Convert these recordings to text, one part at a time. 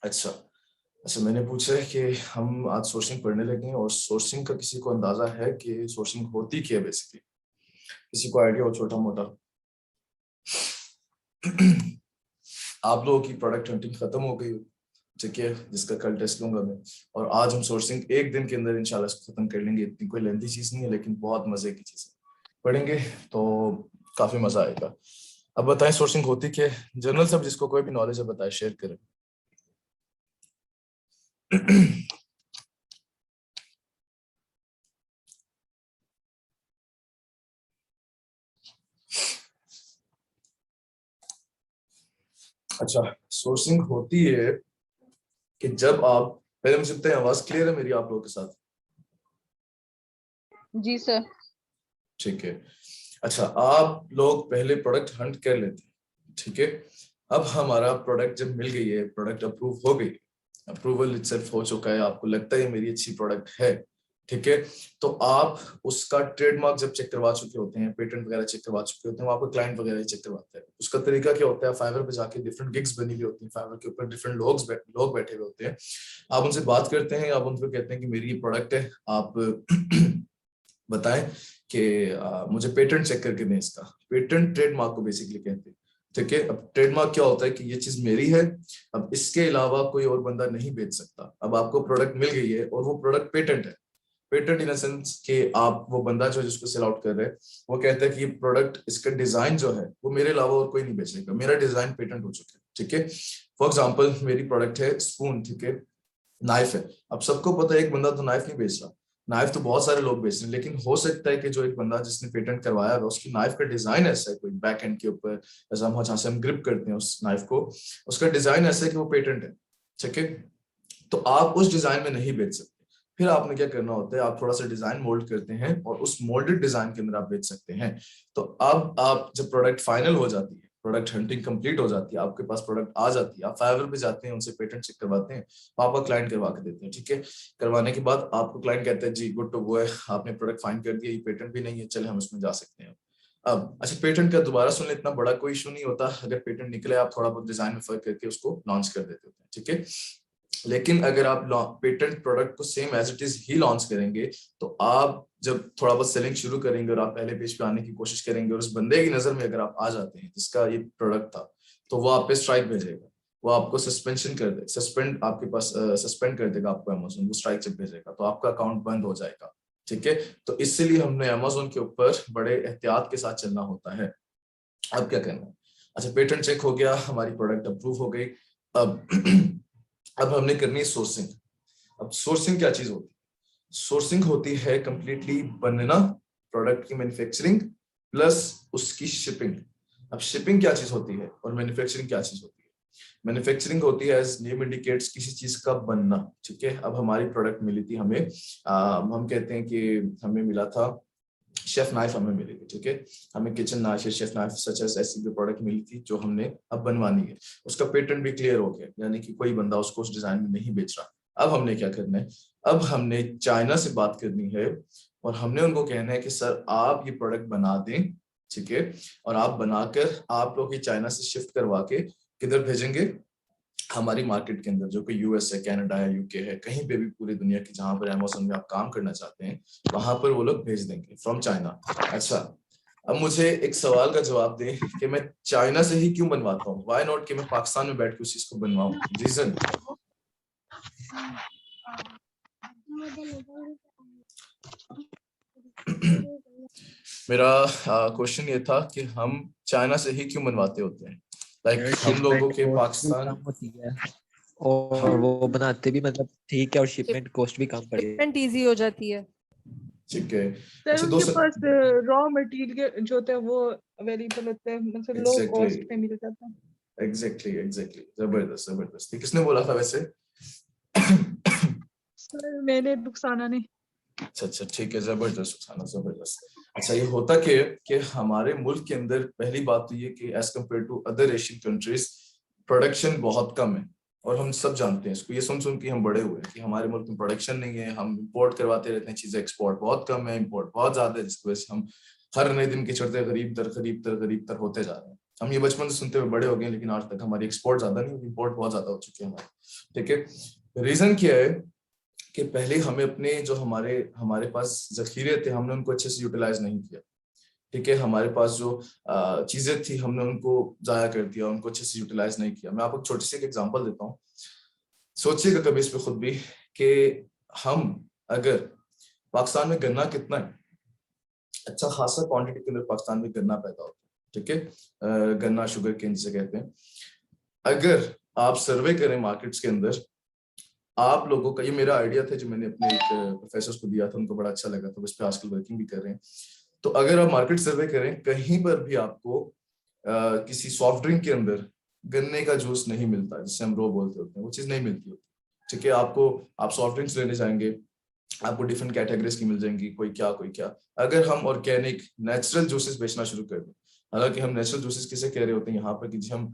अच्छा अच्छा, मैंने पूछा है कि हम आज सोर्सिंग पढ़ने लगे हैं और सोर्सिंग का किसी को अंदाजा है कि सोर्सिंग होती क्या है बेसिकली? किसी को आइडिया हो छोटा मोटा? आप लोगों की प्रोडक्ट हंटिंग खत्म हो गई हो, ठीक है, जिसका कल टेस्ट लूंगा मैं। और आज हम सोर्सिंग एक दिन के अंदर इंशाल्लाह इसको खत्म कर लेंगे। इतनी कोई लेंथी चीज नहीं है, लेकिन बहुत मजे की चीज है। पढ़ेंगे तो काफी मजा आएगा। अब बताएं सोर्सिंग होती क्या है? जनरल सब जिसको कोई भी नॉलेज है बताए, शेयर करें। अच्छा, सोर्सिंग होती है कि जब आप, पहले मुझे बताएं आवाज क्लियर है मेरी आप लोगों के साथ? जी सर। ठीक है। अच्छा, आप लोग पहले प्रोडक्ट हंट कर लेते हैं, ठीक है। अब हमारा प्रोडक्ट जब मिल गई है, प्रोडक्ट अप्रूव हो गई, अप्रूवल इटसेल्फ हो चुका है, आपको लगता है मेरी अच्छी प्रोडक्ट है, ठीक है। तो आप उसका ट्रेडमार्क जब चेक करवा चुके होते हैं, पेटेंट वगैरह चेक करवा चुके होते हैं, वो आपको क्लाइंट वगैरह चेक करवाते हैं। उसका तरीका क्या होता है? फाइवर पे जाके डिफरेंट गिग्स बनी हुई होती हैं, फाइवर के ऊपर डिफरेंट लोग बैठे हुए होते हैं। आप उनसे बात करते हैं, आप उनको कहते हैं कि मेरी ये प्रोडक्ट है, आप बताएं कि मुझे पेटेंट चेक करके दें इसका। पेटेंट ट्रेडमार्क को बेसिकली कहते हैं, ठीक है। अब ट्रेडमार्क क्या होता है कि ये चीज मेरी है, अब इसके अलावा कोई और बंदा नहीं बेच सकता। अब आपको प्रोडक्ट मिल गई है और वो प्रोडक्ट पेटेंट है। पेटेंट इन सेंस कि आप, वो बंदा जो जिसको सेल आउट कर रहे हैं, वो कहता है कि ये प्रोडक्ट, इसका डिजाइन जो है वो मेरे अलावा और कोई नहीं बेचेगा, मेरा डिजाइन पेटेंट हो चुका है, ठीक है। फॉर एग्जाम्पल मेरी प्रोडक्ट है स्पून, ठीक है, नाइफ है। अब सबको पता है एक बंदा तो नाइफ नहीं बेच रहा, नाइफ तो बहुत सारे लोग बेच रहे हैं, लेकिन हो सकता है कि जो एक बंदा जिसने पेटेंट करवाया है उसकी नाइफ का डिजाइन ऐसा है, कोई बैक एंड के ऊपर, जैसा हम जहां से हम ग्रिप करते हैं उस नाइफ को, उसका डिजाइन ऐसा है कि वो पेटेंट है, ठीक है। तो आप उस डिजाइन में नहीं बेच सकते। फिर आपने क्या करना होता है, आप थोड़ा सा डिजाइन मोल्ड करते हैं और उस मोल्डेड डिजाइन के अंदर आप बेच सकते हैं। तो अब आप जब प्रोडक्ट फाइनल हो जाती है, प्रोडक्ट हंटिंग कंप्लीट हो जाती है, आपके पास प्रोडक्ट आ जाती है, आप फाइवर पे जाते हैं, उनसे पेटेंट चेक करवाते हैं, आपका क्लाइंट करवा के देते हैं, ठीक है। करवाने के बाद आपको क्लाइंट कहता है जी गुड टू गो है, आपने प्रोडक्ट फाइन कर दिया, ये पेटेंट भी नहीं है, चले हम उसमें जा सकते हैं। अब अच्छा, पेटेंट का दोबारा सुन ले, इतना बड़ा कोई इशू नहीं होता, अगर पेटेंट निकले आप थोड़ा बहुत डिजाइन में फर्क करके उसको लॉन्च कर देते होते हैं, ठीक है। लेकिन अगर आप पेटेंट प्रोडक्ट को सेम एज इट इज ही लॉन्च करेंगे, तो आप जब थोड़ा बहुत सेलिंग शुरू करेंगे और आप पहले पेज पे आने की कोशिश करेंगे और उस बंदे की नजर में अगर आप आ जाते हैं जिसका ये प्रोडक्ट था, तो वो आप पे स्ट्राइक भेजेगा, वो आपको सस्पेंशन कर दे, सस्पेंड आपके पास सस्पेंड कर देगा आपको अमेजोन, वो स्ट्राइक जब भेजेगा तो आपका अकाउंट बंद हो जाएगा, ठीक है। तो इसलिए हमने अमेजोन के ऊपर बड़े एहतियात के साथ चलना होता है। अब क्या करना है? अच्छा, पेटेंट चेक हो गया, हमारी प्रोडक्ट अप्रूव हो गई। अब अब हमने करनी है सोर्सिंग। अब सोर्सिंग क्या चीज होती है? सोर्सिंग होती है कंप्लीटली बनना, प्रोडक्ट की मैन्युफैक्चरिंग प्लस उसकी शिपिंग। अब शिपिंग क्या चीज होती है और मैन्युफैक्चरिंग क्या चीज होती है? मैन्युफैक्चरिंग होती है एज नेम इंडिकेट्स किसी चीज का बनना, ठीक है। अब हमारी प्रोडक्ट मिली थी हमें, हम कहते हैं कि हमें मिला था शेफ नाइफ, हमें मिली थी, ठीक है। हमें किचन नाइफ या शेफ नाइफ सच एज ऐसी भी प्रोडक्ट मिली थी जो हमने अब बनवानी है। उसका पेटेंट भी क्लियर हो गया, यानी कि कोई बंदा उसको उस डिजाइन में नहीं बेच रहा। अब हमने क्या करना है? अब हमने चाइना से बात करनी है और हमने उनको कहना है कि सर आप ये प्रोडक्ट बना दें, ठीक है, और आप बनाकर आप लोग ही चाइना से शिफ्ट करवा के किधर भेजेंगे? हमारी मार्केट के अंदर, जो कि यूएस है, कनाडा है, यूके है, कहीं पे भी पूरी दुनिया की जहां पर अमेज़न में आप काम करना चाहते हैं, वहां पर वो लोग भेज देंगे फ्रॉम चाइना। अच्छा, अब मुझे एक सवाल का जवाब दें कि मैं चाइना से ही क्यों बनवाता हूँ? व्हाई नॉट कि मैं पाकिस्तान में बैठ के उस चीज को बनवाऊं? रीजन? मेरा क्वेश्चन ये था कि हम चाइना से ही क्यों बनवाते होते हैं, लाइक हम लोगों शिपमेंट के कॉस्ट भी पाकिस्तान। कम होती है और हाँ, वो बनाते भी मतलब ठीक है, और शिपमेंट कॉस्ट भी कम पड़ेगी। शिपमेंट इजी हो जाती है ठीक है। सर अच्छा, उनके पास रॉ मटेरियल जो होता है वो अवेलेबल होता है, मतलब लो एग्जैक्टली कॉस्ट में मिल जाता है। एग्जैक्टली, जबरदस्त जबरदस्त। ये किसने बोला था वैसे? सर मैंने, रुखसाना ने। अच्छा अच्छा, ठीक है, जबरदस्त सुखाना, जबरदस्त। अच्छा, ये होता क्या है कि हमारे मुल्क के अंदर पहली बात तो ये कि as compared to other Asian countries production बहुत कम है। और हम सब जानते हैं इसको, ये सुन सुन के हम बड़े हुए हैं कि हमारे मुल्क में प्रोडक्शन नहीं है, हम इंपोर्ट करवाते रहते हैं चीजें, एक्सपोर्ट बहुत कम है, इंपोर्ट बहुत ज्यादा है, जिसकी वजह से हम हर नए दिन के चढ़ते गरीब तर होते जा रहे हैं। हम ये बचपन से सुनते हुए बड़े हो गए, लेकिन आज तक हमारी एक्सपोर्ट ज्यादा नहीं, इंपोर्ट बहुत ज्यादा हो चुके हैं हमारे, ठीक है। रीजन क्या है कि पहले हमें अपने जो हमारे हमारे पास जखीरे थे, हमने उनको अच्छे से यूटिलाइज नहीं किया, ठीक है। हमारे पास जो चीजें थी हमने उनको जाया कर दिया, उनको अच्छे से यूटिलाइज नहीं किया। मैं आपको छोटी सी एक एग्जांपल देता हूँ, सोचिएगा कभी इस पे खुद भी, कि हम अगर पाकिस्तान में गन्ना कितना है, अच्छा खासा क्वांटिटी के अंदर पाकिस्तान में गन्ना पैदा होता है, ठीक है, गन्ना शुगर केन जिसे कहते हैं। अगर आप सर्वे करें मार्केट्स के अंदर, आप लोगों का, ये मेरा आइडिया था जो मैंने अपने एक प्रोफेसर को दिया था, उनको बड़ा अच्छा लगा, तो इस पे आजकल वर्किंग भी कर रहे हैं। तो अगर आप मार्केट सर्वे करें, कहीं पर भी आपको किसी सॉफ्ट ड्रिंक के अंदर गन्ने का जूस नहीं मिलता, जिसे हम रो बोलते होते हैं, वो चीज नहीं मिलती होती, ठीक है। आप सॉफ्ट ड्रिंक्स लेने जाएंगे, आपको डिफरेंट कैटेगरीज की मिल जाएंगी, कोई क्या कोई क्या। अगर हम ऑर्गेनिक नेचुरल जूसेस बेचना शुरू कर दें, हालांकि हम नेचुरल जूसेस किसे कह रहे होते हैं यहाँ पर, कि हम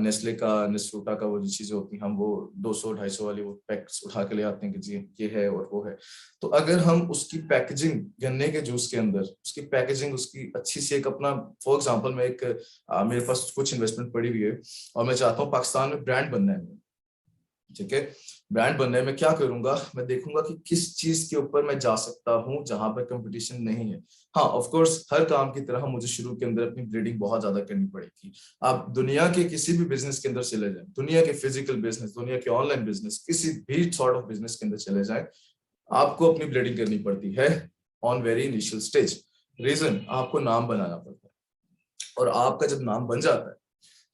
नेस्ले का, नेस्फ्रूटा का, वो जो चीजें होती हैं, हम वो 200-250 वाली वो पैक्स उठा के ले आते हैं कि जी ये है और वो है। तो अगर हम उसकी पैकेजिंग, गन्ने के जूस के अंदर उसकी पैकेजिंग, उसकी अच्छी सी एक अपना, फॉर एग्जाम्पल मैं एक मेरे पास कुछ इन्वेस्टमेंट पड़ी हुई है और मैं चाहता हूँ पाकिस्तान में ब्रांड बनना है, ठीक है। ब्रांड बनने में क्या करूंगा, मैं देखूंगा कि किस चीज के ऊपर मैं जा सकता हूं जहां पर कंपटीशन नहीं है। हाँ, ऑफ कोर्स हर काम की तरह मुझे शुरू के अंदर अपनी ब्रीडिंग बहुत ज्यादा करनी पड़ेगी। आप दुनिया के किसी भी बिजनेस के अंदर चले जाएं, दुनिया के फिजिकल बिजनेस, दुनिया के ऑनलाइन बिजनेस, किसी भी सॉर्ट ऑफ बिजनेस के अंदर चले जाएं, आपको अपनी ब्रीडिंग करनी पड़ती है on very initial stage. Reason, आपको नाम बनाना पड़ता है, और आपका जब नाम बन जाता है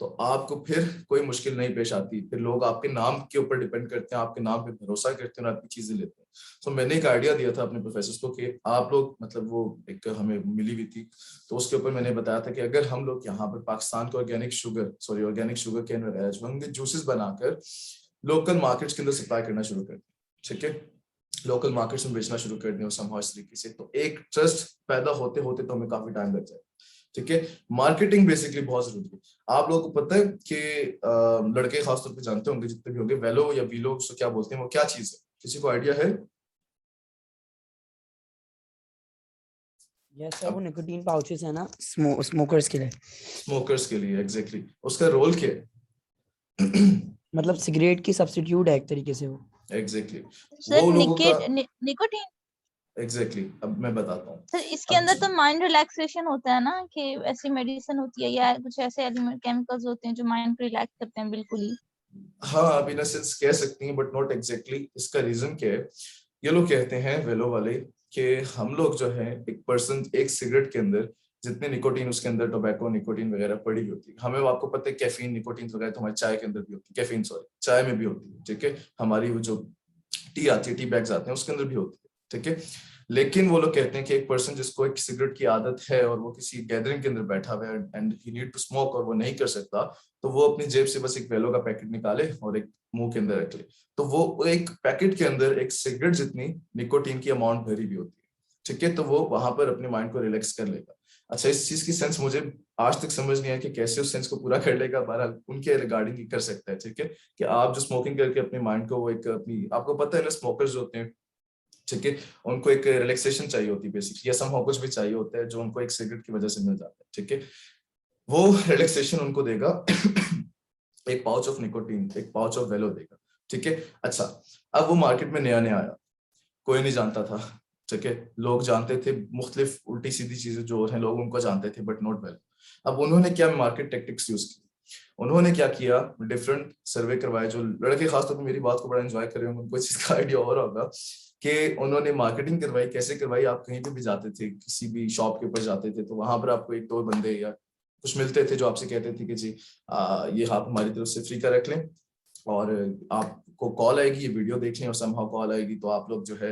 तो आपको फिर कोई मुश्किल नहीं पेश आती, फिर लोग आपके नाम के ऊपर डिपेंड करते हैं, आपके नाम पे भरोसा करते हैं और आपकी चीजें लेते हैं। तो मैंने एक आइडिया दिया था अपने प्रोफेसर्स को कि आप लोग, मतलब वो एक हमें मिली हुई थी, तो उसके ऊपर मैंने बताया था कि अगर हम लोग यहाँ पर पाकिस्तान को ऑर्गेनिक शुगर केन वगैरह जो होंगे जूसेस बनाकर लोकल मार्केट्स के अंदर सप्लाई करना शुरू कर दें, ठीक है, लोकल मार्केट्स में बेचना शुरू कर दें समहाउ इस तरीके से, तो एक ट्रस्ट पैदा होते होते तो हमें काफी टाइम लग जाए, ठीक है। मार्केटिंग बेसिकली बहुत जरूरी है। आप लोगों को पता है कि लड़के खासतौर पे जानते होंगे, जितने भी होंगे, वेलो या वीलो उसको क्या बोलते हैं, वो क्या चीज है, किसी को आइडिया है? यस सर, वो निकोटीन पाउचेस है ना, स्मोकर्स के लिए। स्मोकर्स के लिए, एग्जैक्टली। उसका रोल क्या है? मतलब सिगरेट की सब्स्टिट्यूट है एक तरीके से वो। एग्जैक्टली, सर वो लोगों का, निकोटीन। एग्जैक्टली, अब मैं बताता हूँ। सर इसके अंदर तो माइंड रिलैक्सेशन होता है ना, कि ऐसी मेडिसिन होती है या कुछ ऐसे एलिमेंट केमिकल्स होते हैं जो माइंड को रिलैक्स करते हैं बिल्कुल ही। हाँ, आप इन सेंस कह सकती हैं, बट नॉट एग्जैक्टली। इसका रीजन क्या है, ये लोग कहते हैं वेलो वाले कि हम लोग जो है, एक पर्सन एक सिगरेट के अंदर जितने निकोटीन, उसके अंदर टोबैको निकोटीन वगैरह पड़ी होती है। हमें आपको पता है कैफीन निकोटीन वगैरह तो हमारी चाय के अंदर भी होती है, कैफीन सॉरी चाय में भी होती है, ठीक है। हमारी वो जो टी आती है, टी बैग्स आते हैं, उसके अंदर भी होती है, ठीक है। लेकिन वो लोग कहते हैं कि एक पर्सन जिसको एक सिगरेट की आदत है और वो किसी गैदरिंग के अंदर बैठा हुआ है and he need to smoke और वो नहीं कर सकता, तो वो अपनी जेब से बस एक वेलो का पैकेट निकाले और एक मुंह के अंदर रख ले, तो वो एक पैकेट के अंदर एक सिगरेट जितनी निकोटीन की अमाउंट भरी भी होती है, ठीक है। तो वो वहां पर अपने माइंड को रिलैक्स कर लेगा। अच्छा, इस चीज की सेंस मुझे आज तक समझ नहीं आया कि कैसे उस सेंस को पूरा कर लेगा, बहरहाल उनके रिगार्डिंग कर सकता है, ठीक है। कि आप जो स्मोकिंग करके अपने माइंड को वो एक अपनी, आपको पता है ना स्मोकर्स जो होते हैं, ठीक है, उनको एक रिलैक्सेशन चाहिए होती है बेसिकली, या समहाउ कुछ भी चाहिए होता है जो उनको एक सिगरेट की वजह से मिल जाता है, ठीक है। वो रिलैक्सेशन उनको देगा एक पाउच ऑफ निकोटीन, एक पाउच ऑफ वेलो देगा, ठीक है। अच्छा, अब वो मार्केट में नया नया आया, कोई नहीं जानता था, ठीक है। लोग जानते थे मुख्तलिफ उल्टी सीधी चीजें जो है, लोग उनको जानते थे, बट नॉट वेल। अब उन्होंने क्या मार्केट टेक्टिक्स यूज की, उन्होंने क्या किया, डिफरेंट सर्वे करवाए। जो लड़के खासतौर पर मेरी बात को बड़ा एंजॉय कर रहे होंगे, उनको इस चीज का आइडिया और होगा कि उन्होंने मार्केटिंग करवाई। कैसे करवाई, आप कहीं पे भी जाते थे, किसी भी शॉप के ऊपर जाते थे, तो वहां पर आपको एक दो बंदे या कुछ मिलते थे जो आपसे कहते थे कि जी ये आप हमारी तरफ से फ्री का रख लें, और आपको कॉल आएगी, ये वीडियो देख लें, और समहाउ कॉल आएगी तो आप लोग जो है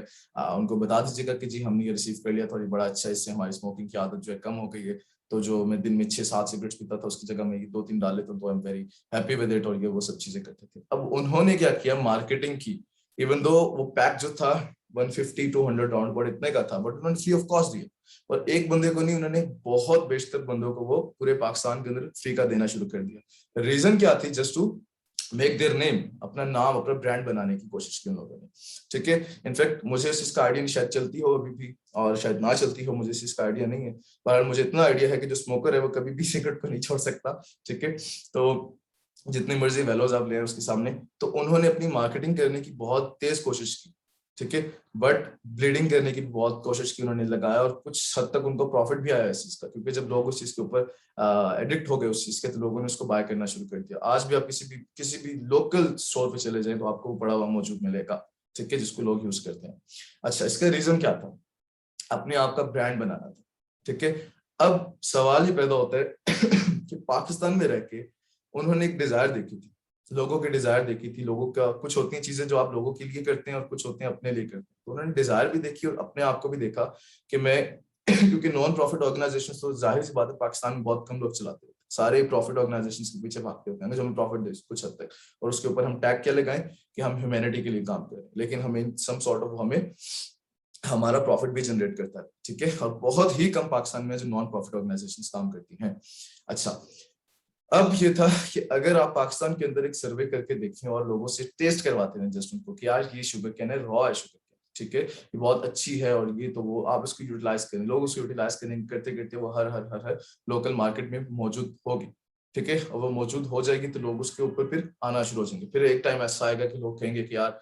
उनको बता दीजिएगा कि जी हमने ये रिसीव कर लिया था और ये बड़ा अच्छा है, इससे हमारी स्मोकिंग की आदत जो है कम हो गई है। तो जो मैं दिन में 6-7 सिगरेट्स पीता था, उसकी जगह मैं ये 2-3 डाल लेता हूं, तो I am very happy with it, और ये वो सब चीजें करते थे। अब उन्होंने क्या किया, मार्केटिंग की। इवन दो वो पैक जो था 150-200 राउंड बॉड इतने का था, बट उन्होंने फ्री ऑफ कॉस्ट दिया, और एक बंदे को नहीं, उन्होंने बहुत बेशतर बंदों को वो पूरे पाकिस्तान के अंदर फ्री का देना शुरू कर दिया। रीजन क्या थी, just to make their name, अपना नाम, अपना ब्रांड बनाने की कोशिश की उन लोगों ने, ठीक है। इनफैक्ट मुझे इस चीज का आइडिया शायद चलती हो अभी भी, और शायद ना चलती हो, मुझे इस चीज का आइडिया नहीं है, पर मुझे इतना आइडिया है कि जो स्मोकर है वो कभी भी सिगरेट को नहीं छोड़ सकता, ठीक है। तो जितनी मर्जी वेलोज आप ले उसके सामने, तो उन्होंने अपनी मार्केटिंग करने की बहुत तेज कोशिश की, ठीक है, बट ब्लीडिंग करने की बहुत कोशिश की उन्होंने, लगाया, और कुछ हद तक उनको प्रॉफिट भी आया इस चीज का, क्योंकि जब लोग उस चीज के ऊपर एडिक्ट हो गए उस चीज के, तो लोगों ने उसको बाय करना शुरू कर दिया। आज भी आप किसी भी लोकल स्टोर पे चले जाएं तो आपको वो पड़ा हुआ मौजूद मिलेगा, ठीक है, जिसको लोग यूज करते हैं। अच्छा, इसका रीजन क्या था? अपने आप का ब्रांड बनाना था, ठीक है। अब सवाल ही पैदा होता है कि पाकिस्तान में रह के उन्होंने एक डिजायर देखी थी, लोगों की डिजायर देखी थी, लोगों का कुछ होती हैं चीजें जो आप लोगों के लिए करते हैं और कुछ होते हैं अपने लिए करते हैं, तो उन्होंने डिजायर भी देखी और अपने आप को भी देखा कि मैं क्योंकि नॉन प्रॉफिट ऑर्गेनाइजेशन तो जाहिर सी बात है पाकिस्तान में बहुत कम लोग चलाते हैं, सारे प्रॉफिट ऑर्गेनाइजेशन के पीछे भागते होते हैं ना, जो हमें प्रॉफिट दे कुछ हद तक, और उसके ऊपर हम टैग क्या लगाएं कि हम ह्यूमैनिटी के लिए काम करें, लेकिन हमें सम सॉर्ट ऑफ हमें हमारा प्रॉफिट भी जनरेट करता है, ठीक है। और बहुत ही कम पाकिस्तान में जो नॉन प्रॉफिट ऑर्गेनाइजेशंस काम करती हैं। अच्छा, अब ये था कि अगर आप पाकिस्तान के अंदर एक सर्वे करके देखें और लोगों से टेस्ट करवाते हैं जस्ट उनको कि यार ये शुगर कैन है, रॉ है शुगर कैन, ठीक है, ये बहुत अच्छी है और ये तो वो, आप इसको यूटिलाइज करें, लोग उसको यूटिलाइज करते करते वो हर लोकल मार्केट में मौजूद होगी, ठीक है, और वो मौजूद हो जाएगी तो लोग उसके ऊपर फिर आना शुरू हो जाएंगे। फिर एक टाइम ऐसा आएगा कि लोग कहेंगे कि यार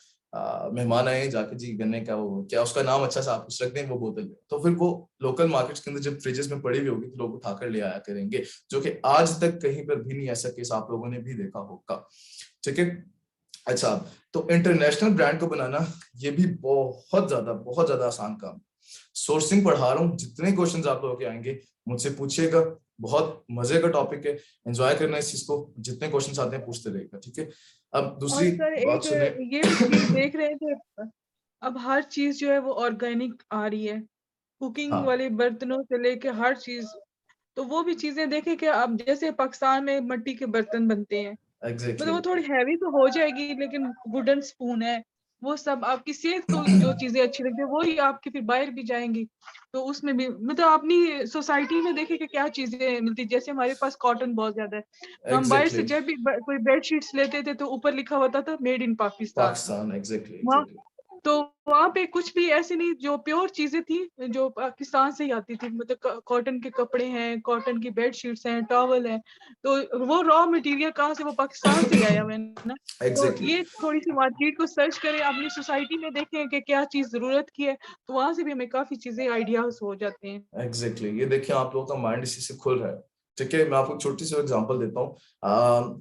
मेहमान आए जाके जी गन्ने का वो क्या उसका नाम अच्छा सा आप कुछ रख दें वो बोतल में, तो फिर वो लोकल मार्केट्स के अंदर जब फ्रिजेस में पड़ी हुई होगी तो लोग उठाकर ले आया करेंगे, जो कि आज तक कहीं पर भी नहीं ऐसा केस आप लोगों ने भी देखा होगा, ठीक है। अच्छा, तो इंटरनेशनल ब्रांड को बनाना ये भी बहुत ज्यादा आसान काम, सोर्सिंग पढ़ा रहा हूँ, जितने क्वेश्चंस आप लोगों के आएंगे मुझसे पूछिएगा, बहुत मजे का टॉपिक है, एंजॉय करना इस चीज को, जितने क्वेश्चंस आते हैं पूछते रहेगा, ठीक है। अब और दूसरी सर बात एक सुने। ये भी चीज देख रहे थे, अब हर चीज जो है वो ऑर्गेनिक आ रही है, कुकिंग हाँ वाले बर्तनों से लेके हर चीज, तो वो भी चीजें देखें कि अब जैसे पाकिस्तान में मिट्टी के बर्तन बनते हैं, मतलब एग्जैक्टली वो थोड़ी हैवी तो हो जाएगी लेकिन वुडन स्पून है, वो सब आपकी सेहत को जो चीजें अच्छी लगती है वो ही आपकी फिर बाहर भी जाएंगी, तो उसमें भी मतलब अपनी सोसाइटी में देखें कि क्या चीजें मिलती, जैसे हमारे पास कॉटन बहुत ज्यादा है, तो हम बाहर से एग्जैक्टली जब भी कोई बेडशीट्स लेते थे तो ऊपर लिखा होता था made in Pakistan, Pakistan, exactly वहाँ, एग्जैक्टली तो वहां पे कुछ भी ऐसे नहीं, जो प्योर चीजें थी जो पाकिस्तान से ही आती थी, मतलब कॉटन के कपड़े हैं, कॉटन की बेडशीट्स हैं, टॉवल हैं, तो वो रॉ मटेरियल कहाँ से, वो पाकिस्तान से ही आया हुआ है ना, तो एग्जैक्टली ये थोड़ी सी मार्केट को सर्च करें, अपनी सोसाइटी में देखें कि क्या चीज जरूरत की है, तो वहां से भी हमें काफी चीजें आइडियाज हो जाते हैं। एग्जैक्टली ये देखिए आप लोगों का माइंड इसी से खुल रहा है, ठीक है। मैं आपको छोटी सी एग्जांपल देता हूँ,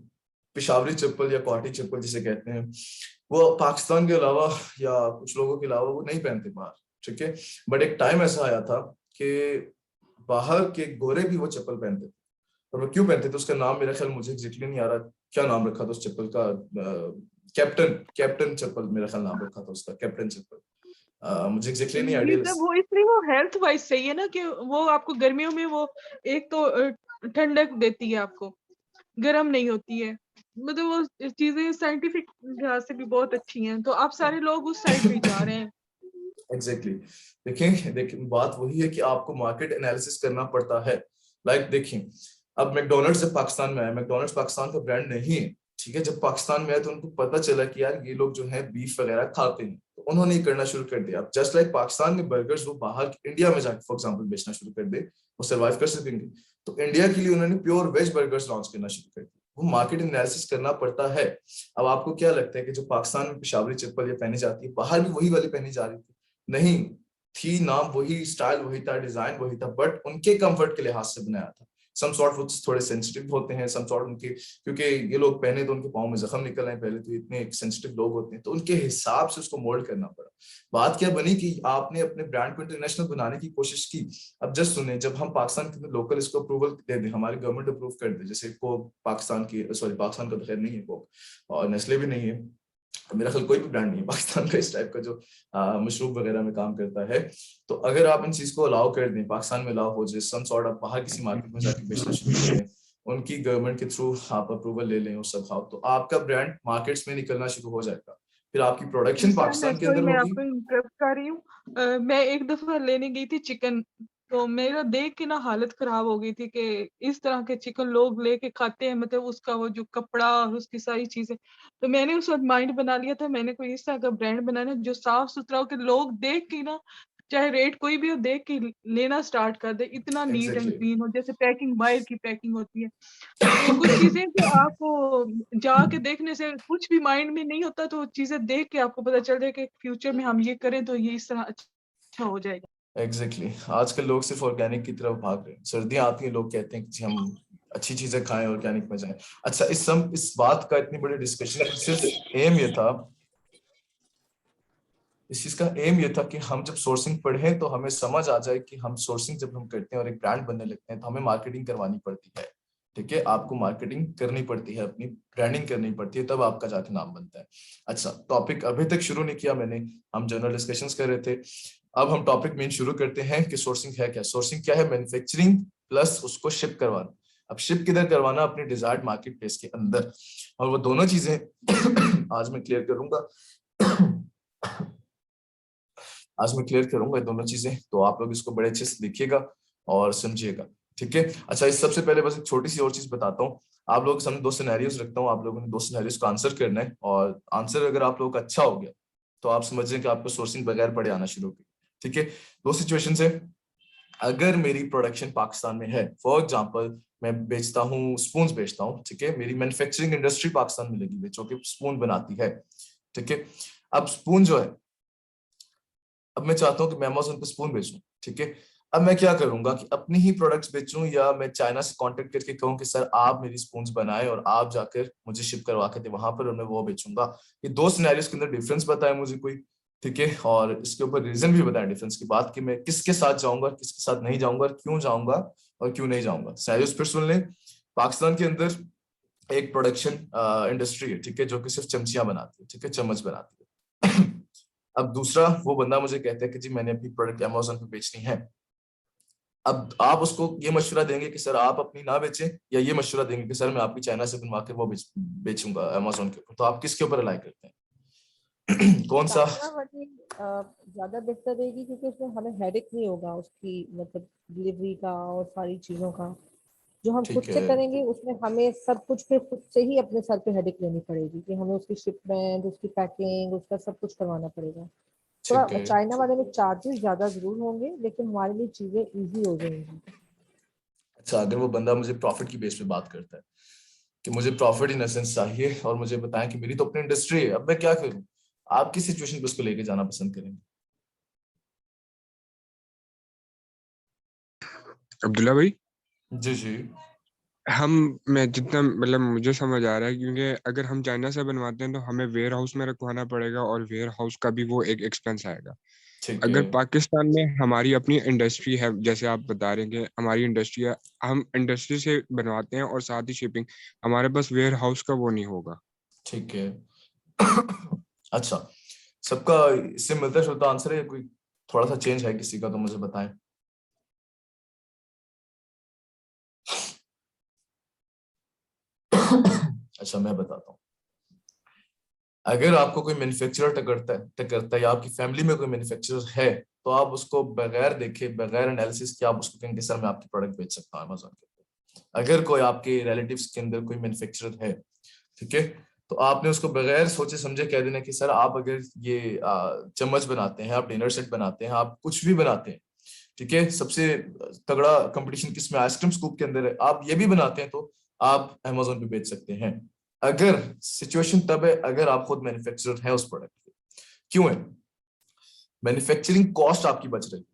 पिशावरी चप्पल या कोटी चप्पल जिसे कहते हैं, वो पाकिस्तान के अलावा या कुछ लोगों के अलावा वो नहीं पहनते बाहर, ठीक है, बट एक टाइम ऐसा आया था कि बाहर के गोरे भी वो चप्पल पहनते थे, और वो क्यों पहनते थे उसका नाम मेरा ख्याल मुझे एग्जैक्टली नहीं आ रहा, क्या नाम रखा था उस चप्पल का, कैप्टन चप्पल मेरा ख्याल नाम रखा था उसका, कैप्टन चप्पल, मुझे एग्जैक्टली नहीं ये सब आइडिया। वो इसलिए वो हेल्थ वाइज सही है ना, कि वो आपको गर्मियों में वो एक तो ठंडक देती है, आपको गर्म नहीं होती है, मतलब वो चीजें साइंटिफिक लिहाज से भी बहुत अच्छी हैं, तो आप सारे लोग उस साइड पे जा रहे हैं। एग्जैक्टली देखिए बात वही है कि आपको मार्केट एनालिसिस करना पड़ता है। लाइक देखिए, अब मैकडोनल्ड्स जब पाकिस्तान में आया, मैकडोनल्ड्स पाकिस्तान का ब्रांड नहीं है, ठीक है, जब पाकिस्तान में आया तो उनको पता चला कि यार ये लोग जो है बीफ वगैरह खाते हैं, तो उन्होंने ये करना शुरू कर दिया। अब जस्ट लाइक पाकिस्तान में बर्गर्स वो बाहर इंडिया में जाकर फॉर एग्जांपल बेचना शुरू कर दे, वो सर्वाइव कर सकेंगे, तो इंडिया के लिए उन्होंने प्योर वेज बर्गर्स लॉन्च करना शुरू कर दिया। वो मार्केट एनालिसिस करना पड़ता है। अब आपको क्या लगता है कि जो पाकिस्तान में पेशावरी चप्पल ये पहनी जाती है, बाहर भी वही वाली पहनी जा रही थी? नहीं थी, नाम वही, स्टाइल वही था, डिजाइन वही था, बट उनके कंफर्ट के लिहाज से बनाया था। सम सॉर्ट वो थोड़े सेंसिटिव होते हैं, सम सॉर्ट उनके, क्योंकि ये लोग पहने तो उनके पाँव में जख्म निकल आए पहले, तो इतने सेंसिटिव लोग होते हैं, तो उनके हिसाब से उसको मोल्ड करना पड़ा। बात क्या बनी कि आपने अपने ब्रांड को इंटरनेशनल बनाने की कोशिश की। अब जस्ट सुने, जब हम पाकिस्तान के अंदर लोकल इसको अप्रूवल दे दें, हमारी गवर्नमेंट अप्रूव कर दे, जैसे कोक पाकिस्तान की, सॉरी पाकिस्तान का तो खैर नहीं है कोक, और नेस्ले भी नहीं है, मेरा ख्याल कोई भी ब्रांड नहीं है पाकिस्तान का इस टाइप का जो मशरूब वगैरह में काम करता है, तो अगर आप इन चीज को अलाउ कर दें, पाकिस्तान में अलाउ हो जाए, सम सॉर्ट आप बाहर किसी मार्केट में जाकर बेचना शुरू करें, उनकी गवर्नमेंट के थ्रू आप अप्रूवल ले लें उस सब, तो आपका ब्रांड मार्केट्स में निकलना शुरू हो जाएगा, फिर आपकी प्रोडक्शन सर मैं पाकिस्तान के सॉरी अंदर मैं होगी। आपको इंटरप्ट कर रही हूँ, मैं एक दफा लेने गई थी चिकन, तो मेरा देख के ना हालत खराब हो गई थी कि इस तरह के चिकन लोग लेके खाते हैं, मतलब उसका वो जो कपड़ा और उसकी सारी चीजें। तो मैंने उस वक्त माइंड बना लिया था, मैंने कोई इस तरह का ब्रांड बनाना जो साफ सुथरा हो, कि लोग देख के ना, चाहे रेट कोई भी हो, देख के लेना स्टार्ट कर दे, इतना नीट एंड एग्जैक्टली क्लीन हो, जैसे पैकिंग बाहर की पैकिंग होती है। तो कुछ चीजें जो आपको जाके देखने से कुछ भी माइंड में नहीं होता, तो वो चीजें देख के आपको पता चल जाए कि फ्यूचर में हम ये करें तो ये इस तरह अच्छा हो जाएगा। एग्जैक्टली आजकल लोग सिर्फ ऑर्गेनिक की तरफ भाग रहे हैं। सर्दियां आती हैं, लोग कहते हैं कि जी हम अच्छी चीजें खाएं, ऑर्गेनिक में जाएं। अच्छा, इस बात का इतनी बड़ी डिस्कशन सिर्फ एम ये था, इस चीज का एम ये था कि हम जब सोर्सिंग पढ़ें तो हमें समझ आ जाए कि हम सोर्सिंग जब हम करते हैं और एक ब्रांड बनने लगते हैं तो हमें मार्केटिंग करवानी पड़ती है। ठीक है, आपको मार्केटिंग करनी पड़ती है, अपनी ब्रांडिंग करनी पड़ती है, तब आपका जाके नाम बनता है। अच्छा, टॉपिक अभी तक शुरू नहीं किया मैंने, हम जनरल डिस्कशंस कर रहे थे। अब हम टॉपिक मेन शुरू करते हैं कि सोर्सिंग है क्या। सोर्सिंग क्या है? मैन्युफैक्चरिंग प्लस उसको शिप करवाना। अब शिप किधर करवाना? अपने डिजायर्ड मार्केट प्लेस के अंदर। और वो दोनों चीजें आज मैं क्लियर करूंगा। आज मैं क्लियर करूंगा ये दोनों चीजें, तो आप लोग इसको बड़े अच्छे से देखिएगा और समझिएगा। ठीक है। अच्छा, इस सबसे पहले बस एक छोटी सी और चीज बताता हूँ। आप लोगों के सामने दो सिनेरियोस रखता हूँ, आप लोगों ने दो सिनेरियोस को आंसर करना है, और आंसर अगर आप लोगों का अच्छा हो गया तो आप समझ लें कि आपको सोर्सिंग बगैर पढ़े आना शुरू हो गई। ठीक है। दो सिचुएशन है। अगर मेरी प्रोडक्शन पाकिस्तान में है, फॉर एग्जाम्पल मैं बेचता हूँ स्पून बेचता हूँ, ठीक है, मेरी मैन्युफैक्चरिंग इंडस्ट्री पाकिस्तान में लगी हुई जो कि स्पून बनाती है। ठीक है। अब स्पून जो है, अब मैं चाहता हूं कि मैं अमेज़न पे स्पून बेचूं। ठीक है। अब मैं क्या करूंगा कि अपनी ही प्रोडक्ट्स बेचूं, या मैं चाइना से कांटेक्ट करके कहूं कि सर आप मेरी स्पून्स बनाएं और आप जाकर मुझे शिप करवा के दे वहां पर, और मैं वो बेचूंगा। ये दो सिनेरियोस के अंदर डिफरेंस बताएं मुझे कोई। ठीक है। और इसके ऊपर रीजन भी बताएं डिफरेंस की बात, कि मैं किसके साथ जाऊंगा, किसके साथ नहीं जाऊंगा, क्यों जाऊंगा और क्यों नहीं जाऊंगा। सिनेरियोस फिर सुन लें। पाकिस्तान के अंदर एक प्रोडक्शन इंडस्ट्री है, ठीक है, जो कि सिर्फ चमचियां बनाती है, ठीक है, चम्मच बनाती है। अब दूसरा वो बंदा मुझे कहता है कि जी मैंने अपनी प्रोडक्ट अमेज़न पे बेचनी है। अब आप उसको ये मशवरा देंगे कि सर आप अपनी ना बेचें, या ये मशवरा देंगे कि सर मैं आपकी चाइना से बनवा के वो बेचूंगा अमेज़न के ऊपर, तो आप किसके ऊपर अलाई करते हैं? कौन सा? चाइना वाली ज्यादा बेहतर रहेगी, क्योंकि उसमें हमें हेडेक नहीं होगा उसकी, मतलब डिलीवरी का और सारी चीजों का। जो हम खुद ठीक से है। करेंगे उसमें हमें सब कुछ फिर खुद से ही अपने सर पे हेडेक लेनी पड़ेगी, कि हमें उसकी शिपमेंट, उसकी पैकिंग, उसका सब कुछ करवाना पड़ेगा। ठीक थोड़ा है। चाइना वाले में चार्जेस ज्यादा जरूर होंगे, लेकिन हमारे लिए चीजें इजी हो जाएंगी। अच्छा, अगर वो बंदा मुझे प्रॉफिट की बेस पे बात करता है कि मुझे प्रॉफिट इन एसेंस चाहिए, और मुझे बताएं कि मेरी तो अपनी इंडस्ट्री है, अब मैं क्या करूं, आप किस सिचुएशन पे उसको लेके जाना पसंद करेंगे? अब्दुल्ला भाई, जी जी। हम मैं जितना मतलब मुझे समझ आ रहा है, क्योंकि अगर हम चाइना से बनवाते हैं तो हमें वेयर हाउस में रखवाना पड़ेगा और वेयर हाउस का भी वो एक एक्सपेंस आएगा। ठीक है। अगर पाकिस्तान में हमारी अपनी इंडस्ट्री है, जैसे आप बता रहे हैं कि हमारी इंडस्ट्री है, हम इंडस्ट्री से बनवाते हैं और साथ ही शिपिंग, हमारे पास वेयर हाउस का वो नहीं होगा। ठीक है। अच्छा, सबका इससे मिलता जुलता आंसर है, कोई थोड़ा सा चेंज है किसी का तो मुझे बताएं। अच्छा, मैं बताता हूँ। अगर आपको कोई मैन्युफैक्चरर टकरता है या आपकी फैमिली में कोई मैन्युफैक्चरर है, तो आप उसको बगैर देखे, बगैर एनालिसिस के आप उसको कहेंगे सर मैं आपकी प्रोडक्ट बेच सकता हूँ अमेज़न के ऊपर। अगर कोई आपके रिलेटिव्स के अंदर कोई मैन्युफैक्चरर है, ठीक है, तो आपने उसको बगैर सोचे समझे कह देना कि सर आप अगर ये चम्मच बनाते हैं, आप डिनर सेट बनाते हैं, आप कुछ भी बनाते हैं, ठीक है, सबसे तगड़ा कंपटीशन किसमें? आइसक्रीम स्कूप के अंदर है, आप ये भी बनाते हैं, तो आप अमेज़न पे बेच सकते हैं। अगर सिचुएशन तब है अगर आप खुद मैन्युफैक्चरर है उस प्रोडक्ट के। क्यों है? मैन्युफैक्चरिंग कॉस्ट आपकी बच रही है,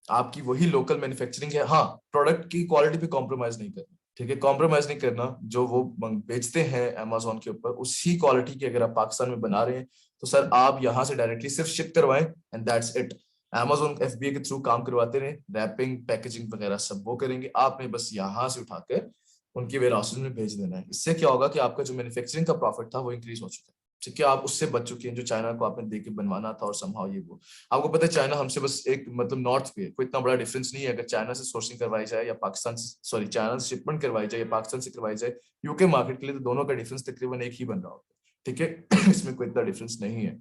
आपकी वही लोकल मैन्युफैक्चरिंग है। हाँ, प्रोडक्ट की क्वालिटी पे कॉम्प्रोमाइज नहीं करना, ठीक है, कॉम्प्रोमाइज नहीं करना। जो वो बेचते हैं अमेज़न के ऊपर उसी क्वालिटी की अगर आप पाकिस्तान में बना रहे हैं, तो सर आप यहाँ से डायरेक्टली सिर्फ शिप करवाएं and that's it. Amazon FBA के थ्रू काम करवाते रहे, रैपिंग, पैकेजिंग वगैरह सब वो करेंगे, आपने बस यहाँ से उठाकर उनके वेयर हाउसेज में भेज देना है। इससे क्या होगा कि आपका जो मैन्युफैक्चरिंग का प्रॉफिट था वो इंक्रीज हो चुका है, ठीक है, आप उससे बच चुके हैं जो चाइना को आपने देके बनवाना था, और समहाउ ये वो। आपको पता है चाइना हमसे बस एक मतलब नॉर्थ पे कोई इतना बड़ा डिफरेंस नहीं है। अगर चाइना से सोर्सिंग करवाई जाए या पाकिस्तान सॉरी चाइना से शिपमेंट करवाई जाए या पाकिस्तान से करवाई जाए यूके मार्केट के लिए, तो दोनों का डिफरेंस तकरीबन एक ही बन रहा होता है, ठीक है। इसमें कोई इतना डिफरेंस नहीं है।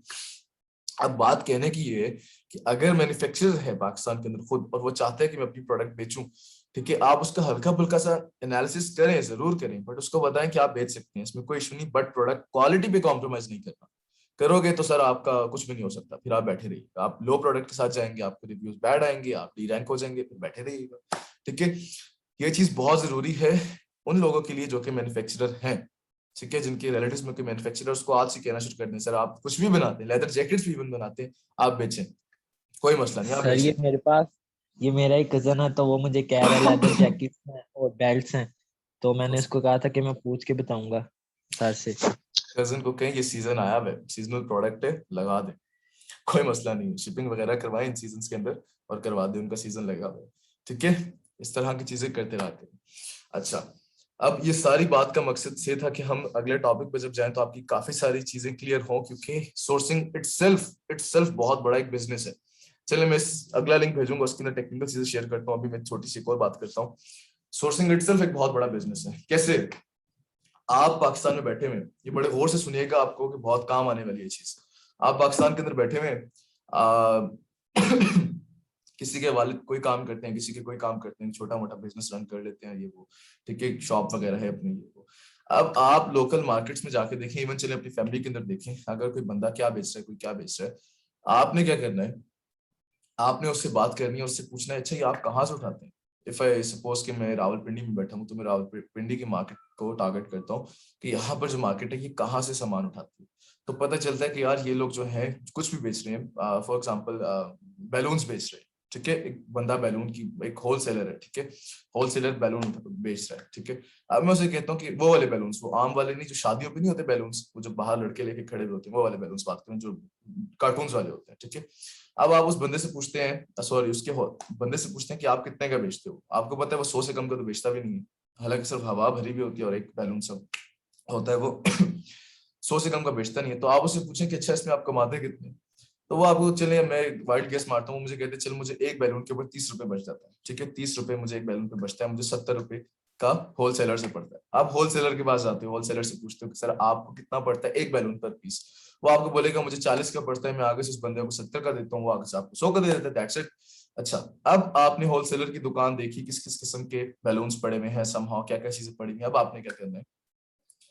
अब बात कहने की ये है कि अगर मैन्युफैक्चरर है पाकिस्तान के अंदर खुद और वो चाहता है कि मैं अपनी प्रोडक्ट बेचूं, ठीक है, आप उसका हल्का फुल्का सा एनालिसिस करें, जरूर करें, बट उसको बताएं कि आप बेच सकते हैं, इसमें कोई इशू नहीं, बट प्रोडक्ट क्वालिटी पे कॉम्प्रोमाइज नहीं करना। करोगे तो सर आपका कुछ भी नहीं हो सकता, फिर आप बैठे रहिएगा, आप लो प्रोडक्ट के साथ जाएंगे, आपके रिव्यूज बैड आएंगे, आप डी रैंक हो जाएंगे, फिर बैठे रहिएगा। ठीक है, ये चीज बहुत जरूरी है उन लोगों के लिए जो कि मैन्युफैक्चरर हैं, ठीक है, जिनके रिलेटिव्स में कोई मैन्युफैक्चरर्स को आज से कहना शुरू कर दें, सर आप कुछ भी बनाते हैं, लेदर जैकेट्स भी इवन बनाते हैं, आप बेचें, कोई मसला नहीं, आप सर ये बेचें। मेरे पास, ये मेरा एक कजन है, तो वो मुझे कह रहा है लेदर जैकेट्स हैं और बेल्ट्स हैं, तो मैंने इसको कहा था कि मैं पूछ के बताऊंगा सर से। कजन को कहें ये सीजन आया है, सीजनल प्रोडक्ट है, लगा दें, कोई मसला नहीं है, शिपिंग वगैरह करवाएं इन सीजन के अंदर और करवा दें, उनका सीजन लगा हुआ है, ठीक है, इस तरह की चीजें करते रहते हैं। अच्छा, अब ये सारी बात का मकसद से था कि हम अगले टॉपिक पे जब जाएं तो आपकी काफी सारी चीजें क्लियर हों, क्योंकि सोर्सिंग इटसेल्फ बहुत बड़ा एक बिजनेस है। चलिए मैं अगला लिंक भेजूंगा, उसके अंदर टेक्निकल चीजें शेयर करता हूँ, अभी मैं छोटी सी एक और बात करता हूँ। सोर्सिंग इटसेल्फ एक बहुत बड़ा बिजनेस है। कैसे? आप पाकिस्तान में बैठे हुए, ये बड़े गौर से सुनिएगा, आपको कि बहुत काम आने वाली है चीज। आप पाकिस्तान के अंदर बैठे हुए किसी के वालिद कोई काम करते हैं, किसी के कोई काम करते हैं, छोटा मोटा बिजनेस रन कर लेते हैं, ये वो, ठीक है, शॉप वगैरह है अपनी, ये वो। अब आप लोकल मार्केट्स में जाके देखें, इवन चले अपनी फैमिली के अंदर देखें, अगर कोई बंदा क्या बेच रहा है, कोई क्या बेच रहा है, आपने क्या करना है, आपने उससे बात करनी है, उससे पूछना है, अच्छा ये आप कहाँ से उठाते हैं। इफ आई सपोज कि मैं रावलपिंडी में बैठा हूँ, तो मैं रावलपिंडी की मार्केट को टारगेट करता हूँ कि यहाँ पर जो मार्केट है ये कहाँ से सामान उठाती है। तो पता चलता है कि यार ये लोग जो है कुछ भी बेच रहे हैं, फॉर एग्जाम्पल बैलून्स बेच रहे हैं, ठीक है, एक बंदा बैलून की एक होलसेलर है, ठीक है, होलसेलर बैलून बेच रहा है, ठीक है। अब मैं उसे कहता हूँ कि वो वाले बैलून्स, वो आम वाले नहीं जो शादियों पे नहीं होते बैलून्स, वो जो बाहर लड़के लेके खड़े हुए होते हैं, वो वाले बैलून्स बात करें, जो कार्टून्स वाले होते हैं, ठीक है। अब आप उस बंदे से पूछते हैं, सॉरी उसके बंदे से पूछते हैं कि आप कितने का बेचते हो, आपको पता है वो 100 से कम का तो बेचता भी नहीं है, हालांकि सिर्फ हवा भरी भी होती है और एक बैलून सब होता है, वो 100 से कम का बेचता नहीं है। तो आप उससे पूछें कि अच्छा इसमें आप कमाते कितने, तो वो आपको, चले मैं वाइल्ड गेस मारता हूँ, मुझे कहते हैं चल मुझे एक बैलून के ऊपर 30 रुपए बच जाता है, ठीक है, 30 रुपए मुझे एक बैलून पे बचता है, मुझे 70 रुपए का होलसेलर से पड़ता है। आप होलसेलर के पास जाते हो, होलसेलर से पूछते हो कि सर आपको कितना पड़ता है एक बैलून पर पीस, वो आपको बोलेगा मुझे 40 का पड़ता है, मैं आगे से उस बंदे को 70 का देता हूँ, वो आगे से आपको 100 का दे देता है, दैट्स इट। अच्छा, अब आपने होलसेलर की दुकान देखी, किस किस किस्म के बैलून्स पड़े हुए हैं, समहाउ क्या क्या चीजें पड़ी हुई हैं, अब आपने क्या करना है,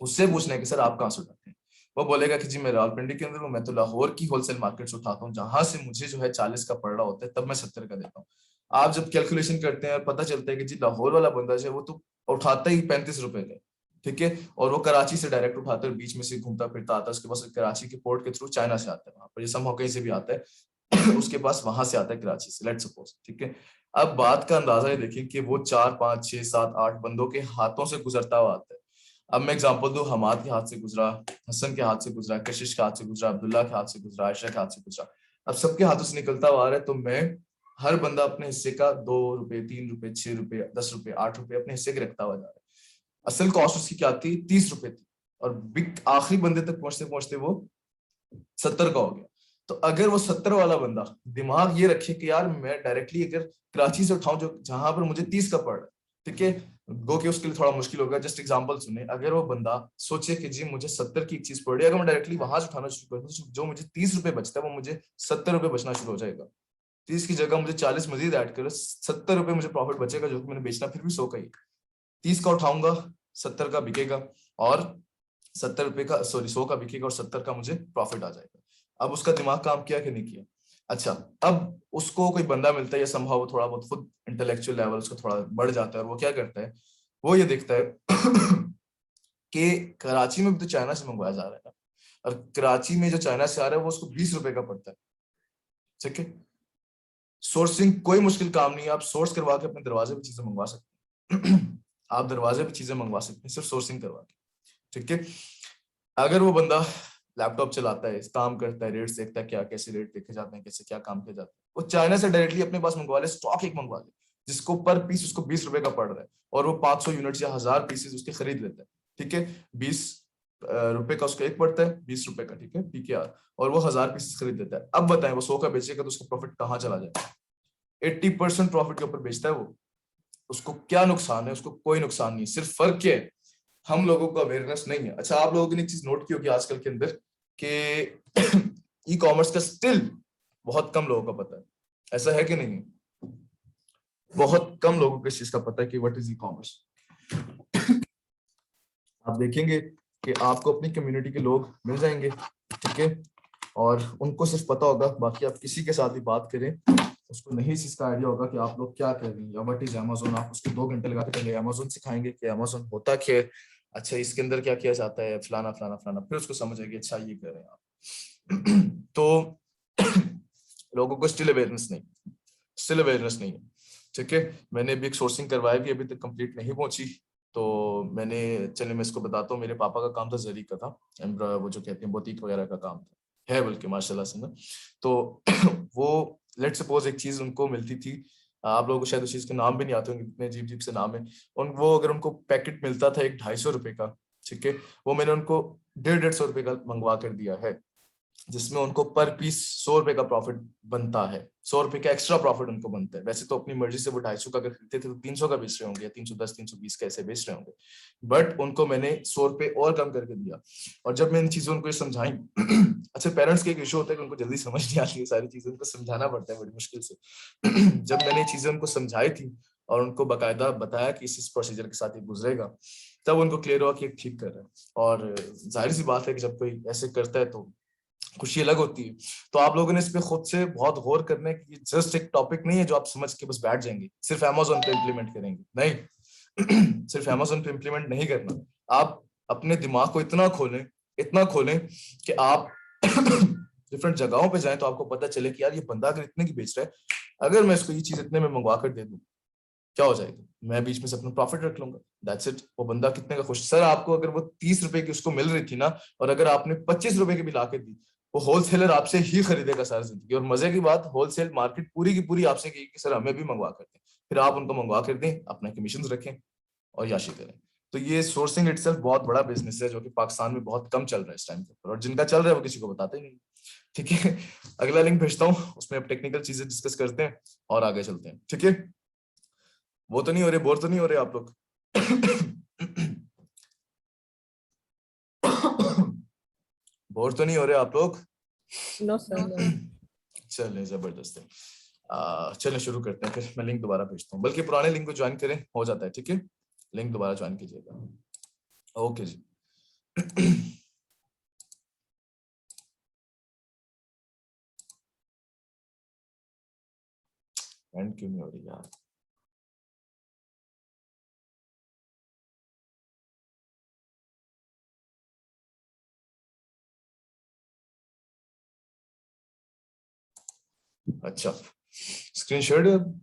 उससे पूछना है कि सर आप कहाँ से उठाते हैं। वो बोलेगा कि जी मैं रावलपिंडी के अंदर हूँ, मैं तो लाहौर की होलसेल मार्केट से उठाता हूँ, जहां से मुझे जो है 40 का पड़ रहा होता है, तब मैं 70 का देता हूँ। आप जब कैलकुलेशन करते हैं, पता चलता है कि जी लाहौर वाला बंदा जो है वो तो उठाता ही 35 रुपए का, ठीक है, और वो कराची से डायरेक्ट उठाता है, बीच में से घूमता फिरता आता है, उसके पास कराची के पोर्ट के थ्रू चाइना से आता है, वहां पर ये समहाउ कहीं से भी आता है उसके पास वहां से आता है कराची से, लेट्स सपोज, ठीक है। अब बात का अंदाजा ये देखिए कि वो 4 5 6 7 8 बंदों के हाथों से गुजरता हुआ आता है। अब मैं एग्जांपल दूं, हमाद के हाथ से गुजरा, हसन के हाथ से गुजरा, कशिश के हाथ से गुजरा, अब्दुल्ला के हाथ से गुजरा, आयशा के हाथ से गुजरा, अब सबके हाथों से निकलता हुआ आ रहा है, तो मैं हर बंदा अपने हिस्से का 2 रुपए 3 रुपए 6 रुपए 10 रुपए 8 रुपए अपने हिस्से के रखता हुआ जा रहा है। असल कॉस्ट उसकी क्या थी, 30 रुपए थी, और बिग आखिरी बंदे तक पहुंचते पहुंचते वो 70 का हो गया। तो अगर वो 70 वाला बंदा दिमाग ये रखे कि यार मैं डायरेक्टली अगर कराची से उठाऊं जो जहां पर मुझे 30 का पड़ रहा है, ठीक है, गो के उसके लिए थोड़ा मुश्किल होगा, जस्ट एग्जांपल सुने, अगर वो बंदा सोचे कि जी मुझे 70 की एक चीज पड़ रही है, अगर मैं डायरेक्टली वहां से उठाना शुरू करूँ तो जो मुझे 30 रुपए बचता है वो मुझे 70 रुपए बचना शुरू हो जाएगा। 30 की जगह मुझे 40 मजीद ऐड करो, 70 रुपए मुझे प्रॉफिट बचेगा, जो कि मैंने बेचना फिर भी 100 का ही, 30 का उठाऊंगा 70 का बिकेगा, और 70 रुपए का, सॉरी 100 का बिकेगा और 70 का मुझे प्रॉफिट आ जाएगा। अब उसका दिमाग काम किया कि नहीं किया। अच्छा, अब उसको कोई बंदा मिलता है या संभव थोड़ा बहुत खुद इंटेलेक्चुअल लेवल उसका थोड़ा बढ़ जाता है, और वो क्या करता है, वो ये देखता है कि कराची में भी तो चाइना से मंगवाया जा रहा है ना, और कराची में जो चाइना से आ रहा है वो उसको 20 रुपए का पड़ता है, ठीक है। सोर्सिंग कोई मुश्किल काम नहीं है, आप सोर्स करवा के अपने दरवाजे पे चीजें मंगवा सकते हैं आप दरवाजे पे चीजें मंगवा सकते हैं सिर्फ सोर्सिंग करवा के, ठीक है। अगर वो बंदा लैपटॉप चलाता है, काम करता है, रेट देखता है, क्या कैसे रेट देखे जाते हैं, कैसे क्या काम किया जाता है, वो चाइना से डायरेक्टली अपने पास मंगवा ले, स्टॉक एक मंगवा ले, जिसको पर पीस उसको 20 रुपए का पड़ रहा है, और वो 500 यूनिट या 1000 पीसेस उसके खरीद लेता है, ठीक है। 20 रुपए का उसका एक पड़ता है, 20 रुपए का, ठीक है, पीकेआर, और वो 1000 पीसेस खरीद लेता है। अब बताएं वो 100 का बेचेगा तो उसका प्रॉफिट कहाँ चला जाएगा? 80% प्रॉफिट के ऊपर बेचता है वो, उसको क्या नुकसान है? उसको कोई नुकसान नहीं, सिर्फ फर्क क्या है, हम लोगों को अवेयरनेस नहीं है। अच्छा, आप लोगों ने एक चीज नोट की होगी आजकल के अंदर कि ई कॉमर्स का स्टिल बहुत कम लोगों का पता है, ऐसा है कि नहीं? बहुत कम लोगों को इस चीज का पता है कि व्हाट इज ई कॉमर्स। आप देखेंगे कि आपको अपनी कम्युनिटी के लोग मिल जाएंगे, ठीक है, और उनको सिर्फ पता होगा, बाकी आप किसी के साथ भी बात करें उसको नहीं इस चीज का आइडिया होगा कि आप लोग क्या कर रहे हैं या व्हाट इज अमेज़न। आप उसको 2 घंटे लगा के पहले अमेज़न सिखाएंगे कि अमेज़न होता क्या है, अच्छा इसके अंदर क्या किया जाता है, फलाना फलाना फलाना, फिर उसको समझ आएगी अच्छा ये कर रहे हैं आप। तो लोगों को स्टिल अवेयरनेस नहीं है, ठीक है। मैंने भी एक सोर्सिंग करवाई भी, अभी तक कंप्लीट नहीं पहुंची। तो मैंने, चलिए मैं इसको बताता हूँ, मेरे पापा का काम था जरी का था, वो जो कहते हैं बुटीक वगैरह का काम था, है बल्कि माशाल्लाह से ना। तो वो लेट सपोज एक चीज उनको मिलती थी, आप लोगों को शायद उस चीज के नाम भी नहीं आते होंगे, इतने अजीब अजीब से नाम है। वो अगर उनको पैकेट मिलता था एक 250 रुपए का, ठीक है, वो मैंने उनको 150-150 रुपए का मंगवा कर दिया है, जिसमें उनको पर पीस 100 रुपए का प्रॉफिट बनता है, 100 रुपए का एक्स्ट्रा प्रॉफिट उनको बनता है। वैसे तो अपनी मर्जी से वो 250 का अगर खरीदते थे तो 300 का बेच रहे होंगे, या 310 320 का ऐसे बेच रहे होंगे, बट उनको मैंने 100 रुपए और कम करके दिया। और जब मैं इन चीजों उनको समझाई अच्छा पेरेंट्स का एक इशू होता है कि उनको जल्दी समझ नहीं आती है सारी चीजें, उनको समझाना पड़ता है बड़ी मुश्किल से। जब मैंने ये चीजें उनको समझाई थी और उनको बाकायदा बताया कि इस प्रोसीजर के साथ ये गुजरेगा, तब उनको क्लियर हुआ कि ठीक कर रहा है। और जाहिर सी बात है कि जब कोई ऐसे करता है तो खुशी अलग होती है। तो आप लोगों ने इस पे खुद से बहुत गौर करना है कि ये जस्ट एक टॉपिक नहीं है जो आप समझ के बस बैठ जाएंगे, सिर्फ अमेज़न पे इंप्लीमेंट करेंगे, नहीं। सिर्फ अमेज़न पे इंप्लीमेंट नहीं करना, आप अपने दिमाग को इतना खोलें कि आप डिफरेंट जगहों पे जाएं तो आपको पता चले कि यार ये बंदा अगर इतने की बेच रहा है, अगर मैं इसको ये चीज इतने में मंगवा कर दे दूं क्या हो जाएगा, मैं बीच में से अपना प्रॉफिट रख लूंगा, दैट्स इट। वो बंदा कितने का खुश, सर आपको अगर वो 30 रुपए की उसको मिल रही थी ना, और अगर आपने 25 रुपए की भी लाके दी, वो होलसेलर आपसे ही खरीदेगा सारी जिंदगी। और मजे की बात, होलसेल मार्केट पूरी की पूरी आपसे कहेगी कि सर हमें भी मंगवा कर दें, फिर आप उनको मंगवा कर दें, अपना कमीशन रखें और याशी करें। तो ये सोर्सिंग इटसेल्फ बहुत बड़ा बिजनेस है जो कि पाकिस्तान में बहुत कम चल रहा है इस टाइम पे, और जिनका चल रहा है वो किसी को बताते ही नहीं, ठीक है। अगला लिंक भेजता हूँ, उसमें अब टेक्निकल चीजें डिस्कस करते हैं और आगे चलते हैं, ठीक है। वो तो नहीं हो रहे, बोर तो नहीं हो रहे आप लोग? बोर तो नहीं हो रहे आप लोग? No sir no. चलें जबरदस्त है। चलें शुरू करते हैं, फिर मैं लिंक दोबारा भेजता हूँ, बल्कि पुराने लिंक को ज्वाइन करें, हो जाता है, ठीक है। लिंक दोबारा ज्वाइन कीजिएगा, ओके जी। एंड क्यों नहीं हो रही यार? अच्छा स्क्रीन शेयर है अब?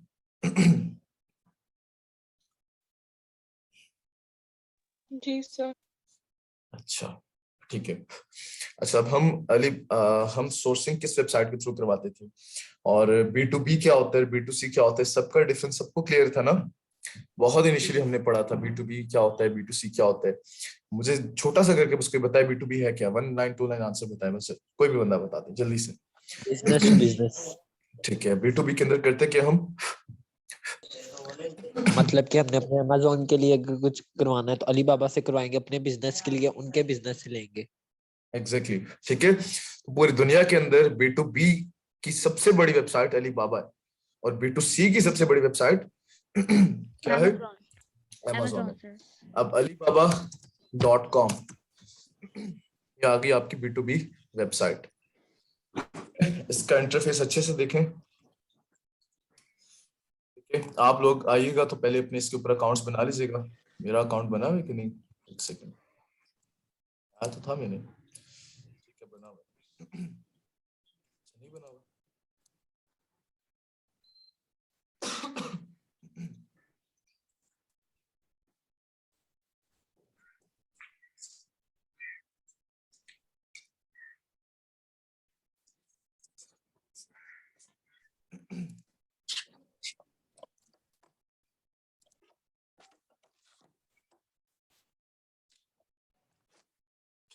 जी सर। अच्छा ठीक है। अच्छा अब हम सोर्सिंग किस वेबसाइट के थ्रू करवाते थे, और B2B क्या होता है, B2C क्या होता है, सबका डिफरेंस सबको क्लियर था ना? बहुत इनिशियली हमने पढ़ा था B2B क्या होता है, B2C क्या होता है। मुझे छोटा सा करके उसको बताए B2B है क्या, 1 लाइन 2 लाइन आंसर बताए बस, कोई भी बंदा बता दे जल्दी से। बिजनेस टू बिजनेस, ठीक है, B2B के अंदर करते क्या हम? मतलब कि हमने अपने अमेज़न के लिए अगर कुछ करवाना है तो अलीबाबा से करवाएंगे, अपने बिजनेस के लिए उनके बिजनेस से लेंगे। एग्जैक्टली ठीक है। तो पूरी दुनिया के अंदर B2B की सबसे बड़ी वेबसाइट अलीबाबा है, और B2C की सबसे बड़ी वेबसाइट क्या है? Amazon है। अब alibaba.com ये आ गई आपकी B2B वेबसाइट। इसका इंटरफेस अच्छे से देखें, ठीक है। आप लोग आइएगा तो पहले अपने इसके ऊपर अकाउंट्स बना लीजिएगा। मेरा अकाउंट बना है कि नहीं, एक सेकंड, आया तो था मैंने, ठीक है बना हुआ है। नहीं बना हुआ?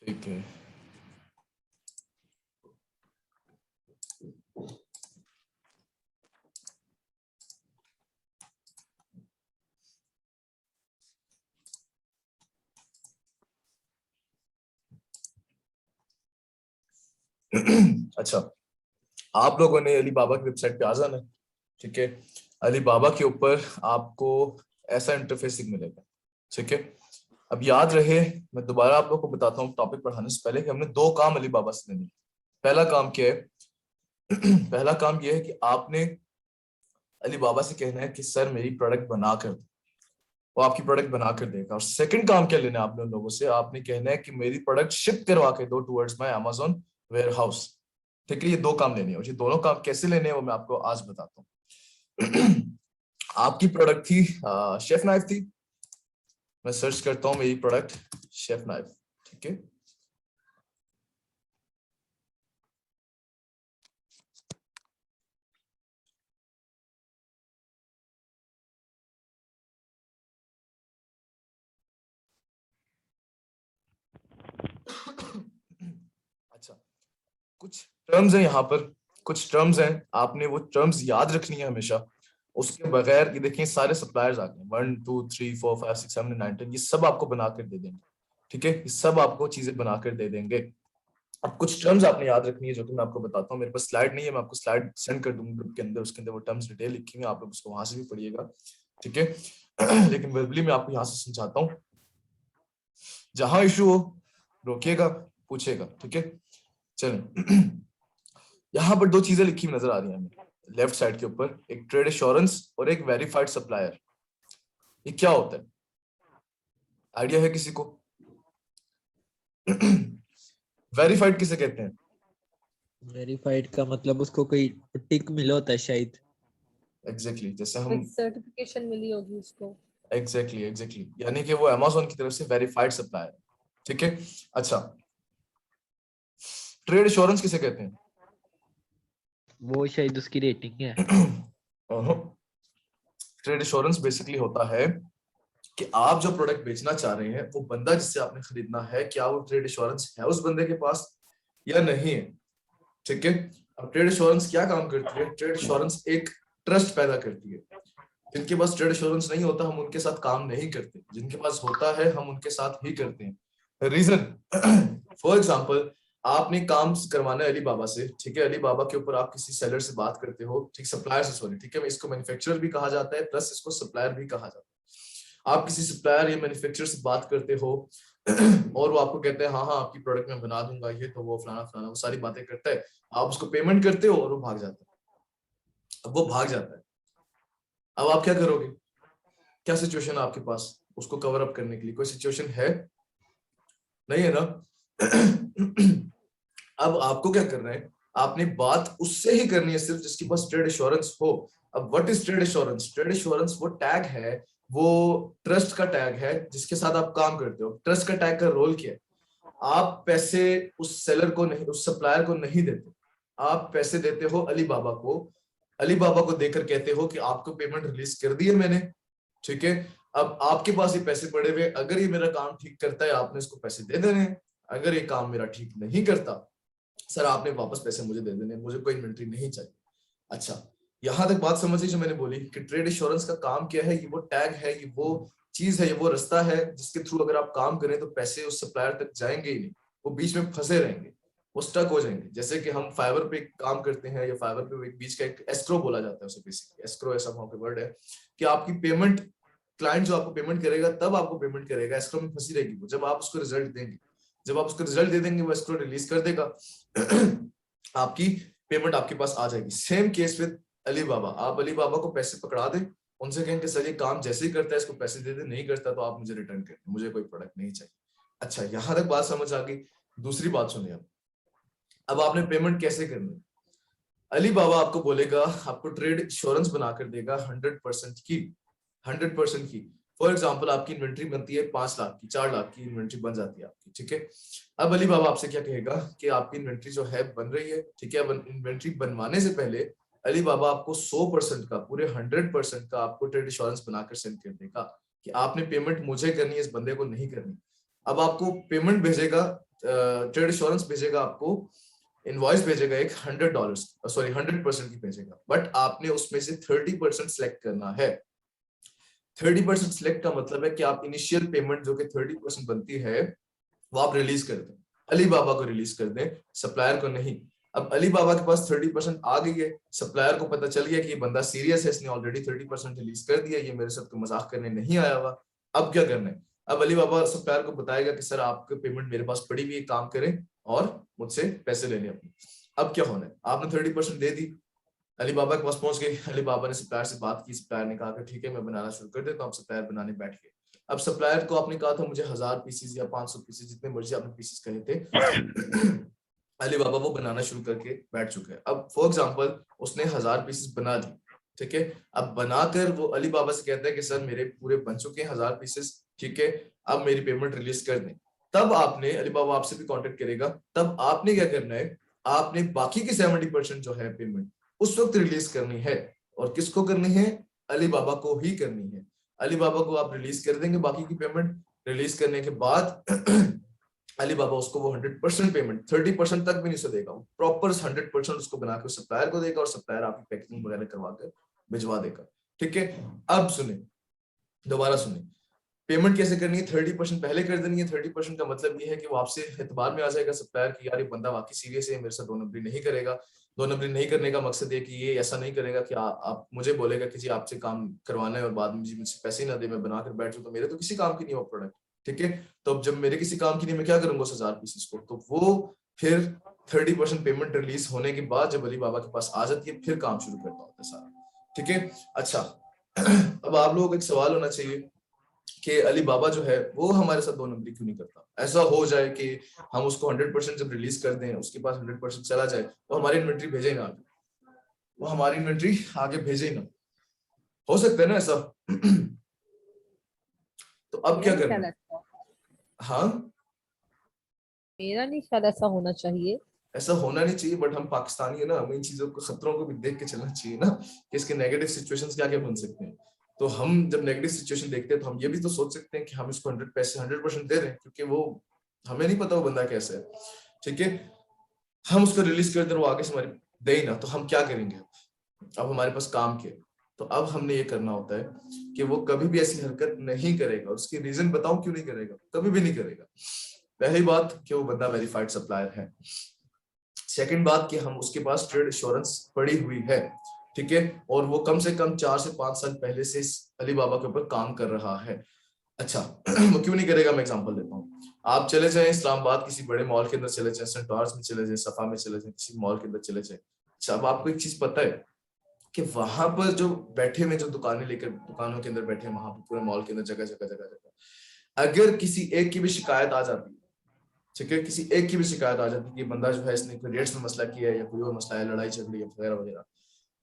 ठीक है, अच्छा, आप लोगों ने अलीबाबा की वेबसाइट पे आ जाना है, ठीक है। अलीबाबा के ऊपर आपको ऐसा इंटरफेस मिलेगा, ठीक है। अब याद रहे, मैं दोबारा आप लोगों को बताता हूँ टॉपिक पढ़ाने से पहले कि हमने 2 काम अलीबाबा से लेने। पहला काम क्या है? पहला काम यह है कि आपने अलीबाबा से कहना है कि सर मेरी प्रोडक्ट बना कर दो, वो आपकी प्रोडक्ट बना कर देगा। और सेकंड काम क्या लेना है आपने उन लोगों से? आपने कहना है कि मेरी प्रोडक्ट शिप करवा के दो towards my Amazon warehouse, ठीक है। ये 2 काम लेने हैं, और ये दोनों काम कैसे लेने हैं वो मैं आपको आज बताता हूँ। आपकी प्रोडक्ट थी शेफ नाइफ थी। मैं सर्च करता हूँ मेरी प्रोडक्ट शेफ नाइफ, ठीक है। अच्छा, कुछ टर्म्स हैं यहाँ पर, कुछ टर्म्स हैं, आपने वो टर्म्स याद रखनी है हमेशा। उसके बगैर ये देखिए सारे सप्लायर्स आ गए, 1 2 3 4 5 6 7 9 10, ये सब आपको बना कर दे देंगे, ठीक है। ये सब आपको चीजें बना कर दे देंगे। अब कुछ टर्म्स आपने याद रखनी है जो कि मैं आपको बताता हूँ। मेरे पास स्लाइड नहीं है, मैं आपको स्लाइड सेंड कर दूंगा ग्रुप के अंदर, उसके अंदर वो टर्म्स डिटेल लिखी हुई है, आप लोग उसको वहां से भी पढ़िएगा, ठीक है। लेकिन वर्बली मैं आपको यहाँ से समझाता हूँ। जहां इशू हो रोकिएगा, पूछेगा, ठीक है। चलिए, यहाँ पर 2 चीजें लिखी हुई नजर आ रही हैं हमें लेफ्ट साइड के ऊपर, एक ट्रेड एश्योरेंस और एक वेरीफाइड सप्लायर। ये क्या होता है, आइडिया है किसी को? वेरीफाइड किसे कहते हैं? वेरीफाइड का मतलब उसको कोई टिक मिला होता है शायद। एग्जैक्टली, जैसे हम सर्टिफिकेशन मिली होगी उसको। एग्जैक्टली, यानी कि वो अमेज़न की तरफ से वेरीफाइड सप्लायर, ठीक है। अच्छा, ट्रेड एश्योरेंस किसे कहते हैं? वो शायद उसकी रेटिंग है। ट्रेड एश्योरेंस बेसिकली होता है कि आप जो प्रोडक्ट बेचना चाह रहे हैं, वो बंदा जिससे आपने खरीदना है, क्या वो ट्रेड एश्योरेंस है उस बंदे के पास या नहीं है, ठीक है। अब ट्रेड एश्योरेंस क्या काम करती है? ट्रेड एश्योरेंस एक ट्रस्ट पैदा करती है। जिनके पास ट्रेड एश्योरेंस नहीं होता, हम उनके साथ काम नहीं करते, जिनके पास होता है हम उनके साथ ही करते हैं। रीजन फॉर एग्जांपल, आपने काम करवाना है अलीबाबा से, ठीक है। अलीबाबा के ऊपर आप किसी सेलर से बात करते हो, ठीक, सप्लायर से, सॉरी, ठीक है। इसको मैन्युफैक्चरर भी कहा जाता है, प्लस इसको सप्लायर भी कहा जाता है। आप किसी सप्लायर या मैन्युफैक्चरर से बात करते हो और वो आपको कहते हैं हाँ हाँ आपकी प्रोडक्ट मैं बना दूंगा, ये तो वो फलाना फलाना, वो सारी बातें करता है। आप उसको पेमेंट करते हो और वो भाग जाता है। अब वो भाग जाता है, अब आप क्या करोगे? क्या सिचुएशन है आपके पास उसको कवर अप करने के लिए? कोई सिचुएशन है? नहीं है ना? अब आपको क्या करना है? आपने बात उससे ही करनी है सिर्फ जिसके पास ट्रेड एश्योरेंस हो। अब what is trade assurance? Trade assurance वो टैग है, वो ट्रस्ट का टैग है जिसके साथ आप काम करते हो। ट्रस्ट का टैग का रोल क्या है? आप पैसे उस सेलर को नहीं, उस सप्लायर को नहीं देते, आप पैसे देते हो अलीबाबा को। अलीबाबा को देकर कहते हो कि आपको पेमेंट रिलीज कर दी है मैंने, ठीक है। अब आपके पास ये पैसे पड़े हुए, अगर ये मेरा काम ठीक करता है आपने इसको पैसे दे देने हैं, अगर ये काम मेरा ठीक नहीं करता सर आपने वापस पैसे मुझे दे देने, मुझे कोई इन्वेंट्री नहीं चाहिए। अच्छा, यहां तक बात समझिए जो मैंने बोली कि ट्रेड एश्योरेंस का काम क्या है? ये वो टैग है, ये वो चीज है, ये वो रास्ता है जिसके थ्रू अगर आप काम करें तो पैसे उस सप्लायर तक जाएंगे ही नहीं, वो बीच में फंसे रहेंगे, वो स्टक हो जाएंगे। जैसे कि हम फाइवर पे काम करते हैं, या फाइवर पे एक बीच का एक एस्क्रो बोला जाता है उसे, बेसिकली एस्क्रो ऐसा वहां पे वर्ड है कि आपकी पेमेंट, क्लाइंट जो आपको पेमेंट करेगा तब आपको पेमेंट करेगा, एस्क्रो में फंसी रहेगी वो, जब आप उसको रिजल्ट देंगे, जब आप उसको रिजल्ट दे देंगे वो एस्क्रो रिलीज कर देगा, आपकी पेमेंट आपके पास आ जाएगी। सेम केस विद अलीबाबा, आप अलीबाबा को पैसे पकड़ा दें, उनसे कहें कि सर ये काम जैसे ही करता है इसको पैसे दे दे, नहीं करता तो आप मुझे रिटर्न कर दें, मुझे कोई प्रोडक्ट नहीं चाहिए। अच्छा, यहां तक बात समझ आ गई। दूसरी बात सुनिए, अब आपने पेमेंट कैसे करनी है? अलीबाबा आपको बोलेगा, आपको ट्रेड इंश्योरेंस बनाकर देगा 100% की, 100% की। फॉर एग्जांपल आपकी इन्वेंट्री बनती है 5 लाख की, 4 लाख की इन्वेंट्री बन जाती है आपकी, ठीक है। अब अलीबाबा आपसे क्या कहेगा कि आपकी इन्वेंट्री जो है बन रही है, ठीक है। अब इन्वेंट्री बनवाने से पहले अलीबाबा आपको 100% का, पूरे 100% का आपको ट्रेड इंश्योरेंस बनाकर सेंड कर देगा कि आपने पेमेंट मुझे करनी है, इस बंदे को नहीं करनी। अब आपको पेमेंट भेजेगा, ट्रेड इंश्योरेंस भेजेगा, आपको इनवॉइस भेजेगा एक $100, सॉरी 100% की भेजेगा, बट आपने उसमें से 30% सिलेक्ट करना है। 30% सिलेक्ट का मतलब है कि आप इनिशियल पेमेंट जो कि 30% बनती है वो आप रिलीज कर दें। अली बाबा को रिलीज कर दें, सप्लायर को नहीं। अब अली बाबा के पास 30% आ गई है, सप्लायर को पता चल गया कि ये बंदा सीरियस है, इसने ऑलरेडी 30% रिलीज कर दिया, ये मेरे साथ कोई मजाक करने नहीं आया हुआ। अब क्या करना है? अब अली बाबा सप्लायर को बताएगा कि सर आपकी पेमेंट मेरे पास पड़ी हुई है, काम करें और मुझसे पैसे ले लें अपने। अब क्या होना है? आपने 30% दे दी, अली बाबा के पास पहुंच गई, अली बाबा ने सप्लायर से बात की, सप्लायर ने कहा कि ठीक है मैं बनाना शुरू कर देता हूँ। सप्लायर बनाने बैठ गए। अब सप्लायर को आपने कहा था मुझे 1000 पीसेस या 500 पीसेस, जितने मर्जी आपने पीसेस कहे थे, अली बाबा वो बनाना शुरू करके बैठ चुके हैं। अब फॉर एग्जांपल उसने 1000 पीसेस बना दी, ठीक है। अब बनाकर वो अली बाबा से कहता है कि सर मेरे पूरे बन चुके हैं 1000 पीसेस, ठीक है, अब मेरी पेमेंट रिलीज कर दें। तब आपने, अली बाबा आपसे भी कांटेक्ट करेगा, तब आपने क्या करना है? आपने बाकी की 70% जो है पेमेंट उस वक्त रिलीज करनी है। और किसको करनी है? अली बाबा को ही करनी है। अली बाबा को आप रिलीज कर देंगे बाकी की पेमेंट। रिलीज करने के बाद अली बाबा उसको वो 100% पेमेंट, 30% तक भी नहीं से देगा, प्रॉपर 100% उसको बना के सप्लायर को देगा और सप्लायर आपकी पैकिंग वगैरह करवा कर भिजवा देगा, ठीक है। अब सुने, दोबारा सुने, पेमेंट कैसे करनी है? 30% पहले कर देनी है। 30% का मतलब ये है कि वो आपसे एतबार में आ जाएगा सप्लायर की, यार ये बंदा वाकई सीरियस है, मेरे साथ 2 नंबरी नहीं करेगा। 2 नंबरी नहीं करने का मकसद है कि ये ऐसा नहीं करेगा कि आप मुझे बोलेगा कि जी आपसे काम करवाना है और बाद में जी मुझसे पैसे ही ना दे, मैं बनाकर बैठ जाऊं, तो मेरे तो किसी काम की नहीं हो प्रोडक्ट, ठीक है। तो अब जब मेरे किसी काम की नहीं, मैं क्या करूंगा उस 1000 पीसेस को? तो वो फिर 30% पेमेंट रिलीज होने के बाद जब अली बाबा के पास आ जाती है, फिर काम शुरू करता होता है सारा, ठीक है। अच्छा, अब आप लोगों को एक सवाल होना चाहिए कि अली बाबा जो है वो हमारे साथ 2 नंबरी क्यों नहीं करता? ऐसा हो जाए कि हम उसको 100% जब रिलीज कर दें, उसके पास 100% चला जाए, तो हमारी इन्वेंट्री भेजे ना आगे, वो हमारी इन्वेंट्री आगे भेजे ना, हो सकता है ना ऐसा? तो अब क्या करना है? हाँ, मेरा नहीं ख्याल ऐसा होना चाहिए। ऐसा होना नहीं चाहिए, बट हम पाकिस्तानी है ना, हमें इन चीजों को, खतरों को भी देख के चलना चाहिए ना कि इसके नेगेटिव सिचुएशंस क्या क्या बन सकते हैं। तो हम जब नेगेटिव सिचुएशन देखते हैं तो हम ये भी तो सोच सकते हैं कि हम इसको 100% दे रहे हैं, क्योंकि वो हमें नहीं पता वो बंदा कैसा है, ठीक है। हम उसको रिलीज कर दे, वो आगे से हमारी दे ही ना, तो हम क्या करेंगे? अब हमारे पास काम किया, तो अब हमने ये करना होता है कि वो कभी भी ऐसी हरकत नहीं करेगा। उसकी रीजन बताऊं क्यों नहीं करेगा? कभी भी नहीं करेगा। पहली बात कि वो बंदा वेरीफाइड सप्लायर है। सेकंड बात कि हम उसके पास ट्रेड इंश्योरेंस पड़ी हुई है, ठीक है, और वो कम से कम 4 से 5 साल पहले से अली बाबा के ऊपर काम कर रहा है। अच्छा, वो क्यों नहीं करेगा? मैं एग्जांपल देता हूँ। आप चले जाएं इस्लामाबाद किसी बड़े मॉल के अंदर चले जाएं, सेंट टॉर्च में चले जाएं, सफा में चले जाएं, किसी मॉल के अंदर चले जाएं। अच्छा, अब आपको एक चीज पता है कि वहां पर जो बैठे हुए, जो दुकानें लेकर दुकानों के अंदर बैठे हैं, वहां पर पूरे मॉल के अंदर जगह जगह जगह जगह, अगर किसी एक की भी शिकायत आ जाती है, ठीक है, किसी एक की भी शिकायत आ जाती है कि बंदा जो है इसने कोई रेट्स में मसला किया है या कोई और मसला है, लड़ाई झगड़ी वगैरह वगैरह,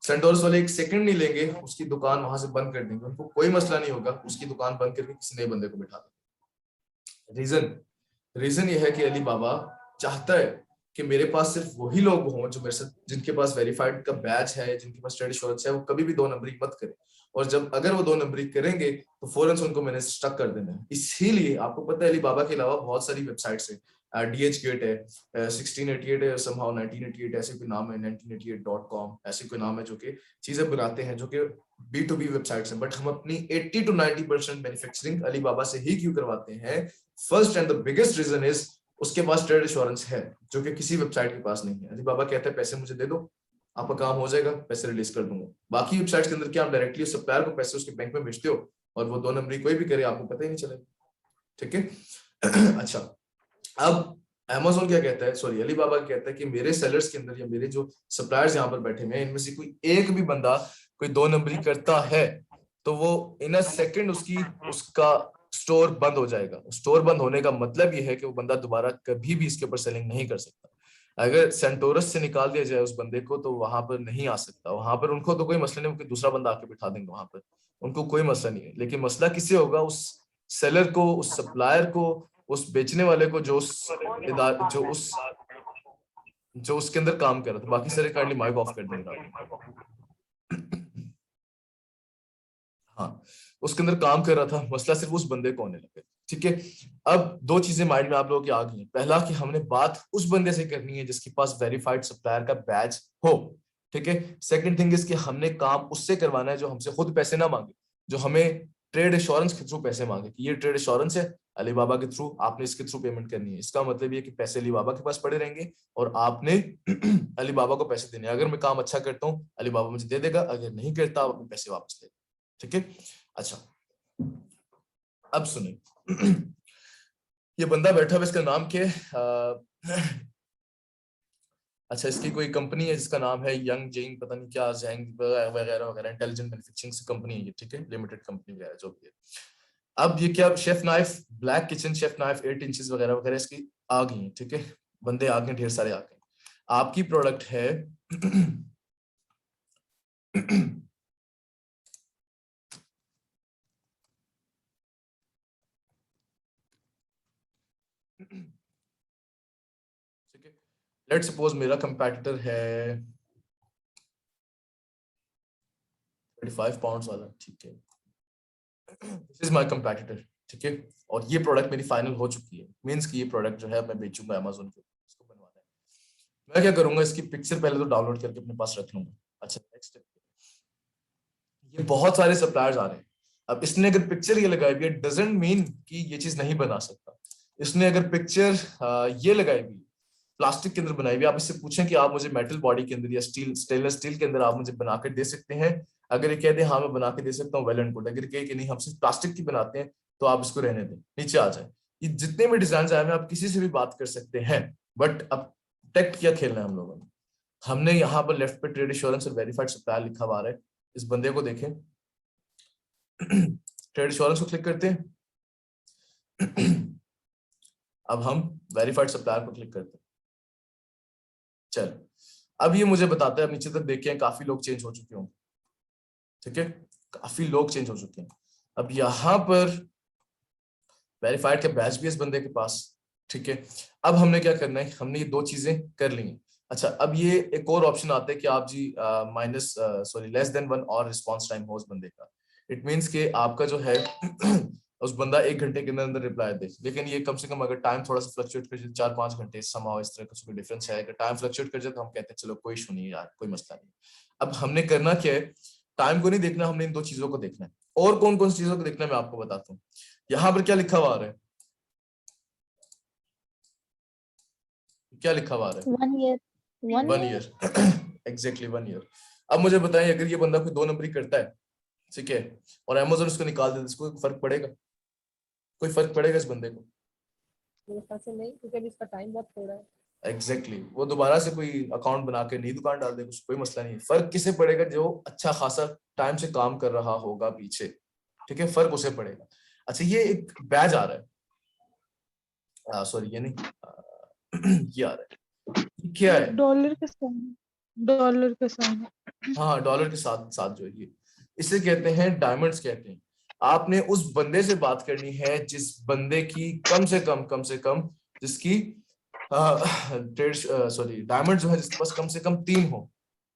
सेंटोरस वाले 1 सेकंड नहीं लेंगे, उसकी दुकान वहां से बंद कर देंगे। उनको कोई मसला नहीं होगा, उसकी दुकान बंद करके किसी नए बंदे को बिठा देंगे। रीजन ये है कि अली बाबा चाहता है कि मेरे पास सिर्फ वही लोग हों जो मेरे साथ, जिनके पास वेरीफाइड का बैच है, जिनके पास ट्रेड इंश्योरेंस है, वो कभी भी 2 नंबरी मत करें। और जब अगर वो 2 नंबरी करेंगे तो फौरन से उनको मैंने स्टक कर देना है। इसीलिए आपको पता है अली बाबा के अलावा बहुत सारी वेबसाइट्स है, DH गेट है, 1688 है, somehow 1988 ऐसे कोई नाम है, 1988.com ऐसे कोई नाम है, जो कि चीजें बनाते हैं, जो कि B2B वेबसाइट्स हैं। बट हम अपनी 80 to 90% मैन्युफैक्चरिंग अली बाबा से ही क्यों करवाते हैं? First and the biggest reason is उसके पास ट्रेड इंश्योरेंस है, जो कि किसी वेबसाइट के पास नहीं है। अली बाबा कहता है पैसे मुझे दे दो, आपका काम हो जाएगा, पैसे रिलीज कर दूंगा। बाकी वेबसाइट्स के अंदर क्या आप डायरेक्टली सप्लायर को पैसे उसके बैंक में भेजते हो और वो 2 नंबरी कोई भी करे आपको पता ही नहीं चलेगा, ठीक है। अच्छा, अब Amazon क्या कहता है, सॉरी अली बाबा कहता है कि मेरे सेलर्स के अंदर या मेरे जो सप्लायर्स यहाँ पर बैठे हुए हैं, इनमें से कोई एक भी बंदा कोई 2 नंबरी करता है तो वो इन अ सेकंड उसका स्टोर बंद हो जाएगा। स्टोर बंद होने का मतलब ये है कि वो बंदा दोबारा कभी भी इसके ऊपर सेलिंग नहीं कर सकता। अगर सेंटोरस से निकाल दिया जाए उस बंदे को तो वहां पर नहीं आ सकता। वहां पर उनको तो कोई मसला नहीं, उनको दूसरा बंदा आके बिठा देंगे वहां पर, उनको कोई मसला नहीं है। लेकिन मसला किससे होगा? उस सेलर को, उस सप्लायर को, उस बेचने वाले को, जो उसके अंदर काम कर रहा था। बाकी सारे काइंडली माइक ऑफ कर देंगे। हाँ, उसके अंदर काम कर रहा था, मसला सिर्फ उस बंदे को होने लगे, ठीक है। अब 2 चीजें माइंड में आप लोगों की आ गई हैं। पहला कि हमने बात उस बंदे से करनी है जिसके पास वेरीफाइड सप्लायर का बैच हो, ठीक है। सेकंड थिंग इज कि हमने काम उससे करवाना है जो हमसे खुद पैसे ना मांगे, जो हमें ट्रेड इंश्योरेंस के थ्रू पैसे मांगे कि ये ट्रेड इंश्योरेंस है, अलीबाबा के थ्रू, आपने इसके थ्रू पेमेंट करनी है। इसका मतलब ये कि पैसे अलीबाबा के पास पड़े रहेंगे और आपने अलीबाबा को पैसे देने। अगर मैं काम अच्छा करता हूँ अलीबाबा मुझे दे देगा, अगर नहीं करता आप अपने पैसे वापस दे। ठीक है, अच्छा अब सुनिए ये बंदा बैठा हुआ, इसका नाम क्या है? अच्छा, इसकी कोई कंपनी है जिसका नाम है यंग जेंग, पता नहीं क्या जेंग वगैरह वगैरह, इंटेलिजेंट मैन्युफैक्चरिंग कंपनी है ये। ठीक है, लिमिटेड कंपनी वगैरह जो भी है। अब ये क्या, chef knife, black kitchen chef knife 8 inches वगैरह वगैरह इसकी आ गई है। ठीक है, बंदे आ गए, ढेर सारे आ गए। आपकी प्रोडक्ट है ठीक है, लेट सपोज मेरा कंपैटिटर है 35 पाउंड्स वाला। ठीक है, दिस इज माय कंपैटिटर। ठीक है, और ये प्रोडक्ट मेरी फाइनल हो चुकी है, मींस कि ये प्रोडक्ट जो है मैं बेचूंगा अमेज़न के ऊपर, इसको बनवाना है। मैं क्या करूंगा, इसकी पिक्चर पहले तो डाउनलोड करके अपने पास रख लूंगा। अच्छा, नेक्स्ट स्टेप, ये बहुत सारे सप्लायर्स आ रहे हैं। अब इसने अगर पिक्चर ये लगाई हुई है, डजंट मीन कि ये चीज नहीं बना सकता। इसने अगर पिक्चर ये लगाई हुई प्लास्टिक के अंदर बनाई हुई, आप इससे पूछें कि आप मुझे मेटल बॉडी के अंदर या स्टील, स्टेनलेस स्टील के अंदर आप मुझे बना के दे सकते हैं। अगर ये कह दे हाँ मैं बना के दे सकता हूँ, वेल एंड गुड। अगर कहे कि नहीं हम सिर्फ प्लास्टिक की बनाते हैं, तो आप इसको रहने दें, नीचे आ जाए। ये जितने भी डिजाइन आए हैं आप किसी से भी बात कर सकते हैं, बट अब टेक्ट क्या खेलना है हम लोगों ने। हमने यहाँ पर लेफ्ट पे ट्रेड एश्योरेंस और वेरीफाइड सप्लायर लिखा हुआ है। इस बंदे को देखें, ट्रेड एश्योरेंस को क्लिक करते हैं। अब हम वेरीफाइड सप्लायर को क्लिक करते हैं। चलो, अब ये मुझे बताते हैं, नीचे तक देखें काफी लोग चेंज हो चुके होंगे। ठीक है, काफी लोग चेंज हो चुके हैं। अब यहाँ पर वेरीफाइड का बैच भी है इस बंदे के पास। ठीक है, अब हमने क्या करना है, हमने ये दो चीजें कर ली हैं। अच्छा, अब ये एक और ऑप्शन आता है कि आप जी लेस देन 1 और रिस्पॉन्स टाइम हो उस बंदे का। इट मीन्स के आपका जो है उस बंदा 1 घंटे के अंदर अंदर रिप्लाई दे, लेकिन ये कम से कम अगर टाइम थोड़ा सा फ्लक्चुएट कर जाए, 4-5 घंटे समाओ, इस तरह का कोई डिफरेंस है। अगर टाइम फ्लक्चुएट कर जाए तो हम कहते हैं चलो कोई इशू नहीं यार, कोई मसला नहीं। अब हमने करना क्या है, टाइम को नहीं देखना, हमने इन दो चीजों को देखना है। और कौन कौन सी चीजों को देखना है मैं आपको बताता हूँ। यहाँ पर क्या लिखा हुआ आ रहा है, क्या लिखा हुआ आ रहा है? 1 year 1 ईयर एग्जैक्टली 1 ईयर। अब मुझे बताएं, अगर ये बंदा कोई 2 नंबरी करता है, ठीक है, और अमेज़न उसको निकाल दे, इसको फर्क पड़ेगा? कोई फर्क पड़ेगा इस बंदे को? मेरे ख्याल से नहीं, क्योंकि अभी इसका टाइम बहुत थोड़ा है। एग्जैक्टली वो दोबारा से कोई अकाउंट बना के नई दुकान डाल दे, कुछ कोई मसला नहीं है। फर्क किसे पड़ेगा? जो अच्छा खासा टाइम से काम कर रहा होगा पीछे। ठीक है, फर्क उसे पड़ेगा। अच्छा, ये एक बैज आ रहा है, सॉरी ये नहीं, ये आ रहा है, क्या है? डॉलर के साथ, डॉलर के साथ। हाँ, डॉलर के साथ साथ जो है ये, इसे कहते हैं डायमंड्स कहते हैं। आपने उस बंदे से बात करनी है जिस बंदे की कम से कम जिसकी डायमंड जो है जिसके पास कम से कम 3 हो,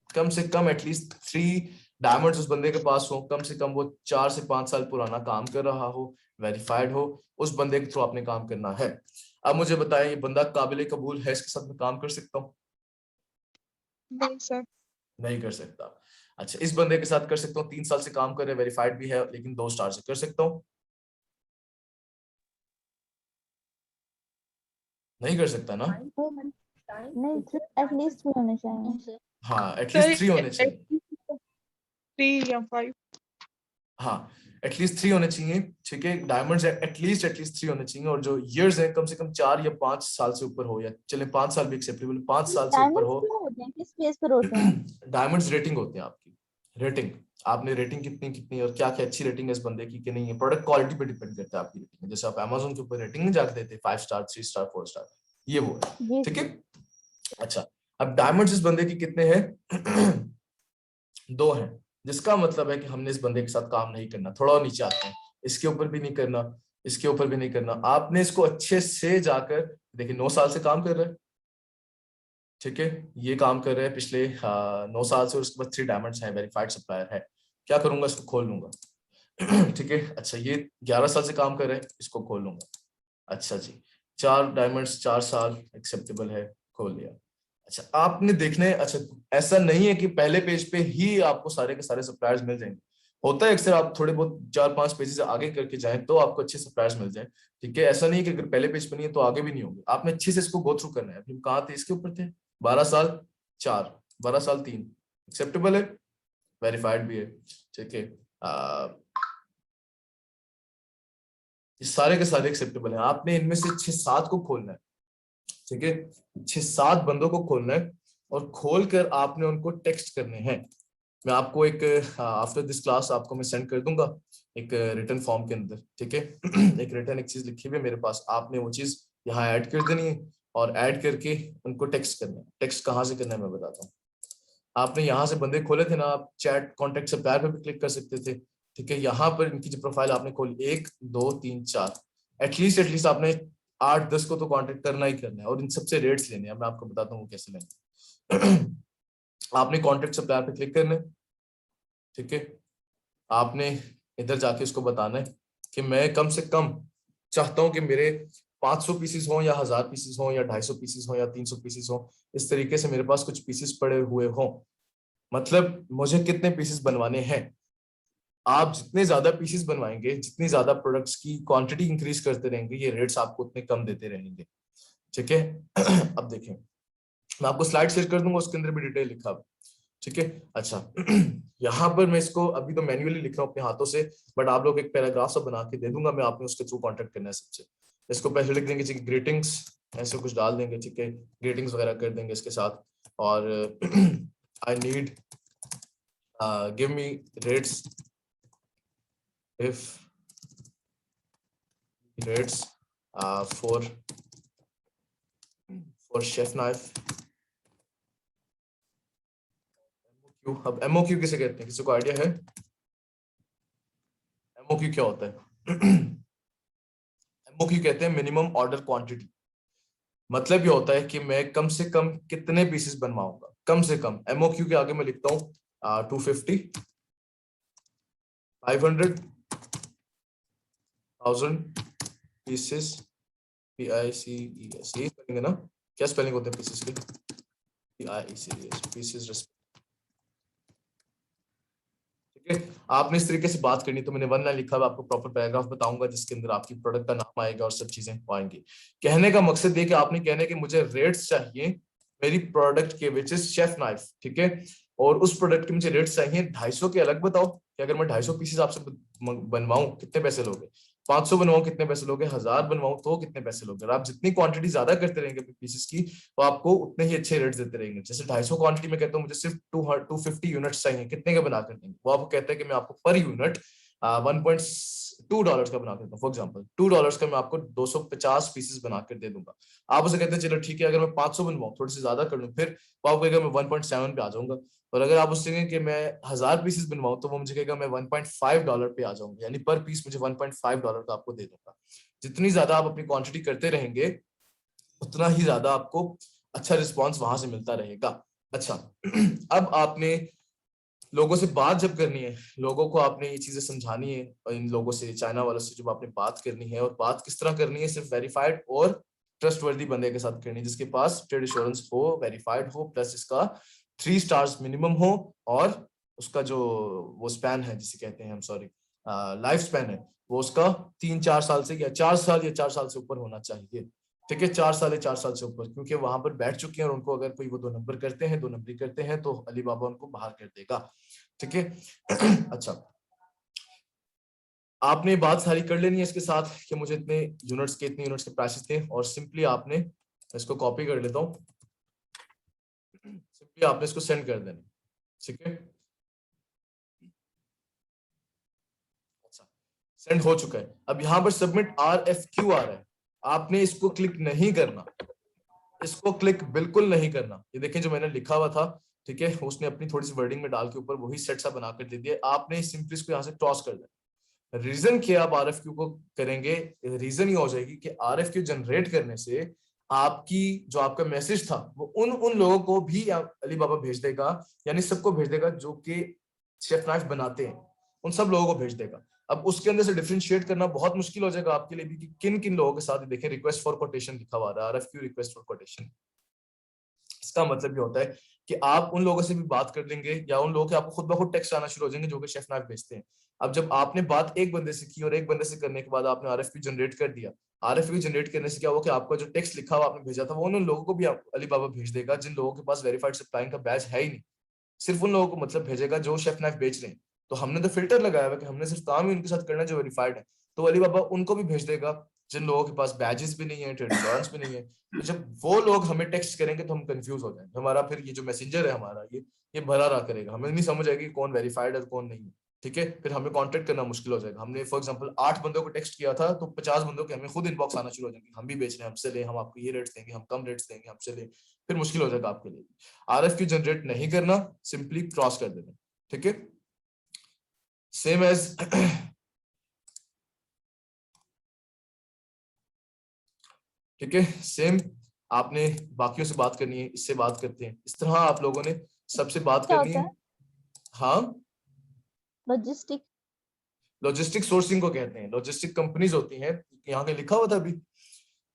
कम से कम एटलीस्ट 3 डायमंड्स उस बंदे के पास हो, कम से कम वो 4 से 5 साल पुराना काम कर रहा हो, वेरीफाइड हो, उस बंदे के थ्रू आपने काम करना है। अब मुझे बताएं, ये बंदा काबिल कबूल है, इसके साथ मैं काम कर सकता हूँ? नहीं सर। नहीं कर सकता। अच्छा, इस बंदे के साथ कर सकता हूँ, 3 साल से काम कर रहे, वेरीफाइड भी है, लेकिन 2 स्टार से कर सकता हूँ? नहीं कर सकता ना? नहीं, एटलीस्ट 3 होने चाहिए। हाँ, एटलीस्ट 3 होने चाहिए। 3 या 5। हाँ, एटलीस्ट 3 होने चाहिए। ठीक है, डायमंड्स एटलीस्ट 3 होने चाहिए, और जो इयर्स है कम से कम 4 या 5 साल से ऊपर हो, या चले 5 साल भी एक्सेप्टेबल, 5 साल से ऊपर हो। डायमंड्स क्या होते हैं, किस बेस पर होते हैं? डायमंड्स रेटिंग होते हैं आपकी, रेटिंग। आपने रेटिंग कितनी और क्या क्या अच्छी रेटिंग है इस बंदे की कि नहीं है, प्रोडक्ट क्वालिटी पे डिपेंड करता है आपकी रेटिंग। जैसे आप अमेज़न के ऊपर रेटिंग नहीं जाके देते 5 स्टार 3 स्टार 4 स्टार, ये वो है। ठीक है, अच्छा, अब डायमंड्स इस बंदे की कितने हैं? 2 हैं, जिसका मतलब है कि हमने इस बंदे के साथ काम नहीं करना। थोड़ा और नीचे आते हैं, इसके ऊपर भी नहीं करना, इसके ऊपर भी नहीं करना। आपने इसको अच्छे से जाकर देखिए, 9 साल से काम कर रहा है। ठीक है, ये काम कर रहे हैं पिछले 9 साल से, और उसके बाद 3 डायमंड्स हैं, वेरीफाइड सप्लायर है। क्या करूंगा, इसको खोल लूंगा। ठीक है, अच्छा, ये 11 साल से काम कर रहे हैं, इसको खोल लूंगा। अच्छा जी, 4 डायमंड्स 4 साल एक्सेप्टेबल है, खोल लिया। अच्छा, आपने देखना है, अच्छा ऐसा नहीं है कि पहले पेज पे ही आपको सारे के सारे सप्लायर्स मिल जाएंगे। होता है अक्सर, आप थोड़े बहुत 4-5 पेजेस आगे करके जाएं तो आपको अच्छे सप्लायर्स मिल जाए, ठीक है। ऐसा नहीं कि अगर पहले पेज पर नहीं है तो आगे भी नहीं होंगे, आपने अच्छे से इसको गो थ्रू करना है। हम कहाँ थे, इसके ऊपर थे, 12 साल 4, 12 साल 3, एक्सेप्टेबल है, वेरीफाइड भी है, ठीक है। ये सारे के सारे एक्सेप्टेबल हैं। आपने इनमें से 6-7 को खोलना है, ठीक है, 6-7 बंदों को खोलना है और खोल कर आपने उनको टेक्स्ट करने हैं। मैं आपको एक आफ्टर दिस क्लास आपको मैं सेंड कर दूंगा एक रिटर्न फॉर्म के अंदर, ठीक है। एक रिटर्न एक चीज लिखी हुई है मेरे पास, आपने वो चीज यहाँ ऐड कर देनी है और ऐड करके उनको टेक्स्ट करना है। टेक्स्ट कहाँ से करना है मैं बताता हूँ। आपने यहाँ से बंदे खोले थे ना, आप चैट कॉन्टेक्ट सप्लायर पे भी क्लिक कर सकते थे, ठीक है। यहाँ पर इनकी जो प्रोफाइल आपने खोली 1 2 3 4, एटलीस्ट आपने 8-10 को तो कांटेक्ट करना ही करना है और इन सबसे रेट्स लेने हैं। मैं आपको बताता हूँ वो कैसे लेने। आपने कॉन्टेक्ट सप्लायर पे क्लिक करना है, ठीक है। आपने इधर जाके उसको बताना है कि मैं कम से कम चाहता हूं कि मेरे 500 पीसेस हों या 1000 पीसेस हों या 250 पीसेस हों या 300 पीसेस हों, इस तरीके से मेरे पास कुछ पीसेस पड़े हुए हों। मतलब मुझे कितने पीसेस बनवाने हैं। आप जितने ज्यादा पीसेस बनवाएंगे, जितनी ज्यादा प्रोडक्ट्स की क्वांटिटी इंक्रीज करते रहेंगे, ये रेट्स आपको उतने कम देते रहेंगे, ठीक है। अब देखें, मैं आपको स्लाइड शेयर कर दूंगा, उसके अंदर भी डिटेल लिखा हुआ, ठीक है। अच्छा, यहाँ पर मैं इसको अभी तो मैन्युअली लिख रहा हूँ अपने हाथों से, बट आप लोग एक पैराग्राफ सा बना के दे दूंगा मैं, आपने उसके थ्रू कांटेक्ट करना है सबसे। इसको पहले लिख देंगे, ठीक है, ग्रीटिंग्स ऐसे कुछ डाल देंगे, ठीक है, ग्रीटिंग्स वगैरह कर देंगे इसके साथ। और I need give me rates if rates for chef knife. अब एमओक्यू किसे कहते हैं, किसी को आइडिया है एमओक्यू क्या होता है? एमओक्यू कहते हैं मिनिमम ऑर्डर क्वांटिटी। मतलब ये होता है कि मैं कम से कम कितने पीसेस बनवाऊंगा, कम से कम। एमओक्यू के आगे मैं लिखता हूँ 250, 500, 1000 पीसेस, PICES, यही स्पेलिंग है ना? क्या स्पेलिंग होते हैं पीसेस के? PICES, pieces. आपने इस तरीके से बात करनी, तो मैंने 1 लाइन लिखा हुआ, आपको प्रॉपर पैराग्राफ बताऊंगा जिसके अंदर आपकी प्रोडक्ट का नाम आएगा और सब चीजें आएंगी। कहने का मकसद ये कि आपने कहना है कि मुझे रेट्स चाहिए मेरी प्रोडक्ट के, विच इज शेफ नाइफ, ठीक है। और उस प्रोडक्ट के मुझे रेट्स चाहिए 250 के। अलग बताओ कि अगर मैं 250 पीसेस आपसे बनवाऊं कितने पैसे लोगे, 500 बनवाऊं कितने पैसे लोगे, 1000 बनवाऊं तो कितने पैसे लोगे। और आप जितनी क्वांटिटी ज्यादा करते रहेंगे अपने पीसेस की, तो आपको उतने ही अच्छे रेट्स देते रहेंगे। जैसे 250 क्वांटिटी में कहता हूँ मुझे सिर्फ 250 यूनिट्स चाहिए, कितने का बना कर देंगे, वो आपको कहता है कि मैं आपको पर यूनिट $1.2 का बना देता हूँ। फॉर एग्जाम्पल $2 का मैं आपको 250 पीसेस बनाकर दे दूंगा। आप उसे कहते हैं चलो ठीक है, अगर मैं 500 बनवाऊं, थोड़ी सी ज्यादा कर लूं, फिर वो आपको कहेगा मैं 1.7 पे आ जाऊंगा। और अगर आप उससे कहें कि मैं 1000 पीसेस बनवाऊं, तो वो मुझे कहेगा मैं $1.5 पे आ जाऊंगा, यानी पर पीस मुझे $1.5 का आपको दे दूंगा। जितनी ज्यादा आप अपनी क्वांटिटी करते रहेंगे, उतना ही ज्यादा आपको अच्छा रिस्पॉन्स वहां से मिलता रहेगा। अच्छा, अब आपने लोगों से बात जब करनी है, लोगों को आपने ये चीजें समझानी है, और इन लोगों से, चाइना वालों से जब आपने बात करनी है, और बात किस तरह करनी है, सिर्फ वेरीफाइड और ट्रस्टवर्दी बंदे के साथ करनी है, जिसके पास ट्रेड एश्योरेंस हो, वेरीफाइड हो, प्लस इसका 3 स्टार्स मिनिमम हो, और उसका जो वो स्पैन है जिसे कहते हैं हम, सॉरी, लाइफ स्पैन है, वो उसका 3-4 साल से या 4 साल या 4 साल से ऊपर होना चाहिए, ठीक है। 4 साल या 4 साल से ऊपर, क्योंकि वहां पर बैठ चुके हैं और उनको अगर कोई वो 2 नंबर करते हैं, 2 नंबरी करते हैं, तो अली बाबा उनको बाहर कर देगा, ठीक है। अच्छा, आपने बात सारी कर लेनी है इसके साथ कि मुझे इतने यूनिट्स के प्राइसेस थे, और सिंपली आपने इसको कॉपी कर लेता हूँ, सिंपली आपने इसको सेंड कर देना, ठीक है। अच्छा, सेंड हो चुका है। अब यहाँ पर सबमिट RFQ आ रहा है, आपने इसको क्लिक नहीं करना, इसको क्लिक बिल्कुल नहीं करना। ये देखें जो मैंने लिखा हुआ था, ठीक है, उसने अपनी थोड़ी सी वर्डिंग में डाल के ऊपर वही सेट सा बनाकर दे दिया, आपने सिंपली इसको यहाँ से क्रॉस कर देना। रीजन क्या आप RFQ को करेंगे, रीजन ये हो जाएगी कि RFQ जनरेट करने से आपकी जो आपका मैसेज था वो उन लोगों को भी अली बाबा भेज देगा, यानी सबको भेज देगा जो कि शेफ नाइफ बनाते हैं, उन सब लोगों को भेज देगा। अब उसके अंदर से डिफरेंशिएट करना बहुत मुश्किल हो जाएगा आपके लिए भी कि किन किन लोगों के साथ, देखें रिक्वेस्ट फॉर कोटेशन लिखा हुआ है, RFQ रिक्वेस्ट फॉर कोटेशन, इसका मतलब ये होता है कि आप उन लोगों से भी बात कर लेंगे या उन लोगों के आपको खुद ब खुद टेक्स्ट आना शुरू हो जाएंगे जो कि शेफ नाइफ बेचते हैं। अब जब आपने बात एक बंदे से की और एक बंदे से करने के बाद आपने आरएफपी जनरेट कर दिया, आरएफपी जनरेट करने से क्या हुआ कि आपका जो टेक्स्ट लिखा हुआ आपने भेजा था वो उन लोगों को भी अलीबाबा भेज देगा जिन लोगों के पास वेरीफाइड सप्लाइंग का बैच है ही नहीं, सिर्फ उन लोगों को मतलब भेजेगा जो शेफ नाइफ बेच रहे हैं। तो हमने तो फिल्टर लगाया हुआ कि हमने सिर्फ काम ही उनके साथ करना है जो वेरीफाइड है, तो अलीबाबा उनको भी भेज देगा जिन लोगों के पास बैजेस भी नहीं है, ट्रेड इंश्योरेंस भी नहीं है। तो जब वो लोग हमें टेक्स्ट करेंगे तो हम कंफ्यूज हो जाएंगे, हमारा फिर ये जो मैसेंजर है हमारा ये भरा रहा करेगा, हमें नहीं समझ आएगी कौन वेरीफाइड है कौन नहीं है। ठीक है, फिर हमें कांटेक्ट करना मुश्किल हो जाएगा। हमने फॉर एग्जांपल 8 बंदों को टेक्स्ट किया था तो 50 बंदों के हमें खुद इनबॉक्स आना शुरू हो जाएंगे, हम भी बेच रहे हैं, हमसे ले, हम आपको ये रेट्स देंगे, हम कम रेट्स देंगे, हमसे ले। फिर मुश्किल हो जाएगा आपके लिए। आरएफक्यू जनरेट नहीं करना, सिंपली क्रॉस कर देना। ठीक है, सेम एज ठीक है, सेम आपने बाकियों से बात करनी है, इससे बात करते हैं, इस तरह आप लोगों ने सबसे बात क्या करनी होता है। है हाँ, लॉजिस्टिक? लॉजिस्टिक सोर्सिंग को कहते हैं, लॉजिस्टिक कंपनीज होती हैं, यहाँ पे लिखा हुआ था अभी,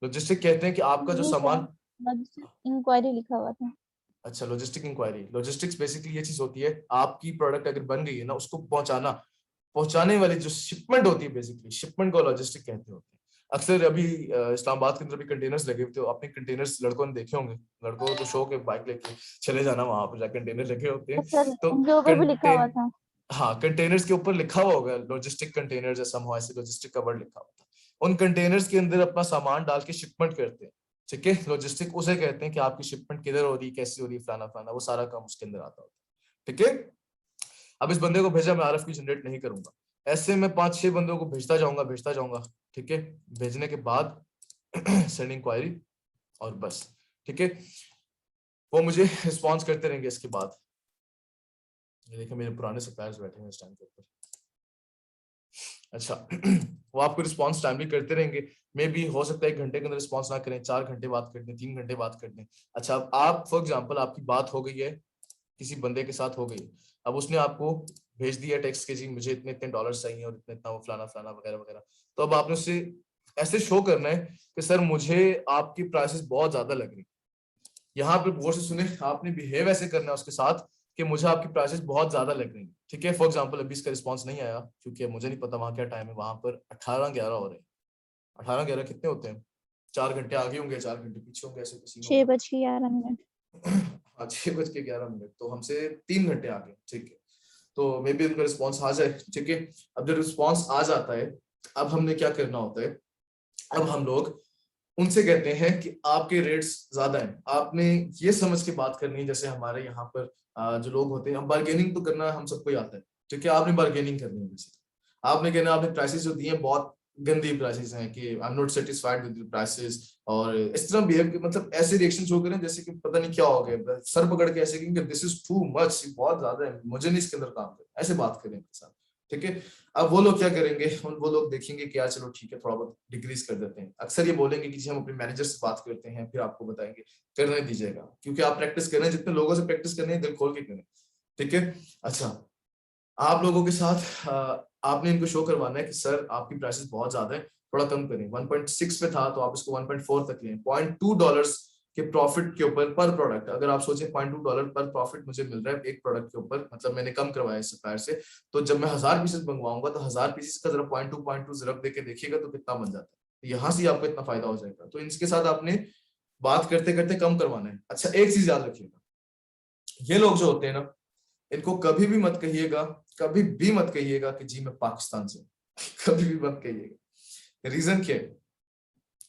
लॉजिस्टिक कहते हैं कि आपका जो सामान, लॉजिस्टिक इंक्वायरी लिखा हुआ था। अच्छा लॉजिस्टिक इंक्वायरी, लॉजिस्टिक्स बेसिकली ये चीज होती है, आपकी प्रोडक्ट अगर बन गई है ना उसको पहुंचाने वाली जो शिपमेंट होती है, बेसिकली शिपमेंट को लॉजिस्टिक कहते होते हैं। अक्सर अभी इस्लामाबाद के अंदर भी कंटेनर्स लगे हुए थे, आपने कंटेनर्स लड़कों ने देखे होंगे, लड़कों को तो शौक है बाइक लेके चले जाना, वहां पर जाकर कंटेनर लगे होते हैं। सर तो उनके ऊपर भी लिखा हुआ था। हाँ, कंटेनर्स के ऊपर लिखा हुआ होगा लॉजिस्टिक कंटेनर, जैसा हम ऐसे लॉजिस्टिक का वर्ड लिखा हुआ था। उन कंटेनर्स के अंदर अपना सामान डाल के शिपमेंट करते हैं। ठीक है, लॉजिस्टिक उसे कहते हैं कि आपकी शिपमेंट किधर हो रही है, कैसी हो रही है, फलाना फलाना, वो सारा काम उसके अंदर आता होता है। ठीक है, अब इस बंदे को भेजा, मैं आरएफक्यू जनरेट नहीं करूंगा, ऐसे मैं 5-6 बंदों को भेजता जाऊंगा। ठीक है, भेजने के बाद सेंड इंक्वायरी और बस। ठीक है, वो मुझे रिस्पॉन्स करते रहेंगे। इसके बाद ये देखिए मेरे पुराने सप्लायर्स बैठे हैं इस टाइम के ऊपर। अच्छा वो आपको रिस्पॉन्स टाइमली करते रहेंगे, मे बी हो सकता है 1 घंटे के अंदर रिस्पॉन्स ना करें, 4 घंटे बात कर दें, 3 घंटे बात कर दें। अच्छा, अब आप फॉर एग्जांपल आपकी बात हो गई है, किसी बंदे के साथ हो गई, अब उसने आपको भेज दिया टेक्स्ट के जी मुझे इतने इतने डॉलर चाहिए और इतना इतना वो फलाना फलाना वगैरह वगैरह। तो अब आपने उससे ऐसे शो करना है कि सर मुझे आपकी प्राइसेस बहुत ज्यादा लग रही। यहाँ पे गौर से सुने, आपने बिहेव ऐसे करना है उसके साथ कि मुझे आपकी प्राइसेस बहुत ज्यादा लग रही है। ठीक है, फॉर एग्जांपल अभी इसका रिस्पांस नहीं आया क्योंकि मुझे नहीं पता वहां क्या टाइम है, वहां पर 18-11 हो रहे हैं। 18-11 कितने होते हैं? 4 घंटे आगे होंगे, 4 घंटे पीछे होंगे, ऐसे किसी 6:11। हाँ, 6:11, तो हमसे 3 घंटे आगे। ठीक है, तो मे बी उनका रिस्पॉन्स आ जाए। ठीक है, अब जब रिस्पॉन्स आ जाता है, अब हमने क्या करना होता है, अब हम लोग उनसे कहते हैं कि आपके रेट्स ज्यादा हैं। आपने ये समझ के बात करनी है, जैसे हमारे यहाँ पर जो लोग होते हैं, बार्गेनिंग तो करना हम सबको ही आता है। ठीक है, आपने बार्गेनिंग करनी है, जैसे आपने कहना आपने प्राइसेस जो दिए हैं बहुत गंदी प्राइसेस हैं कि I am not satisfied with the prices, और इस तरह बिहेव, मतलब ऐसे रिएक्शन शो करें जैसे कि पता नहीं क्या हो गया, सर पकड़ के ऐसे कि दिस इज टू मच, बहुत ज्यादा है, मुझे नहीं इसके अंदर काम करना, ऐसे बात करें उनके साथ। ठीक है, अब वो लोग क्या करेंगे, वो लोग देखेंगे कि यार चलो ठीक है थोड़ा बहुत डिक्रीज कर देते हैं। अक्सर ये बोलेंगे कि जी हम अपने मैनेजर से बात करते हैं, फिर आपको बताएंगे, करने दीजिएगा क्योंकि आप प्रैक्टिस करें, जितने लोगों से प्रैक्टिस करनी है दिल खोल के करें। ठीक है, अच्छा आप लोगों के साथ आपने इनको शो करवाना है कि सर आपकी प्राइसेस बहुत ज्यादा है, थोड़ा कम करें। 1.6 पे था तो आप इसको 1.4 तक लें। $0.2 के प्रॉफिट के ऊपर पर प्रोडक्ट, अगर आप सोचें $0.2 पर प्रॉफिट मुझे मिल रहा है एक प्रोडक्ट के ऊपर, मतलब मैंने कम करवाया इस सप्लायर से, तो जब मैं 1000 पीसेस मंगवाऊंगा तो 1000 पीसेस का जरा 0.2 जरब देके देखिएगा तो कितना बन जाता है, यहाँ से आपको इतना फायदा हो जाएगा। तो इनके साथ आपने बात करते करते कम करवाना है। अच्छा, एक चीज याद रखिएगा, ये लोग जो होते हैं ना, इनको कभी भी मत कहिएगा कि जी मैं पाकिस्तान से कभी भी मत कहिएगा। रीजन क्या है,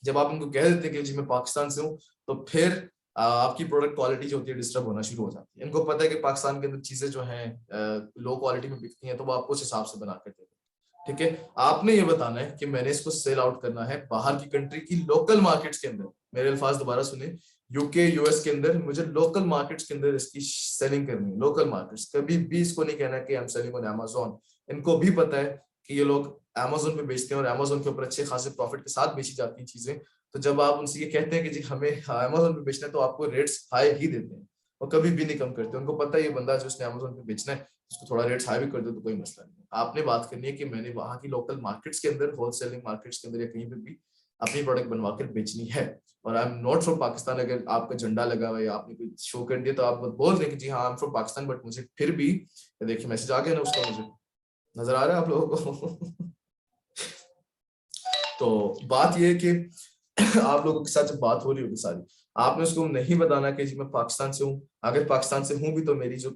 जब आप इनको कह देते हैं कि जी मैं पाकिस्तान से हूँ, तो फिर आपकी प्रोडक्ट क्वालिटी जो होती है डिस्टर्ब होना शुरू हो जाती है। इनको पता है कि पाकिस्तान के अंदर चीजें जो हैं लो क्वालिटी में बिकती हैं, तो वो आपको उस हिसाब से बना कर देते हैं। ठीक है, आपने ये बताना है कि मैंने इसको सेल आउट करना है बाहर की कंट्री की लोकल मार्केट्स के अंदर। मेरे अल्फाज दोबारा सुने, यूके यूएस के अंदर मुझे लोकल मार्केट्स के अंदर इसकी सेलिंग करनी है, लोकल मार्केट्स। कभी भी इसको नहीं कहना कि I am selling on Amazon. इनको भी पता है कि ये लोग अमेज़न पे बेचते हैं और अमेज़न के ऊपर अच्छे खासे प्रॉफिट के साथ बेची जाती हैं चीजें। तो जब आप उनसे ये कहते हैं कि जी हमें अमेज़न पे बेचना है, तो आपको रेट्स हाई ही देते हैं और कभी भी नहीं कम करते। उनको पता है ये बंदा जो उसने अमेज़न पे बेचना है, उसको थोड़ा रेट्स हाई भी कर दो तो कोई मसला नहीं है। आपने बात करनी है कि मैंने वहां की लोकल मार्केट्स के अंदर, होलसेलिंग मार्केट्स के अंदर या कहीं पे भी अपनी प्रोडक्ट बनवा कर बेचनी है। और I am not from Pakistan, अगर आपका झंडा लगा हुआ है या आपने कोई शो कर दिया तो आप बोल दें कि जी हाँ I am from Pakistan, but मुझे फिर भी, देखिए मैसेज आ गया ना उसका, मुझे नजर आ रहा है आप लोगों को। तो बात ये है कि आप लोगों के साथ जब बात हो रही होगी सारी, आपने उसको नहीं बताना कि जी मैं पाकिस्तान से हूँ। अगर पाकिस्तान से हूँ भी तो मेरा जो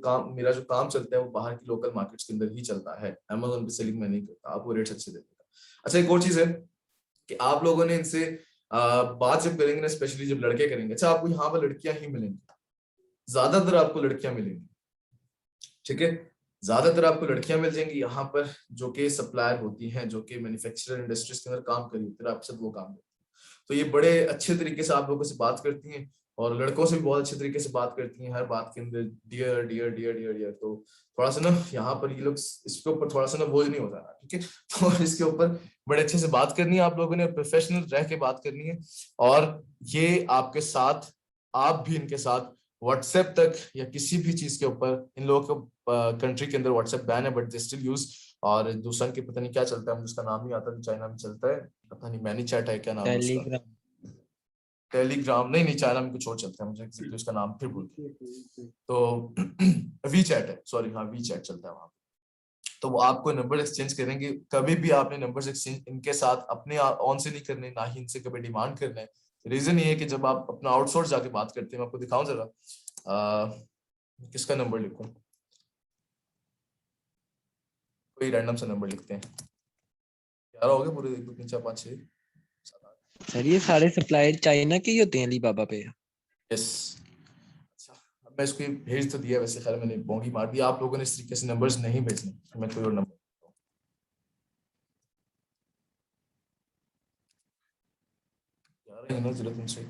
काम चलता है वो बाहर की लोकल मार्केट्स के अंदर ही चलता है, अमेज़न पे सेलिंग मैं नहीं करता, आपको रेट्स अच्छे देता। अच्छा एक और चीज है कि आप लोगों ने इनसे बात जब करेंगे ना, स्पेशली जब लड़के करेंगे, अच्छा आपको यहाँ पर लड़कियां ही मिलेंगी, ज्यादातर आपको लड़कियां मिलेंगी, ठीक है, ज्यादातर आपको लड़कियां मिल जाएंगी यहाँ पर, जो कि सप्लायर होती हैं, जो कि मैन्युफैक्चरर इंडस्ट्रीज के अंदर काम करी होती है, आपके साथ वो काम करती है। तो ये बड़े अच्छे तरीके से आप लोगों से बात करती हैं और लड़कों से भी बहुत अच्छे तरीके से बात करती हैं, हर बात के अंदर dear dear dear dear dear. तो थोड़ा सा ना यहाँ पर ये लोग इसके ऊपर थोड़ा सा ना बोझ नहीं होता है, ठीक है, तो इसके ऊपर बड़े अच्छे से बात करनी है आप लोगों ने, प्रोफेशनल रह के बात करनी है। और ये आपके साथ, आप भी इनके साथ व्हाट्सएप तक या किसी भी चीज के ऊपर, इन लोगों को कंट्री के अंदर व्हाट्सएप बैन है बट दे स्टिल यूज, और दूसरा के पता नहीं क्या चलता है, मुझे उसका नाम नहीं आता, चाइना में चलता है, पता नहीं मैनी चैट है क्या नाम है उसका, टेलीग्राम। टेलीग्राम नहीं, चाइना में कुछ और चलता है, मुझे exactly उसका नाम फिर भूल गया, तो वी चैट है, सॉरी, हाँ वी चैट चलता है वहां। तो वो आपको नंबर एक्सचेंज करेंगे, कभी भी आपने नंबर एक्सचेंज इनके साथ अपने ऑन से नहीं करने, ना ही इनसे कभी डिमांड करना है। रीजन ये है कि जब आप अपना आउटसोर्स जाके बात करते हैं, मैं आपको दिखाऊं जरा, किसका नंबर लिखूं, कोई रैंडम सा नंबर लिखते हैं, 11 हो गए पूरे, 1 2 3 4 5 6 7 8। सर ये सारे सप्लायर चाइना के ही होते हैं अलीबाबा पे? यस। अच्छा अब मैं इसको भेज तो दिया, वैसे खैर मैंने बोंगी मार दी, आप लोगों ने इस तरीके से नंबर्स नहीं भेजने, मैं कोई और नंबर, जरूरत मुझसे,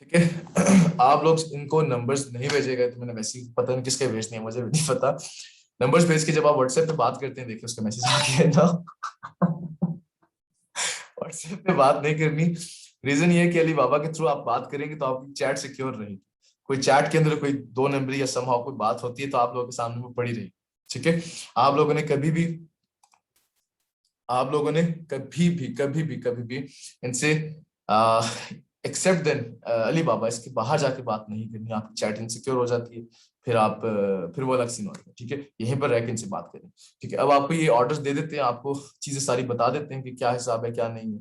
ठीक है। आप लोग इनको नंबर्स नहीं भेजेगा तो मैंने वैसे ही पता नहीं किसके भेजने हैं, मुझे भी नहीं पता। नंबर्स भेज के जब आप व्हाट्सएप पे बात करते हैं, देखिए उसका मैसेज आ गया ना, व्हाट्सएप पे बात नहीं करनी। रीजन ये है कि अली बाबा के थ्रू आप बात करेंगे तो आपकी चैट सिक्योर रहेगी, कोई चैट के अंदर कोई 2 नंबर या समहाउ कोई बात होती है तो आप लोगों के सामने वो पड़ी रहेगी, ठीक है। आप लोगों ने कभी भी इनसे एक्सेप्ट देन अली बाबा, इसके बाहर जाके बात नहीं करनी, आपकी चैट इनसिक्योर हो जाती है, फिर वो अलग सीन होता है, ठीक है। यहीं पर रह के इनसे बात करें, ठीक है। अब आपको ये ऑर्डर्स दे देते हैं, आपको चीजें सारी बता देते हैं कि क्या हिसाब है क्या नहीं है,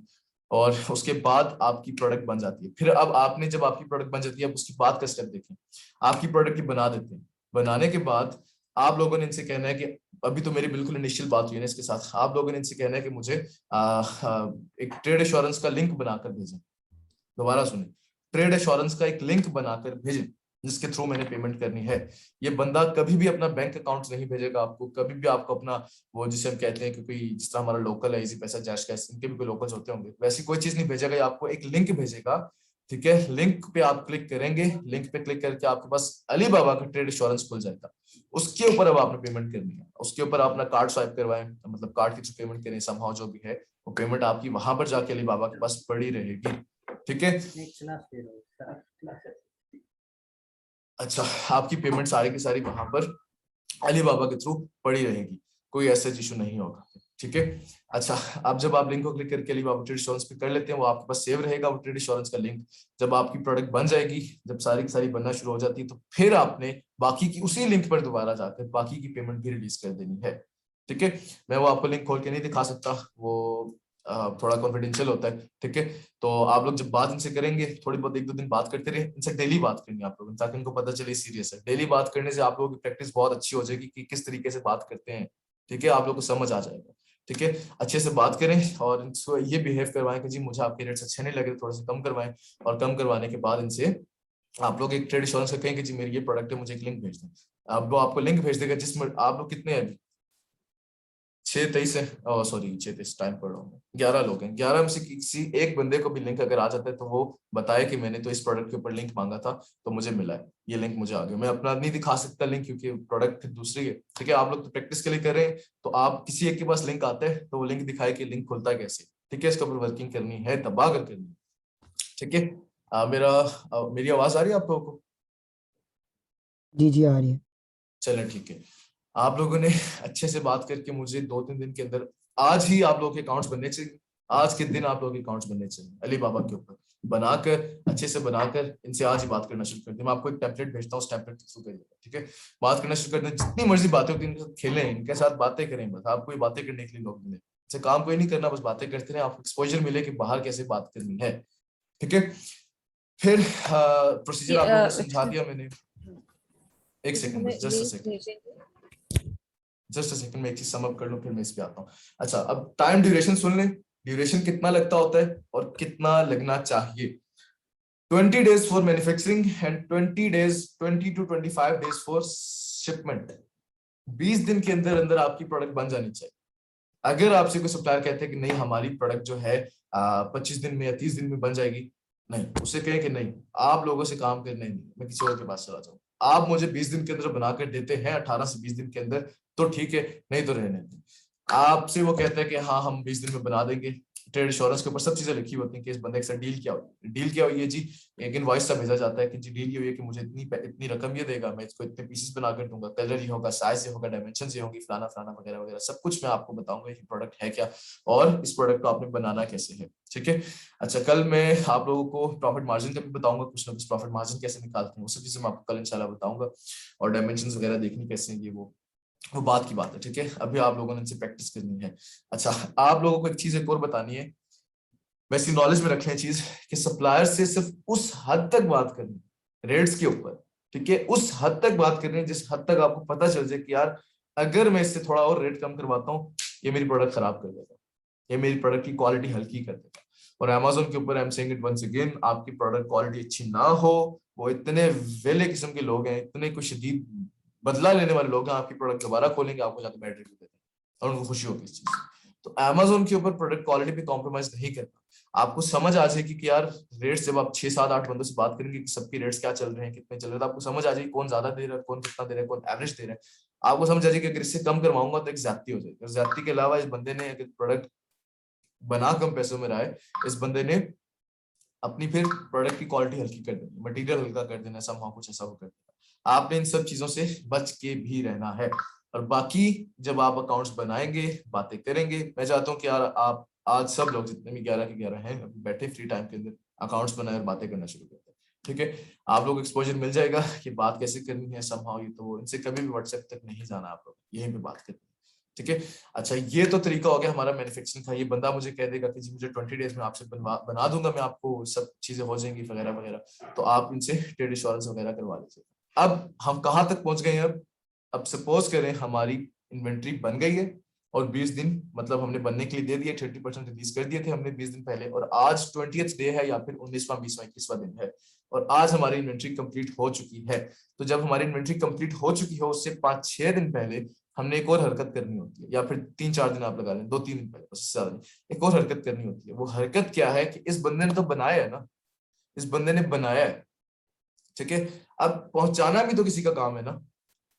और उसके बाद आपकी प्रोडक्ट बन जाती है। फिर अब आपने जब आपकी प्रोडक्ट बन जाती है, अब उसके बाद का स्टेप देखें, आपकी प्रोडक्ट की बना देते हैं, बनाने के बाद आप लोगों ने इनसे कहना है कि, अभी तो मेरी बिल्कुल इनिशियल बात हुई है ना इसके साथ, आप लोगों ने इनसे कहना है कि मुझे एक ट्रेड एश्योरेंस का लिंक बनाकर भेजें, दोबारा सुने, ट्रेड एश्योरेंस का एक लिंक बनाकर भेजें जिसके थ्रू मैंने पेमेंट करनी है। ये बंदा कभी भी अपना बैंक अकाउंट नहीं भेजेगा आपको, कभी भी आपको अपना वो जिसे हम कहते हैं कि कोई, जिस तरह हमारा लोकल है इजी पैसा, जैश कैश, इनके भी कोई लोकल्स होते होंगे, वैसी कोई चीज नहीं भेजेगा, आपको एक लिंक भेजेगा, ठीक है। लिंक पे आप क्लिक करेंगे, लिंक पे क्लिक करके आपके पास अली बाबा का ट्रेड एश्योरेंस खुल जाएगा, उसके ऊपर अब आपने पेमेंट करनी है, उसके ऊपर अपना कार्ड स्वाइप करवाएं, मतलब कार्ड की जो पेमेंट करें समहाउ जो भी है, वो पेमेंट आपकी वहां पर जाके अली बाबा के पास पड़ी रहेगी, ठीक है। अच्छा आपकी पेमेंट सारी की सारी वहां पर अली बाबा के थ्रू पड़ी रहेगी, कोई ऐसा इशू नहीं होगा, ठीक है। अच्छा अब जब आप लिंक को क्लिक करके अली बाबा ट्रेड इंश्योरेंस पे कर लेते हैं, वो आपके पास सेव रहेगा, वो ट्रेड इंश्योरेंस का लिंक। जब आपकी प्रोडक्ट बन जाएगी, जब सारी की सारी बनना शुरू हो जाती है, तो फिर आपने बाकी की उसी लिंक पर दोबारा जाकर बाकी की पेमेंट भी रिलीज कर देनी है, ठीक है। मैं वो आपको लिंक खोल के नहीं दिखा सकता, वो थोड़ा कॉन्फिडेंशियल होता है, ठीक है। तो आप लोग जब बात इनसे करेंगे, थोड़ी बहुत 1 2 दिन बात करते रहे, इनसे डेली बात करनी है आप लोगों ने, ताकि इनको पता चले सीरियस है। डेली बात करने से आप लोगों की प्रैक्टिस बहुत अच्छी हो जाएगी कि किस तरीके से बात करते हैं, ठीक है, आप लोग को समझ आ जाएगा, ठीक है। अच्छे से बात करें और इनको ये बिहेव करवाएं कि जी मुझे आपके रेट्स अच्छे नहीं लगे, थोड़े से कम करवाएं, और कम करवाने के बाद इनसे आप लोग एक ट्रेड इंश्योरेंस का कहें कि जी मेरी ये प्रोडक्ट है, मुझे एक लिंक भेज दें। अब वो आपको लिंक भेज देगा, जिसमें आप लोग कितने हैं, 6-23 है, सॉरी 6-23 टाइम पढ़ रहा हूँ, 11 लोग हैं, 11 में से किसी एक बंदे को भी लिंक अगर आ जाता है तो वो बताए कि मैंने तो इस प्रोडक्ट के ऊपर लिंक मांगा था तो मुझे मिला है, ये लिंक मुझे आ गया। मैं अपना नहीं दिखा सकता लिंक क्योंकि प्रोडक्ट दूसरी है, ठीक है। आप लोग तो प्रैक्टिस के लिए कर रहे हैं, तो आप किसी एक के पास लिंक आता है तो वो लिंक दिखाए कि लिंक खुलता है कैसे, ठीक है। इसके ऊपर वर्किंग करनी है, दबा कर करनी है, ठीक है। मेरी आवाज आ रही है आप लोगों को? जी आ रही है। चलो ठीक है, आप लोगों ने अच्छे से बात करके मुझे 2-3 दिन के अंदर आज ही आप लोगों के अकाउंट्स बनने चाहिए। आज के दिन आप लोगों के अकाउंट्स बनने चाहिए अली बाबा के ऊपर, बनाकर अच्छे से बनाकर इनसे आज ही बात करना शुरू कर दें। मैं आपको एक टेम्पलेट भेजता हूँ, उस टेम्पलेट के थ्रू करिएगा, ठीक है। बात करना शुरू कर दें, जितनी मर्जी बातें होती है इनके साथ खेलें, इनके साथ बातें करें, बस आपको ये बातें करने के लिए लोग मिले, इसे काम कोई नहीं करना, बस बातें करते रहे, आपको एक्सपोजर मिले कि बाहर कैसे बात करनी है, ठीक है। फिर प्रोसीजर आप लोगों को समझा दिया मैंने। एक सेकंड बस, जस्ट अ सेकंड, मैं एक चीज सम अप कर लूं फिर मैं इस पे आता हूँ। अच्छा, अब टाइम ड्यूरेशन सुन लें, ड्यूरेशन कितना लगता होता है और कितना लगना चाहिए। 20 days for manufacturing and 20 to 25 days for shipment. 20 दिन के अंदर अंदर आपकी प्रोडक्ट बन जानी चाहिए। अगर आपसे कोई सप्लायर कहते हैं कि नहीं हमारी प्रोडक्ट जो है 25 दिन में या 30 दिन में बन जाएगी, नहीं, उससे कहें कि नहीं, आप लोगों से काम करने नहीं, मैं किसी और के पास चला जाऊँ। आप मुझे 20 दिन के अंदर बनाकर देते हैं, 18 से 20 दिन के अंदर, तो ठीक है, नहीं तो रहने दें। आपसे वो कहता है कि हाँ हम 20 दिन में बना देंगे, ट्रेड इंश्योरेंस के ऊपर सब चीजें लिखी होती हैं कि इस बंदे के साथ डील क्या हुई है जी, एक इनवॉइस सा भेजा जाता है कि जी डील ये हुई है कि मुझे इतनी रकम ये देगा, मैं इसको इतने पीसेस बनाकर दूंगा, कलर ये होगा, साइज ये होगा, डायमेंशन ये होगी, फलाना फलाना वगैरह वगैरह सब कुछ मैं आपको बताऊंगा कि प्रोडक्ट है क्या और इस प्रोडक्ट को आपने बनाना कैसे है, ठीक है। अच्छा, कल मैं आप लोगों को प्रॉफिट मार्जिन का भी बताऊंगा, कुछ ना कुछ प्रॉफिट मार्जिन कैसे निकालते हैं वो सब चीजें मैं आपको कल इंशाल्लाह बताऊंगा, और डायमेंशन वगैरह देखनी कैसे है, ये वो बात की बात है, ठीक है। अभी आप लोगों ने इनसे प्रैक्टिस करनी है। अच्छा, आप लोगों को एक चीज एक और बतानी है, वैसी नॉलेज में रखें चीज कि सप्लायर से सिर्फ उस हद तक बात करनी रेट्स के ऊपर, ठीक है, उस हद तक बात करनी है जिस हद तक आपको पता चल जाए कि यार अगर मैं इससे थोड़ा और रेट कम करवाता हूँ ये मेरी प्रोडक्ट खराब कर देगा, ये मेरी प्रोडक्ट की क्वालिटी हल्की कर देगा। और अमेज़न के ऊपर I am saying it once again, आपकी प्रोडक्ट क्वालिटी अच्छी ना हो, वो इतने वेले किस्म के लोग हैं, इतने कुछ शदीद बदला लेने वाले लोग हैं, आपकी प्रोडक्ट दोबारा खोलेंगे, आपको जाकर बैड रिव्यू देते हैं और उनको खुशी होगी इस चीज से। तो अमेज़न के ऊपर प्रोडक्ट क्वालिटी पे कॉम्प्रोमाइज नहीं करना। आपको समझ आ जाएगी कि यार रेट्स, जब आप 6-7-8 बंदों से बात करेंगे कि सबके रेट्स क्या चल रहे हैं, कितने चल रहे हैं, तो आपको समझ आ जाएगी कौन ज्यादा दे रहा है, कौन कितना दे रहा है, कौन एवरेज दे रहा है। आपको समझ आ जाएगी कि अगर इससे कम करवाऊंगा तो एक ज्यादती हो जाएगी, और ज्यादती के अलावा इस बंदे ने अगर प्रोडक्ट बना कम पैसों में रहा है, इस बंदे ने अपनी फिर प्रोडक्ट की क्वालिटी हल्की कर देनी, मटेरियल हल्का कर देना, समहाउ कुछ ऐसा हो कर देना। आपने इन सब चीजों से बच के भी रहना है। और बाकी जब आप अकाउंट्स बनाएंगे, बातें करेंगे, मैं चाहता हूँ कि यार आप आज सब लोग जितने भी 11 के 11 हैं अभी बैठे फ्री टाइम के अंदर अकाउंट्स बनाए और बातें करना शुरू करते हैं, ठीक है। आप लोग एक्सपोजर मिल जाएगा कि बात कैसे करनी है, समहाउ ये तो इनसे कभी भी व्हाट्सएप तक नहीं जाना, आप लोग यहीं पे बात करनी है, ठीक है। अच्छा, ये तो तरीका हो गया हमारा मैन्युफैक्चरिंग का। ये बंदा मुझे कह देगा कि जी मुझे 20 डेज में आपसे बना दूंगा मैं, आपको सब चीजें हो जाएंगी वगैरह वगैरह, तो आप इनसे ट्रेड इंश्योरेंस वगैरह करवा लीजिए। अब हम कहाँ तक पहुंच गए हैं? अब सपोज करें हमारी इन्वेंट्री बन गई है और 20 दिन मतलब हमने बनने के लिए दे दिए, 30% रिलीज कर दिए थे हमने 20 दिन पहले, और आज 20th डे है या फिर 19वां 20वां 21वां दिन है, और आज हमारी इन्वेंट्री कंप्लीट हो चुकी है। तो जब हमारी इन्वेंट्री कंप्लीट हो चुकी है उससे 5-6 दिन पहले हमने एक और हरकत करनी होती है, या फिर 3-4 दिन आप लगा लें, 2-3 दिन पहले, उससे ज्यादा नहीं, एक और हरकत करनी होती है। वो हरकत क्या है कि इस बंदे ने तो बनाया है ना, इस बंदे ने बनाया है, ठीक है। अब पहुंचाना भी तो किसी का काम है ना,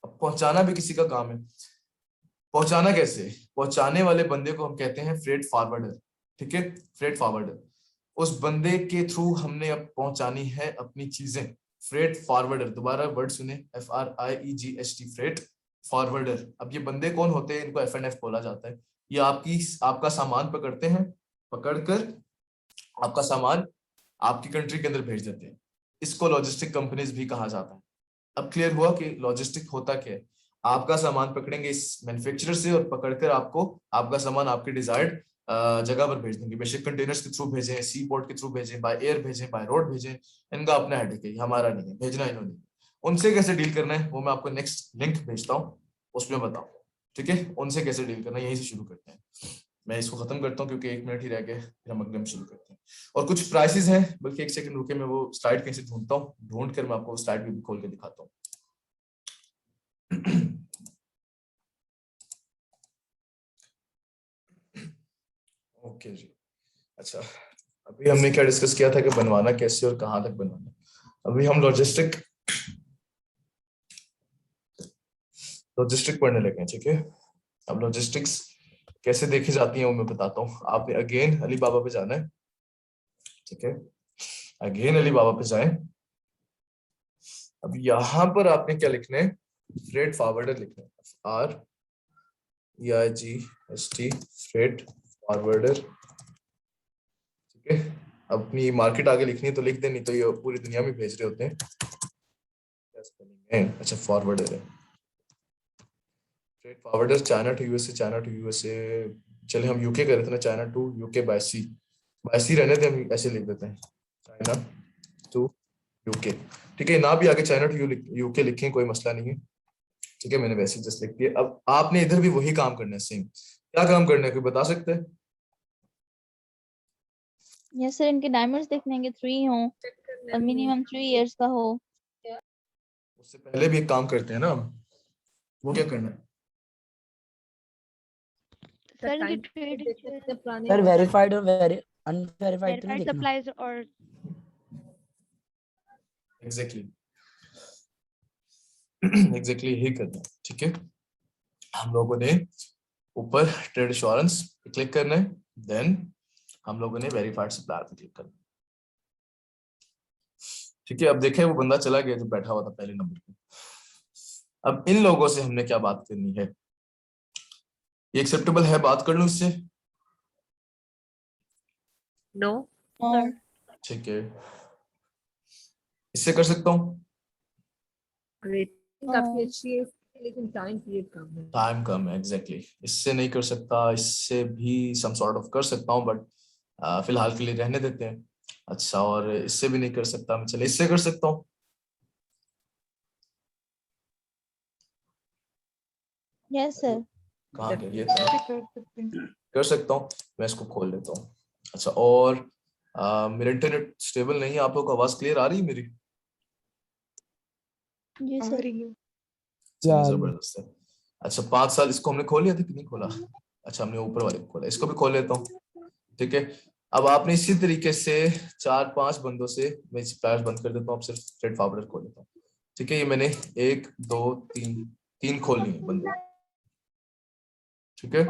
अब पहुंचाना भी किसी का काम है। पहुंचाना कैसे? पहुंचाने वाले बंदे को हम कहते हैं फ्रेट फॉरवर्डर, ठीक है, फ्रेट फॉरवर्डर। उस बंदे के थ्रू हमने अब पहुंचानी है अपनी चीजें। फ्रेट फॉरवर्डर, दोबारा वर्ड सुने, FREGHT, फ्रेट फॉरवर्डर। अब ये बंदे कौन होते हैं? इनको FNF बोला जाता है। ये आपका सामान पकड़ते हैं, पकड़कर आपका सामान आपकी कंट्री के अंदर भेज देते हैं। इसको लॉजिस्टिक कंपनीज भी कहा जाता है। अब क्लियर हुआ कि लॉजिस्टिक होता क्या है? आपका सामान पकड़ेंगे इस मैन्युफैक्चरर से और पकड़कर आपको आपका सामान आपके डिजायर्ड जगह पर भेज देंगे। बेशक कंटेनर्स के थ्रू भेजें, सी पोर्ट के थ्रू भेजें, बाय एयर भेजें, बाय रोड भेजें, इनका अपना हेडेक है, हमारा नहीं है, भेजना इन्होंने। उनसे कैसे डील करना है वो मैं आपको नेक्स्ट लिंक भेजता हूँ, उसमें बताऊँ, ठीक है। उनसे कैसे डील करना है यहीं से शुरू करते हैं। मैं इसको खत्म करता हूँ क्योंकि 1 मिनट ही रह गए, फिर हम अगले में शुरू करते हैं। और कुछ प्राइसेस हैं, बल्कि 1 सेकंड रुके, मैं वो स्लाइड कहीं से ढूंढता हूँ, ढूंढ कर मैं आपको स्लाइड भी खोल के दिखाता हूँ। ओके जी, अच्छा, अभी हमने क्या डिस्कस किया था कि बनवाना कैसे और कहाँ तक बनवाना। अभी हम लॉजिस्टिक पढ़ने लगे हैं, ठीक है। अब लॉजिस्टिक्स कैसे देखी जाती है वो मैं बताता हूँ। आपने अगेन अली बाबा पे जाना है, ठीक है, अगेन अली बाबा पे जाएं। अब यहाँ पर आपने क्या लिखना है, फ्रेट फॉरवर्डर लिखना है, FREIGST फ्रेट फॉरवर्डर। ठीक है, अपनी मार्केट आगे लिखनी है तो लिख दे, नहीं तो ये पूरी दुनिया में भेज रहे होते हैं। क्या स्पेलिंग है? अच्छा, फॉरवर्डर है, freight forwarder, China to USA, China to USA. चले हम यूके कर रहे थे ना, China to UK by sea, रहने थे, हम ऐसे लिख देते हैं, चाइना टू यूके। ठीक है, ना भी आगे चाइना टू यूके लिखें, कोई मसला नहीं है। ठीक है, मैंने वैसे जस्ट लिख दिया। अब आपने इधर भी वही काम करना है, सेम। क्या काम करना है, कोई बता सकते हैं? यस सर, इनके डायमंड्स देखने हैं कि 3 हो और मिनिमम 3 इयर्स का हो। उससे पहले भी एक काम करते हैं ना हम, वो क्या करना है? सर ये टाइम ट्रेड देख सकते हैं पुराने सर वेरीफाइड और अनवेरीफाइड तो नहीं वेरीफाइड देखना। सप्लाईज और एग्जैक्टली यही करना है। ठीक है, हम लोगों ने ऊपर ट्रेड एश्योरेंस पे क्लिक करना है, देन हम लोगों ने वेरीफाइड सप्लायर पे क्लिक करना है। ठीक है, अब देखें वो बंदा चला गया जो बैठा हुआ था पहले नंबर पे। अब इन लोगों से हमने क्या बात करनी है, ये एक्सेप्टेबल है, बात कर लूं इससे? नो और ठीक है, इससे कर सकता हूँ? रेटिंग काफी अच्छी है लेकिन टाइम पीरियड कम है। टाइम कम है, एग्जैक्टली इससे नहीं कर सकता, इससे भी सम सॉर्ट ऑफ कर सकता हूँ, बट फिलहाल के लिए रहने देते हैं। अच्छा, और इससे भी नहीं कर सकता मैं, चले इससे कर सकता हूँ। यस सर, कहाँ गया ये? ऐसे कर सकते हैं। कर सकता हूँ, मैं इसको खोल लेता हूँ। अच्छा, और मेरा इंटरनेट स्टेबल नहीं है, आप लोग को आवाज क्लियर आ रही है मेरी? जी आ सर। रही है। जबरदस्त है। अच्छा, 5 साल इसको हमने खोल लिया था कि नहीं खोला? अच्छा, हमने ऊपर वाले को खोला, इसको भी खोल लेता हूँ। ठीक है, अब आपने इसी तरीके से 4-5 बंदों से, मैं सप्लायर्स बंद कर देता हूँ, अब सिर्फ ट्रेड फॉरवर्डर खोल लेता हूँ। ठीक है, ये मैंने 1 2 3 खोल लिए बंदे। ठीक है,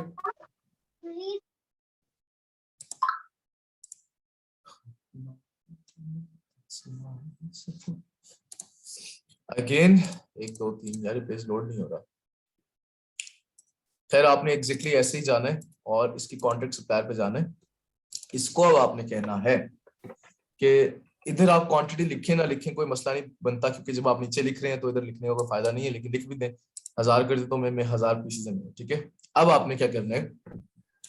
अगेन 1 2 3, यार पेज लोड नहीं हो रहा। खैर, आपने एग्जैक्टली ऐसे ही जाना है और इसकी कॉन्ट्रैक्ट सप्लायर पे जाना है। इसको अब आपने कहना है कि इधर आप क्वांटिटी लिखें ना लिखें कोई मसला नहीं बनता, क्योंकि जब आप नीचे लिख रहे हैं तो इधर लिखने का कोई फायदा नहीं है, लेकिन लिख भी दें, 1000 कर देता हूं मैं 1000 पीसेज में। ठीक है, अब आपने क्या करना है,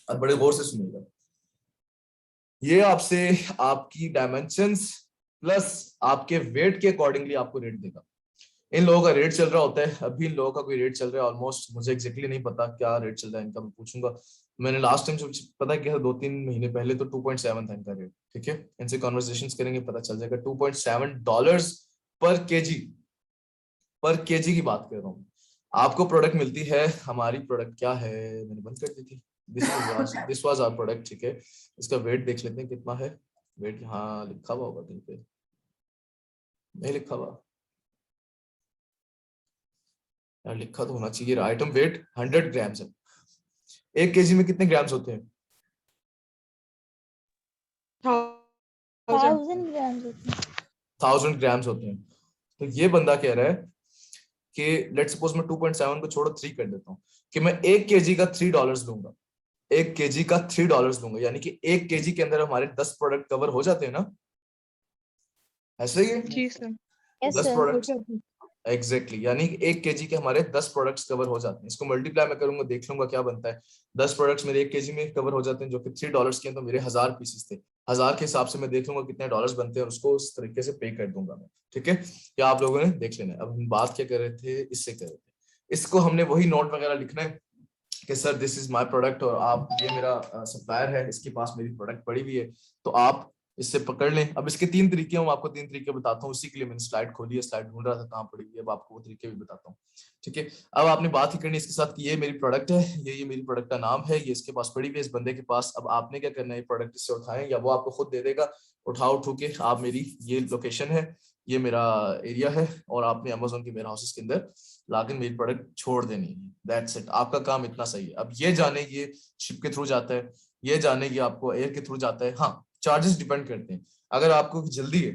अब बड़े गौर से सुनिएगा, ये आपसे आपकी डायमेंशंस प्लस आपके वेट के अकॉर्डिंगली आपको रेट देगा। इन लोगों का रेट चल रहा होता है, अभी इन लोगों का कोई रेट चल रहा है ऑलमोस्ट, मुझे एग्जैक्टली नहीं पता क्या रेट चल रहा है इनका, मैं पूछूंगा। मैंने लास्ट टाइम जब पता किया 2-3 महीने पहले तो 2.7 था इनका रेट। ठीक है, इनसे कॉन्वर्सेशंस करेंगे पता चल जाएगा। $2.7 पर केजी की बात कर रहा हूँ। आपको प्रोडक्ट मिलती है, हमारी प्रोडक्ट क्या है, मैंने बंद कर दी थी, दिस वाज आवर प्रोडक्ट। ठीक है, इसका वेट देख लेते हैं कितना है। वेट यहाँ लिखा हुआ होगा कहीं पे, नहीं लिखा हुआ यार, लिखा तो होना चाहिए। आइटम वेट 100 ग्राम्स है। 1 केजी में कितने ग्राम्स होते हैं? 1000 ग्राम्स होते हैं। 1000 ग्राम्स होते हैं। तो ये बंदा कह रहा है कि लेट्स सपोज मैं 2.7 को छोड़ो 3 कर देता हूँ, कि मैं 1 केजी का $3 लूंगा, 1 केजी का $3 लूंगा, यानी कि 1 केजी के अंदर हमारे 10 प्रोडक्ट कवर हो जाते हैं ना, ऐसे ही है? जी sir. Yes 10 sir. Product exactly, यानी 1 केजी के हमारे 10 प्रोडक्ट्स कवर हो जाते हैं। इसको मल्टीप्लाई मैं करूंगा, देख लूंगा क्या बनता है। 10 प्रोडक्ट्स मेरे 1 केजी में कवर हो जाते हैं, जो कि $3 के हैं, तो मेरे 1000 पीसेस थे। 1000 के हिसाब से मैं देख लूंगा कितने डॉलर्स बनते हैं, और उसको उस तरीके से पे कर दूंगा मैं। ठीक है, क्या आप लोगों ने देख लेना है। अब हम बात क्या कर रहे थे, इससे कर रहे थे, इसको हमने वही नोट वगैरह लिखना है कि sir this is my product, और आप, ये मेरा सप्लायर है, इसके पास मेरी प्रोडक्ट पड़ी हुई है, तो आप इससे पकड़ लें। अब इसके 3 तरीके हैं, मैं आपको 3 तरीके बताता हूँ। उसी के लिए मैंने स्लाइड खोली है, स्लाइड ढूंढ रहा था कहाँ पड़ी हुई है, अब आपको वो तरीके भी बताता हूँ। ठीक है, अब आपने बात ही करनी इसके साथ कि ये मेरी प्रोडक्ट है, ये मेरी प्रोडक्ट का नाम है, ये इसके पास पड़ी हुई है, इस बंदे के पास। अब आपने क्या करना है, प्रोडक्ट इससे उठाएं, या वो आपको खुद दे देगा, उठा के आप, मेरी ये लोकेशन है, ये मेरा एरिया है, और आपने अमेज़न के वेयर हाउसेस के अंदर लाके मेरी प्रोडक्ट छोड़ देनी है। दैट्स इट, आपका काम इतना सही है। अब ये जाने ये शिप के थ्रू जाता है, ये जाने ये आपको एयर के थ्रू जाता है। हाँ, चार्जेस डिपेंड करते हैं। अगर आपको जल्दी है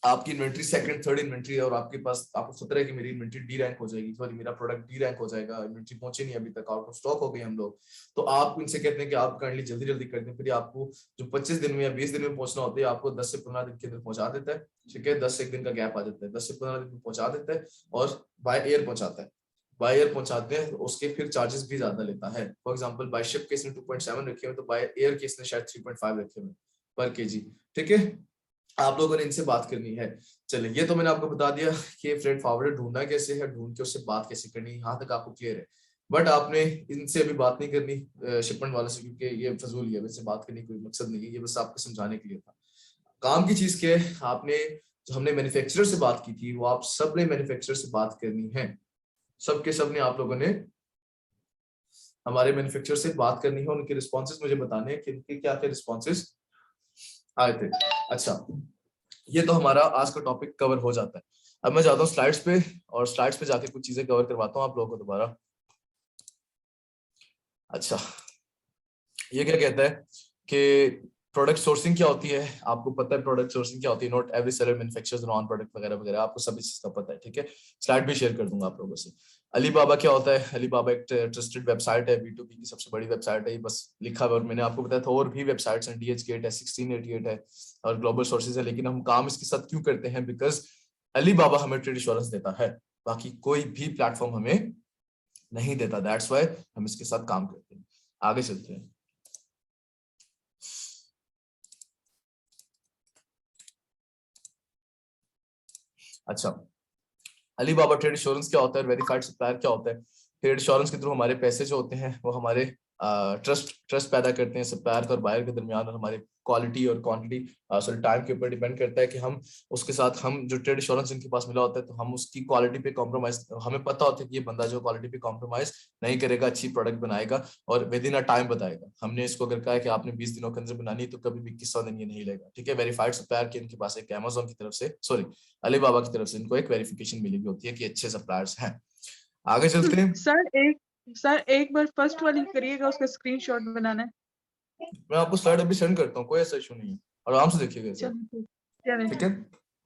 आपकी इन्वेंट्री सेकंड थर्ड इन्वेंट्री है और आपके पास आपको खतरा है कि मेरी इन्वेंट्री डी रैंक हो जाएगी, सॉरी मेरा प्रोडक्ट डी रैंक हो जाएगा, इन्वेंट्री पहुंचे नहीं अभी तक, आउट ऑफ स्टॉक हो गए हम लोग, तो आप इनसे कहते हैं कि आप काइंडली जल्दी जल्दी कर दें, फिर आपको जो 25 दिन में या 20 दिन में पहुंचना होता है आपको 10 से 15 दिन के अंदर पहुंचा देता है। ठीक है, 10 से 1 दिन का गैप आ जाता है, 10 से 15 दिन में पहुंचा देता है और बाय एयर पहुंचाता है। बाय एयर पहुंचाते हैं तो उसके फिर चार्जेस भी ज्यादा लेता है। For example by ship case में 2.7 रखे हुए तो बाय एयर केस ने शायद 3.5 रखे हुए पर केजी। ठीक है, आप लोगों ने इनसे बात करनी है। चलिए, ये तो मैंने आपको बता दिया कि फ्रेट फॉरवर्डर ढूंढना कैसे है, ढूंढ के उससे बात कैसे करनी है, यहाँ तक आपको क्लियर है। बट आपने इनसे अभी बात नहीं करनी शिपमेंट वालों से, क्योंकि ये फजूल है, वैसे बात करने का कोई मकसद नहीं है, ये बस आपको समझाने के लिए था। काम की चीज क्या है, आपने जो हमने मैन्युफैक्चरर से बात की थी वो आप सब ने मैन्युफैक्चरर से बात करनी है, सबके सब ने आप लोगों ने हमारे मैन्युफैक्चरर से बात करनी है, उनके रिस्पॉन्सेज मुझे बताने हैं कि इनके क्या क्या रिस्पॉन्सेज आए थे। अच्छा, ये तो हमारा आज का टॉपिक कवर हो जाता है। अब मैं जाता हूँ स्लाइड्स पे और स्लाइड्स पे जाके कुछ चीजें कवर करवाता हूँ आप लोगों को दोबारा। अच्छा, ये क्या कहता है कि प्रोडक्ट सोर्सिंग क्या होती है, आपको पता है प्रोडक्ट सोर्सिंग क्या होती है, not every seller manufactures non product वगैरह वगैरह, आपको सभी चीज का पता है। ठीक है, स्लाइड भी शेयर कर दूंगा आप लोगों से। अलीबाबा क्या होता है, अलीबाबा एक ट्रस्टेड वेबसाइट है, B2B की सबसे बड़ी वेबसाइट है, ये बस लिखा हुआ, और मैंने आपको बताया था और भी वेबसाइट्स हैं, DHgate है, 1688 है और ग्लोबल सोर्सेज है, लेकिन हम काम इसके साथ क्यों करते हैं, बिकॉज अलीबाबा हमें ट्रेड इंश्योरेंस देता है, बाकी कोई भी प्लेटफॉर्म हमें नहीं देता, दैट्स व्हाई हम इसके साथ काम करते हैं। आगे चलते हैं। अच्छा, अलीबाबा ट्रेड इंश्योरेंस क्या होता है, वेरीफाइड सप्लायर क्या होता है, ट्रेड इंश्योरेंस के थ्रू हमारे पैसे जो होते हैं वो हमारे ट्रस्ट पैदा करते हैं सप्लायर और बायर के दरमियान, और हमारे क्वालिटी और क्वांटिटी सॉरी टाइम के ऊपर डिपेंड करता है कि हम उसके साथ, हम जो ट्रेड इंश्योरेंस इनके पास मिला होता है तो हम उसकी क्वालिटी पे कॉम्प्रोमाइज, हमें पता होता है कि ये बंदा जो क्वालिटी पे कॉम्प्रोमाइज नहीं करेगा, अच्छी प्रोडक्ट बनाएगा और विद इन अ टाइम बताएगा। हमने इसको अगर कहा है कि आपने 20 दिनों के अंदर बनानी है तो कभी भी 21 दिन ये नहीं लेगा। ठीक है, वेरीफाइड सप्लायर के इनके पास एक अमेजोन की तरफ से, सॉरी अलीबाबा की तरफ से इनको एक वेरिफिकेशन मिली हुई होती है कि अच्छे सप्लायर्स हैं। आगे चलते हैं। सर एक बार फर्स्ट वाली करिएगा, उसका स्क्रीनशॉट बनाना है। मैं आपको स्लाइड अभी सेंड करता हूँ, कोई ऐसा इशू नहीं है, आराम से देखिएगा सर। चलिए ठीक है,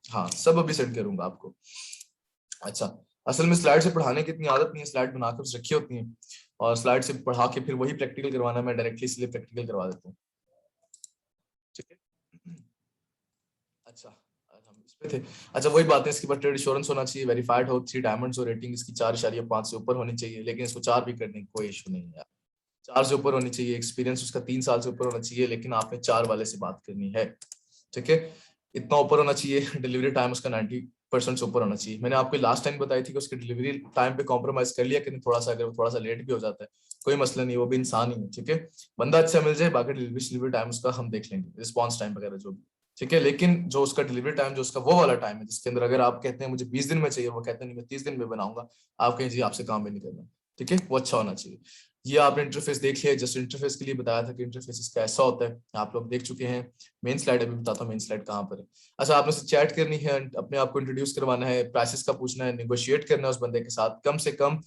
हाँ सब अभी सेंड करूंगा आपको। अच्छा, असल में स्लाइड से पढ़ाने की इतनी आदत नहीं है, स्लाइड बनाकर बस रखी होती हैं और स्लाइड से पढ़ा के फिर वही प्रैक्टिकल करवाना, मैं डायरेक्टली इसलिए प्रैक्टिकल करवा देता हूँ। ठीक है, अच्छा हम इस पे थे। अच्छा, वही बात है, इसके बाद ट्रेड इंश्योरेंस होना चाहिए, वेरीफाइड हो, 3 डायमंड्स हो, रेटिंग इसकी 4.5 से ऊपर होनी चाहिए, लेकिन इसको 4 भी करने की कोई इशू नहीं है, 4 से ऊपर होनी चाहिए, एक्सपीरियंस उसका 3 साल से ऊपर होना चाहिए, लेकिन आपने 4 वाले से बात करनी है। ठीक है, इतना ऊपर होना चाहिए, डिलीवरी टाइम उसका 90% से ऊपर होना चाहिए। मैंने आपको लास्ट टाइम बताई थी कि उसकी डिलीवरी टाइम पे कॉम्प्रोमाइज कर लिया कि नहीं, थोड़ा सा, अगर थोड़ा सा लेट भी हो जाता है कोई मसला नहीं, वो भी इंसान ही है। ठीक है, बंदा अच्छा मिल जाए, बाकी डिलीवरी टाइम उसका हम देख लेंगे, रिस्पॉन्स टाइम वगैरह जो भी। ठीक है, लेकिन जो उसका डिलीवरी टाइम, जो उसका वो वाला टाइम है जिसके अंदर अगर आप कहते हैं मुझे 20 दिन में चाहिए, वो कहते हैं नहीं मैं 30 दिन में बनाऊंगा, आप कहें जी आपसे काम भी नहीं करना। ठीक है, वो अच्छा होना चाहिए। ये आपने इंटरफेस देख लिया, जस्ट इंटरफेस के लिए बताया था कि इंटरफेस इसका ऐसा होता है, आप लोग देख चुके हैं। मेन स्लाइड अभी बताता हूँ, मेन स्लाइड कहाँ पर है। अच्छा, आपने से चैट करनी है, अपने आप को इंट्रोड्यूस करवाना है, प्राइसेस का पूछना है, नेगोशिएट करना है उस बंदे के साथ, कम से कम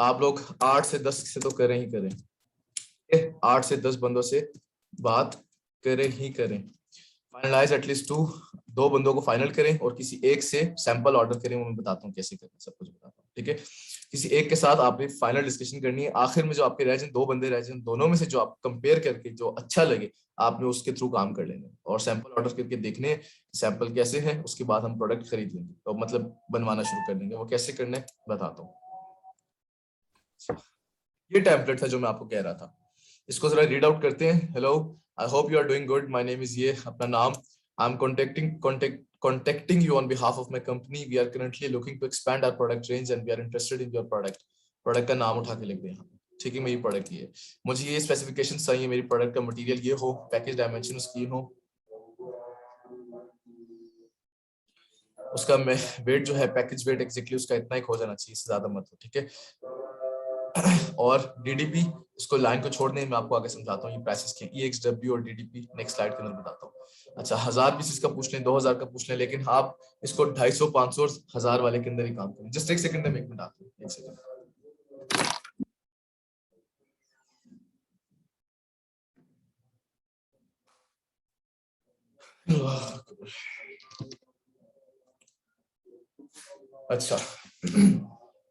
आप लोग 8 से 10 से तो करें ही करें, 8 से 10 बंदों से बात करें ही करें। फाइनलाइज एटलीस्ट 2 बंदों को फाइनल करें और किसी एक से सैंपल ऑर्डर करें, वो मैं बताता हूँ कैसे करना, सब कुछ बताता हूँ। ठीक है, किसी एक के साथ आपने फाइनल डिस्कशन करनी है, आखिर में जो आपके रह जाए 2 बंदे रह जाए, दोनों में से जो आप कंपेयर करके जो अच्छा लगे आपने उसके थ्रू काम कर लेंगे और सैंपल ऑर्डर करके देखने सैंपल कैसे हैं, उसके बाद हम प्रोडक्ट खरीद लेंगे, तो मतलब बनवाना शुरू कर देंगे। वो कैसे करना है बताता हूँ। ये टेम्पलेट था जो मैं आपको कह रहा था, इसको जरा रीड आउट करते हैं। Hello, I hope you are doing good, my name is, ये अपना नाम, I am contacting you on behalf of my company. We are currently looking to expand our product range and we are interested in your product. Product का नाम उठा के लिख दें यहाँ। ठीक है, मेरी प्रोडक्ट ये, मुझे ये स्पेसिफिकेशन चाहिए, मेरी प्रोडक्ट का मटेरियल ये हो, पैकेज डायमेंशन उसकी हो, उसका वेट जो है, पैकेज वेट एग्जैक्टली उसका इतना ही हो जाना चाहिए, इससे ज्यादा मत हो। ठीक है, और डीडीपी, इसको लाइन को छोड़ दें, मैं आपको आगे समझाता हूँ ये प्राइसेस के, EXW और डीडीपी नेक्स्ट स्लाइड के अंदर बताता हूँ। अच्छा, 1000 पीसेस का पूछ लें, 2000 का पूछ लें, लेकिन आप इसको 250, 500 और 1000 वाले के अंदर ही काम करें। जस्ट एक सेकंड में, एक मिनट आते हैं, एक सेकंड। अच्छा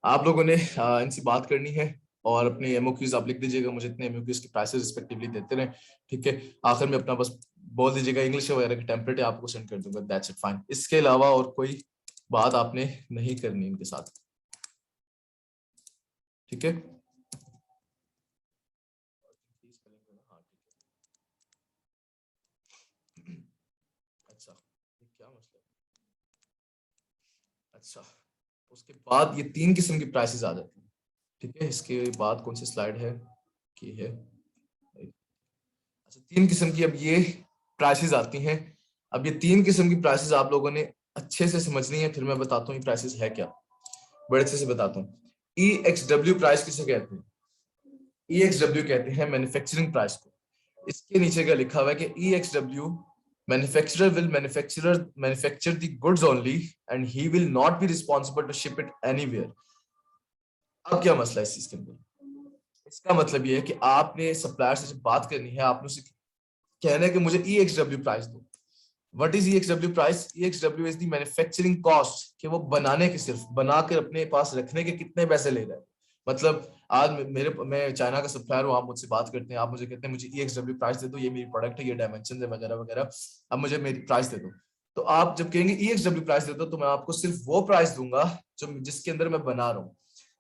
आप लोगों ने इनसे बात करनी है और अपने एमओक्यूज आप लिख दीजिएगा, मुझे इतने एमओक्यूज की प्राइसेस रिस्पेक्टिवली देते रहे, ठीक है। आखिर में अपना बस बोल दीजिएगा इंग्लिश वगैरह के टेम्पलेट आपको सेंड कर दूंगा, दैट्स इट, फाइन। इसके अलावा और कोई बात आपने नहीं करनी इनके साथ, ठीक है। अच्छा क्या मसला, अच्छा उसके बाद ये 3 किस्म की प्राइसेस आ जाती है, ठीक है। इसके बाद कौन सी स्लाइड है की है, अच्छा 3 किस्म की अब ये प्राइसेस आती हैं। अब ये 3 किस्म की प्राइसेस आप लोगों ने अच्छे से समझनी है, फिर मैं बताता हूँ ये प्राइसेस है क्या, बड़े अच्छे से बताता हूँ। EXW प्राइस किसे कहते हैं? EXW कहते हैं मैन्युफैक्चरिंग प्राइस को। इसके नीचे क्या लिखा हुआ है कि EXW manufacturer will manufacture the goods only and he will not be responsible to ship it anywhere। अब क्या मसला है इस चीज के अंदर? इसका मतलब ये है कि आपने सप्लायर से बात करनी है, आपने उसे कहना है कि मुझे EXW प्राइस दो। What is EXW price? EXW is the manufacturing cost, कि वो बनाने के, सिर्फ बनाकर अपने पास रखने के कितने पैसे ले रहा है। मतलब आज मैं चाइना का सप्लायर हूँ, आप मुझसे बात करते हैं, आप मुझे कहते हैं मुझे EXW प्राइस दे दो, ये मेरी प्रोडक्ट है, ये डायमेंशन है वगैरह वगैरह, अब मुझे मेरी प्राइस दे दो। तो आप जब कहेंगे EXW प्राइस दे दो, तो मैं आपको सिर्फ वो प्राइस दूंगा जो जिसके अंदर मैं बना रहा हूँ।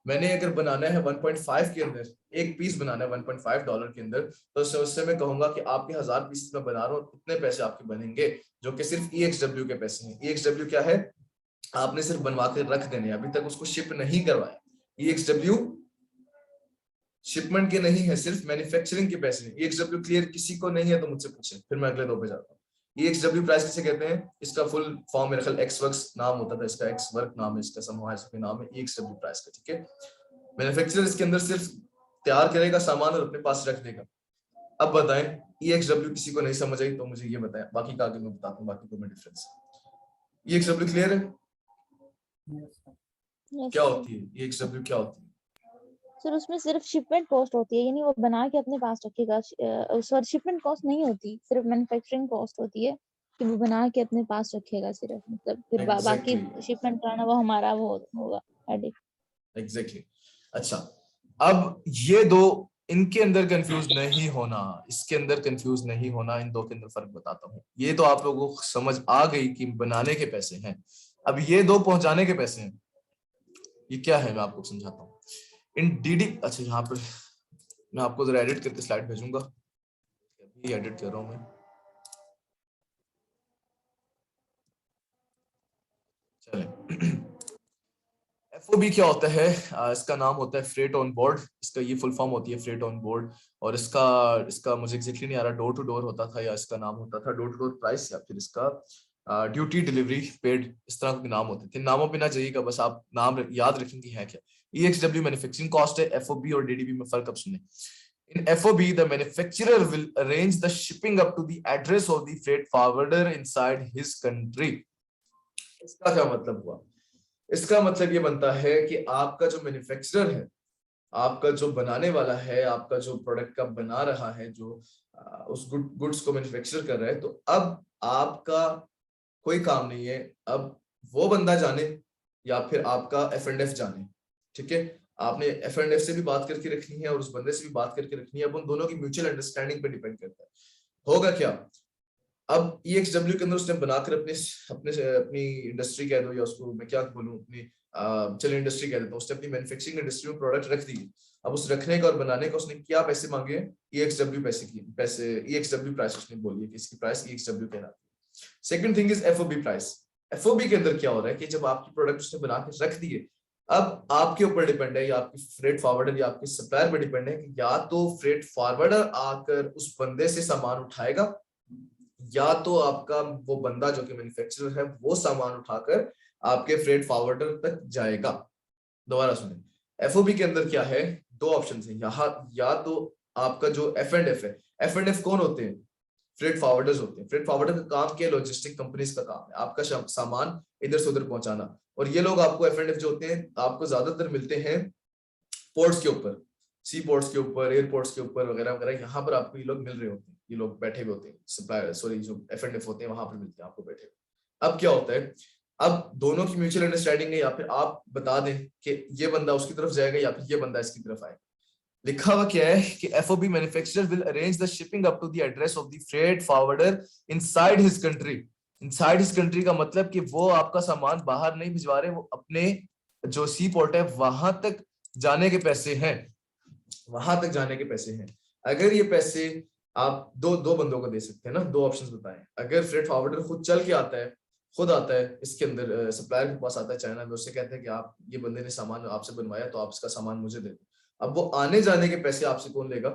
मैंने अगर बनाना है 1.5 के अंदर, एक पीस बनाना है $1.5 के अंदर, तो उससे मैं कहूंगा कि आपके 1000 पीस में बना रहा हूँ, इतने पैसे आपके बनेंगे, जो कि सिर्फ EXW के पैसे हैं। EXW क्या है? आपने सिर्फ बनवा के रख देने, अभी तक उसको शिप नहीं करवाया। EXW शिपमेंट के नहीं है, सिर्फ मैन्युफैक्चरिंग के पैसे हैं। EXW क्लियर किसी को नहीं है तो मुझसे पूछे, फिर मैं अगले 2 पे जाता हूँ। EXW प्राइस किसे कहते हैं? इसका फुल फॉर्म मेरे ख्याल एक्सवर्क्स नाम होता था, इसका एक्सवर्क नाम है, इसका समूह है, नाम है EXW प्राइस का, ठीक है। मैन्युफैक्चरर इसके अंदर सिर्फ तैयार करेगा सामान और अपने पास रख देगा। अब बताएं EXW किसी को नहीं समझ आई तो मुझे ये बताएं, बाकी का आगे मैं बताता हूँ, बाकी में डिफरेंस। EXW क्लियर है? क्या होती है EXW, क्या होती है? सर उसमें सिर्फ शिपमेंट कॉस्ट होती है, यानी वो बना के अपने पास रखेगा। सॉरी शिपमेंट कॉस्ट नहीं होती, सिर्फ मैन्युफैक्चरिंग कॉस्ट होती है कि वो बना के अपने पास रखेगा सिर्फ, मतलब फिर बाकी शिपमेंट कराना वो हमारा वो होगा हेडेक। एग्जैक्टली। अच्छा अब ये दो, इनके अंदर कंफ्यूज नहीं होना, इसके अंदर कंफ्यूज नहीं होना, इन दो के अंदर फर्क बताता हूँ। ये तो आप लोगों को समझ आ गई कि बनाने के पैसे हैं, अब ये दो पहुंचाने के पैसे हैं। ये क्या है मैं आपको समझाता हूँ। इन DD, अच्छा यहाँ पर मैं आपको जरा एडिट करके स्लाइड भेजूंगा, अभी एडिट कर रहा हूँ मैं। चलें FOB क्या होता है? इसका नाम होता है फ्रेट ऑन बोर्ड, इसका ये फुल फॉर्म होती है फ्रेट ऑन बोर्ड, और इसका मुझे एग्जैक्टली नहीं आ रहा, डोर टू डोर होता था, या इसका नाम होता था डोर टू डोर प्राइस, या फिर इसका ड्यूटी डिलीवरी पेड, इस तरह के नाम होते थे। नामों पे ना जाइएगा, बस आप नाम याद रखेंगे है क्या। EXW मैन्युफैक्चरिंग कॉस्ट है, FOB और DDB में फर्क अब सुने। In FOB, the manufacturer will arrange the shipping up to the address of the freight forwarder inside his country। इसका क्या मतलब हुआ? इसका मतलब ये बनता है कि आपका जो मैन्युफैक्चरर है, आपका जो बनाने वाला है, आपका जो प्रोडक्ट का बना रहा है, जो उस गुड्स को मैन्युफैक्चर कर रहा है, तो अब आपका कोई काम नहीं है, अब वो बंदा जाने या फिर आपका F&F जाने, ठीक है। आपने F&F से भी बात करके रखनी है और उस बंदे से भी बात करके रखनी है, अब उन दोनों की म्यूचुअल अंडरस्टैंडिंग पे डिपेंड करता है। होगा क्या, अब EXW के अंदर उसने बनाकर अपनी इंडस्ट्री कह दो, या उसको मैं क्या बोलूं, अपनी चलिए इंडस्ट्री कह देता हूँ, उसने अपनी मैन्युफैक्चरिंग इंडस्ट्री में प्रोडक्ट रख दी। अब उस रखने का और बनाने का उसने क्या पैसे मांगे हैं? EXW EXW प्राइस उसने बोली है कि इसकी प्राइस EXW कहलाती है। Second thing is FOB price. FOB के अंदर क्या हो रहा है कि जब आपकी प्रोडक्ट उसने बना के रख दी है, अब आपके ऊपर डिपेंड है, या आपकी फ्रेट फॉरवर्डर या आपके सप्लायर पर डिपेंड है कि या तो फ्रेट फॉरवर्डर आकर उस बंदे से सामान उठाएगा, या तो आपका वो बंदा जो कि मैन्युफैक्चरर है वो सामान उठाकर आपके फ्रेट फॉरवर्डर तक जाएगा। दोबारा सुने, FOB के अंदर क्या है? 2 ऑप्शन है यहाँ, या तो आपका जो F&F है, F&F कौन होते हैं? फ्रेट फॉरवर्डर्स होते हैं। फ्रेट फॉरवर्डर का काम क्या है? लॉजिस्टिक कंपनीज का काम है आपका सामान इधर से उधर पहुंचाना, और ये लोग आपको F&F जो होते हैं आपको ज्यादातर मिलते हैं पोर्ट्स के ऊपर, सी पोर्ट्स के ऊपर, एयरपोर्ट्स के ऊपर वगैरह वगैरह, यहाँ पर आपको ये लोग मिल रहे होते हैं, ये लोग बैठे हुए होते हैं, सप्लायर सॉरी जो F&F होते हैं वहां पर मिलते हैं आपको बैठे हुए। अब क्या होता है, अब दोनों की म्यूचुअल अंडरस्टैंडिंग है, या फिर आप बता दें कि ये बंदा उसकी तरफ जाएगा या फिर ये बंदा इसकी तरफ आएगा। लिखा हुआ क्या है कि FOB manufacturer will arrange the shipping up to the address of the freight forwarder inside his country. Inside his country का मतलब कि वो आपका सामान बाहर नहीं भिजवा रहे, वो अपने जो सी पोर्ट है वहां तक जाने के पैसे हैं, वहां तक जाने के पैसे हैं। अगर ये पैसे आप दो बंदों को दे सकते हैं ना, दो ऑप्शंस बताएं। अगर फ्रेट फॉरवर्डर खुद चल के आता है, खुद आता है, इसके अंदर सप्लायर के पास आता है चाइना में, उससे कहते हैं कि आप ये बंदे ने सामान आपसे बनवाया तो आप इसका सामान मुझे दे दो। अब वो आने जाने के पैसे आपसे कौन लेगा?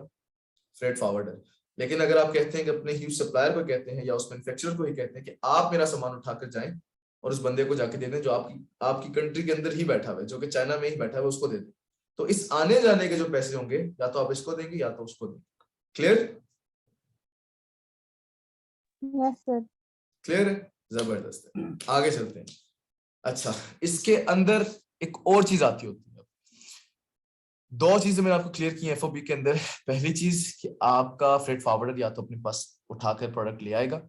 Freight forwarder. लेकिन अगर आप कहते हैं कि अपने ह्यूज सप्लायर को कहते हैं या उस मैन्युफैक्चरर को ही कहते हैं कि आप मेरा सामान उठाकर जाएं और उस बंदे को जाके दे दें जो आपकी कंट्री के अंदर ही बैठा हुआ है, जो कि चाइना में ही बैठा है, उसको दे दें, तो इस आने जाने के जो पैसे होंगे या तो आप इसको देंगे या तो उसको देंगे। क्लियर? Yes sir. क्लियर है? जबरदस्त है, आगे चलते हैं। अच्छा, इसके अंदर एक और चीज आती होती है। दो चीजें मैंने आपको क्लियर की है FOB के अंदर। पहली चीज कि आपका फ्रेट फॉरवर्डर या तो अपने पास उठाकर प्रोडक्ट ले आएगा,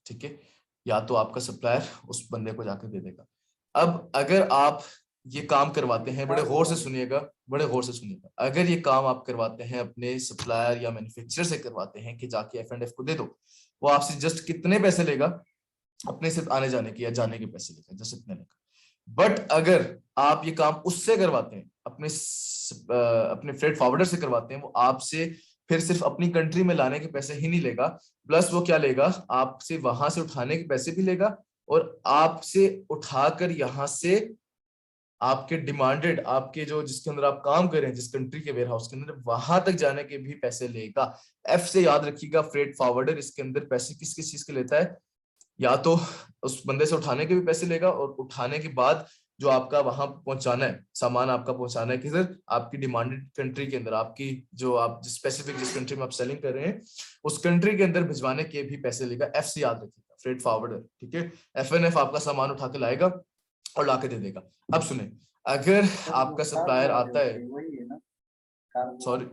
ठीक है, या तो आपका सप्लायर उस बंदे को जाकर दे देगा। अब अगर आप ये काम करवाते हैं, बड़े गौर से सुनिएगा, बड़े गौर से सुनिएगा, अगर ये काम आप करवाते हैं अपने सप्लायर या मैन्युफैक्चरर से करवाते हैं कि जाके F&F को दे दो, वो आपसे जस्ट कितने पैसे लेगा? अपने सिर्फ आने जाने के या जाने के पैसे लेगा, जस्ट इतने लेगा। बट अगर आप ये काम उससे करवाते हैं, अपने फ्रेट फॉरवर्डर से करवाते हैं, वो आपसे फिर सिर्फ अपनी कंट्री में लाने के पैसे ही नहीं लेगा, प्लस वो क्या लेगा? आपसे वहां से उठाने के पैसे भी लेगा, और आपसे उठाकर यहाँ से आपके डिमांडेड, आपके जो जिसके अंदर आप काम कर रहे हैं, जिस कंट्री के वेयर हाउस के अंदर, वहां तक जाने के भी पैसे लेगा। F से याद रखिएगा, फ्रेट फॉरवर्डर इसके अंदर पैसे किस किस चीज के लेता है? या तो उस बंदे से उठाने के भी पैसे लेगा, और उठाने के बाद जो आपका वहां पहुंचाना है, सामान आपका पहुंचाना है किधर? आपकी डिमांडेड कंट्री के अंदर, आपकी जो आप स्पेसिफिक जिस कंट्री में आप सेलिंग कर रहे हैं उस कंट्री के अंदर भिजवाने के भी पैसे लेगा। F से याद रखिएगा, फ्रेट फॉरवर्डर, ठीक है। F&F आपका सामान उठा के लाएगा और लाके दे देगा। अब सुने, अगर आपका सप्लायर आता है, सॉरी,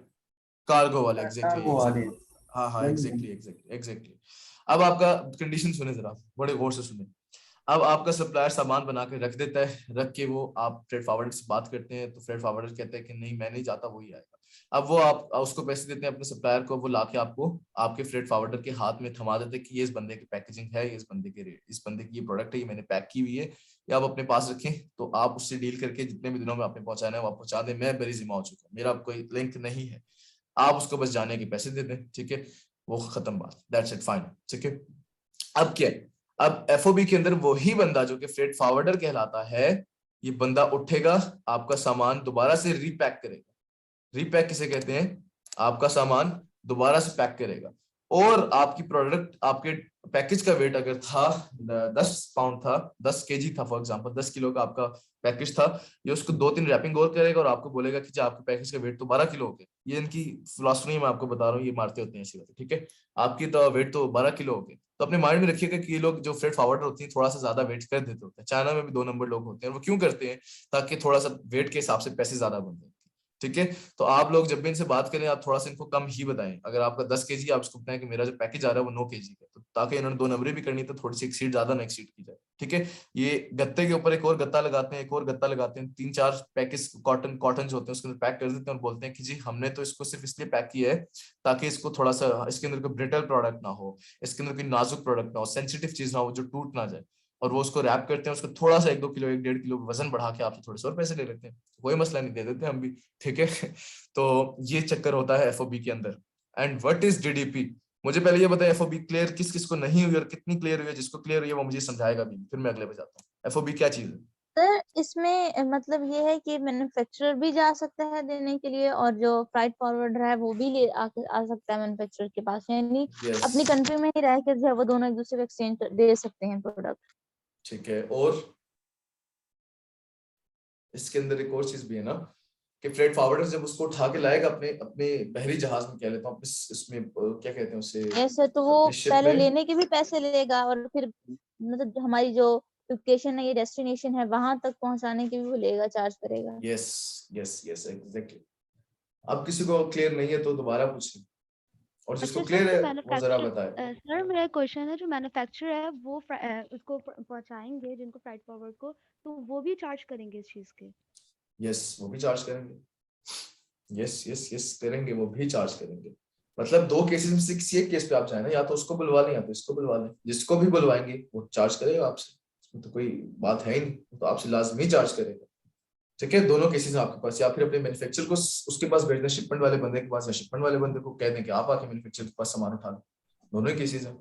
कार्गो वाले, एग्जैक्टली, हाँ एग्जैक्टली। अब आपका कंडीशन सुने जरा, बड़े गौर से सुने। अब आपका सप्लायर सामान बना के रख देता है, रख के वो आप फ्रेट फॉरवर्डर से बात करते हैं, तो फ्रेट फॉरवर्डर कहते हैं कि नहीं मैं नहीं चाहता, वही आएगा। अब वो आप उसको पैसे देते हैं अपने सप्लायर को, वो लाके आपको आपके फ्रेट फॉरवर्डर के हाथ में थमा देते हैं कि ये इस बंदे की पैकेजिंग है, ये इस बंदे के रेट, इस बंदे की ये प्रोडक्ट है, ये मैंने पैक की हुई है, या आप अपने पास रखें, तो आप उससे डील करके जितने भी दिनों में आपने पहुंचाना है वो आप पहुंचा दें, मैं बरी जिम्मा हो चुका, मेरा कोई लिंक नहीं है, आप उसको बस जाने के पैसे दे दें, ठीक है, वो खत्म बात, दैट्स इट, फाइन, ठीक है। अब क्या है? अब FOB के अंदर वही बंदा जो कि फ्रेट फॉरवर्डर कहलाता है, ये बंदा उठेगा, आपका सामान दोबारा से रीपैक करेगा। रीपैक किसे कहते हैं? आपका सामान दोबारा से पैक करेगा, और आपकी प्रोडक्ट, आपके पैकेज का वेट अगर था 10 पाउंड था, 10 kg था, फॉर एग्जांपल 10 किलो का आपका पैकेज था, ये उसको 2-3 रैपिंग और करेगा और आपको बोलेगा कि जी आपके पैकेज का वेट तो 12 किलो हो गया। ये इनकी फिलॉसफी मैं आपको बता रहा हूँ, ये मारते होते हैं ऐसी बातें, ठीक है। आपकी तो वेट तो 12 किलो हो गया, तो अपने माइंड में रखिएगा कि ये लोग जो फ्रेट फॉरवर्डर होती है थोड़ा सा ज्यादा वेट कर देते होते हैं। चाइना में भी 2 नंबर लोग होते हैं, वो क्यों करते हैं? ताकि थोड़ा सा वेट के हिसाब से पैसे ज्यादा बनते हैं, ठीक है। तो आप लोग जब भी इनसे बात करें, आप थोड़ा सा इनको कम ही बताएं। अगर आपका 10 kg, आप इसको बताएं कि मेरा जो पैकेज आ रहा है वो 9 kg का, तो ताकि इन्होंने 2 नंबरें भी करनी, तो थोड़ी सी एक्सीड ज्यादा ना एक्सीड की जाए, ठीक है। ये गत्ते के ऊपर एक और गत्ता लगाते हैं, एक और गत्ता लगाते हैं, 3-4 पैकेज कॉटन जो होते हैं उसके अंदर पैक कर देते हैं, और बोलते हैं कि जी हमने तो इसको सिर्फ इसलिए पैक किया है ताकि इसको थोड़ा सा, इसके अंदर कोई ब्रिटल प्रोडक्ट ना हो, इसके अंदर कोई नाजुक प्रोडक्ट ना हो, सेंसिटिव चीज ना हो जो टूट ना जाए, और वो उसको रैप करते हैं, उसको थोड़ा सा 1-2 किलो 1-1.5 किलो वजन बढ़ा के आपसे थोड़े से और पैसे ले लेते हैं, कोई मसला नहीं, दे देते हैं हम भी, ठीक है। तो ये चक्कर होता है FOB के अंदर। And what is DDP? मुझे पहले ये बताया FOB क्लियर किस किस को नहीं हुई और कितनी क्लियर हुई है। जिसको क्लियर हुई है वो मुझे समझाएगा भी, फिर मैं अगले पे जाता हूँ। FOB क्या चीज है? सर इसमें मतलब ये है कि मैन्युफैक्चरर भी जा सकता है देने के लिए, और जो फ्राइट फॉरवर्डर है वो भी आ सकता है मैन्युफैक्चरर के पास, यानी Yes. अपनी कंट्री में ही रह कर जो है वो दोनों एक दूसरे को एक्सचेंज दे सकते हैं प्रोडक्ट। ठीक है, और इसके अंदर एक और चीज भी है ना कि फ्रेट फॉरवर्डर जब उसको उठा के लाएगा अपने अपने बहरी जहाज में, कह लेता हूँ इसमें क्या कहते हैं उसे, ऐसे तो वो अपनी शिप पहले में, लेने के भी पैसे लेगा, और फिर मतलब हमारी जो लोकेशन है, ये डेस्टिनेशन है, वहां तक पहुंचाने के भी वो लेगा, चार्ज करेगा। Yes exactly. अब किसी को क्लियर नहीं है तो दोबारा पूछें और जिसको अच्छा क्लियर सर, है जो वो जरा मैन्युफैक्चर बताए। सर मेरा क्वेश्चन है, जो मैन्युफैक्चरर है वो उसको पहुंचाएंगे जिनको फ्राइट फॉरवर्ड को, तो वो भी चार्ज करेंगे इस चीज के? यस, वो भी चार्ज करेंगे। यस यस यस करेंगे, वो भी चार्ज करेंगे। मतलब दो केसेस में से किसी एक केस पे आप जाए ना, या तो उसको बुलवा लें या तो इसको बुलवा लें। जिसको भी बुलवाएंगे वो चार्ज करेगा आपसे, इसमें तो कोई बात है ही नहीं, वो तो आपसे लाजमी चार्ज करेगा। ठीक है, दोनों केसेस आपके पास, या फिर अपने मैन्युफैक्चरर को उसके पास भेजना, शिपमेंट वाले बंदे के पास, या शिपमेंट वाले बंदे को कह दें कि आप आके मैन्युफैक्चरर के पास सामान उठा लो। दोनों ही केसेस है।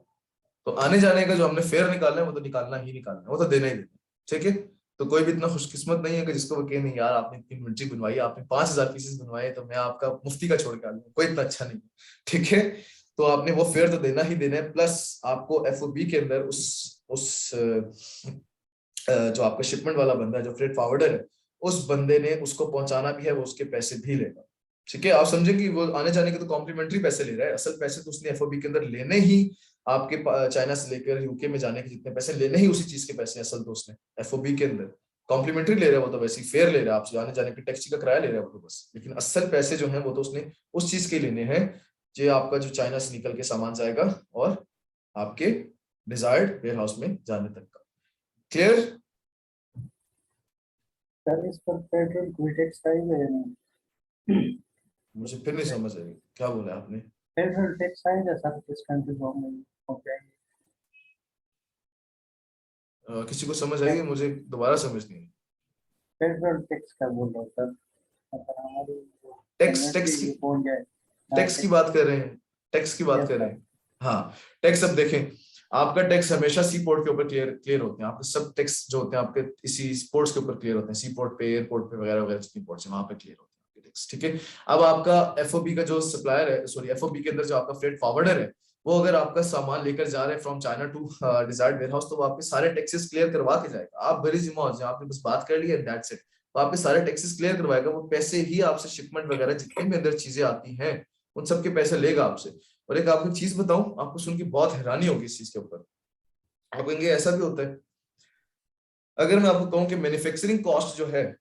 तो आने जाने का जो हमने फेयर निकालना है वो तो निकालना ही निकालना है, वो तो देना ही देना है। ठीक है, तो कोई भी इतना खुशकिस्मत नहीं है कि जिसको वो कहे नहीं यार आपने इतनी मिर्ची बनवाई, आपने 5000 पीसेस बनवाए तो मैं आपका मुफ्ती का छोड़ के आ लूंगा, कोई इतना अच्छा नहीं। ठीक है, तो आपने वो फेयर तो देना ही देना है, प्लस आपको एफओबी के अंदर उस जो आपका शिपमेंट वाला बंदा है, जो फ्रेट फॉरवर्डर है, उस बंदे ने उसको पहुंचाना भी है, वो उसके पैसे भी लेगा। ठीक है, आप समझे कि वो आने जाने के तो कॉम्प्लीमेंट्री पैसे ले रहा है, असल पैसे तो उसने एफओबी के अंदर लेने ही, आपके चाइना से लेकर यूके में जाने के जितने पैसे लेने ही उसी चीज के पैसे असल तो उसने एफओबी के अंदर कॉम्प्लीमेंट्री ले रहा है, वो तो वैसे ही फेयर ले रहा है आपसे, आने जाने के टैक्सी का किराया ले रहा है वो तो बस, लेकिन असल पैसे जो हैं वो तो उसने उस चीज के लेने हैं जो आपका जो चाइना से निकल के सामान जाएगा और आपके डिजायर्ड वेयर हाउस में जाने तक का। क्लियर? सर इस पर पेट्रोल कोई टैक्स आएगा या नहीं? मुझे फिर नहीं समझ आई, क्या बोला आपने? पेट्रोल टैक्स आएगा सर इस कंट्री में? ओके, किसी को समझ आई है? मुझे दोबारा समझ नहीं आई। पेट्रोल टैक्स का बोल रहा हूँ सर, मतलब हमारी टैक्स की बात कर रहे हैं, टैक्स की बात कर रहे हैं। हाँ, टैक्स, अब देखें आपका टैक्स हमेशा सी पोर्ट के ऊपर क्लियर होते हैं, आपके सब टैक्स जो होते हैं आपके इसी पोर्ट्स के ऊपर क्लियर होते हैं, सी पोर्ट पे, एयरपोर्ट पे वगैरह वगैरह जितनी पोर्ट्स हैं वहां पे क्लियर होते हैं आपके टैक्स। ठीक है, अब आपका एफओबी का जो सप्लायर है, सॉरी एफओबी के अंदर जो आपका फ्रेट फॉरवर्डर है, वो अगर आपका सामान लेकर जा रहे हैं from China to desired warehouse, तो वो आपके सारे टैक्सेस क्लियर करवा के जाएगा। आप बड़ी जिम्मा हो जाए, आपने बस बात कर ली है, दैट्स इट। तो आपके सारे टैक्सेस क्लियर करवाएगा, वो पैसे ही आपसे शिपमेंट वगैरह जितने भी अंदर चीजें आती हैं उन सबके पैसे लेगा आपसे। और एक आपको चीज बताऊं, आपको सुन के बहुत हैरानी होगी इस चीज के ऊपर, आप कहेंगे ऐसा भी होता है? अगर मैं आपको कहूं कि मैन्युफैक्चरिंग कॉस्ट जो है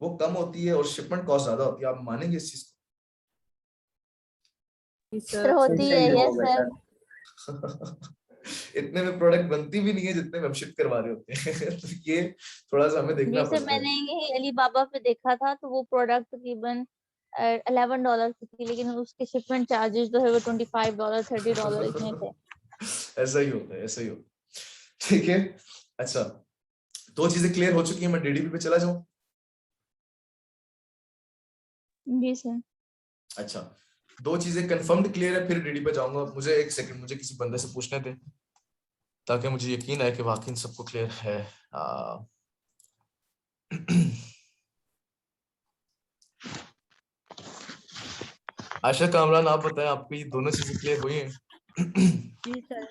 वो कम होती है और शिपमेंट कॉस्ट ज्यादा होती है, आप मानेंगे इस चीज सर होती है, यस सर। को? इतने में प्रोडक्ट बनती भी नहीं है जितने में हम शिप करवा रहे होते हैं। तो ये थोड़ा सा हमें देखना जैसे पड़ता है। मैंने ये अलीबाबा पे देखा था, तो वो प्रोडक्ट तकरीबन $11 की थी, लेकिन उसके शिपमेंट चार्जेस जो है वो $25 $30 इतने थे। ऐसा ही होता है, ऐसा ही होता है। ठीक है, अच्छा, दो चीजें क्लियर हो चुकी है, मैं डीडीपी पे चला जाऊं? जी सर। अच्छा, दो चीजें कंफर्म्ड क्लियर है, फिर डीडी पे जाऊंगा। मुझे एक सेकंड, मुझे किसी बंदे से पूछने थे ताकि मुझे यकीन है कि वाकई सबको क्लियर है। आशा कामरान, आप बताएं आपको ये दोनों चीजें क्लियर हुई हैं? जी सर।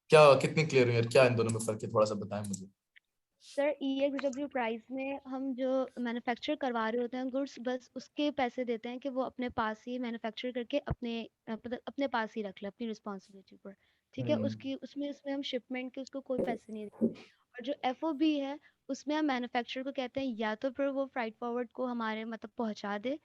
क्या, कितनी क्लियर हुई है, क्या इन दोनों में फर्क है, थोड़ा सा बताएं मुझे। सर EXW प्राइस में हम जो मैन्युफैक्चर करवा रहे होते हैं गुड्स, बस उसके पैसे देते हैं कि वो अपने पास ही मैन्युफैक्चर करके अपने पास ही रख ले, अपनी रिस्पॉन्सिबिलिटी पर। ठीक है, उसमें हम शिपमेंट के उसको कोई पैसे नहीं देते। और जो FOB है उसमें हम मैन्युफैक्चरर को कहते हैं या तो फिर वो फ्राइट फॉरवर्ड को हमारे मतलब पहुंचा दे,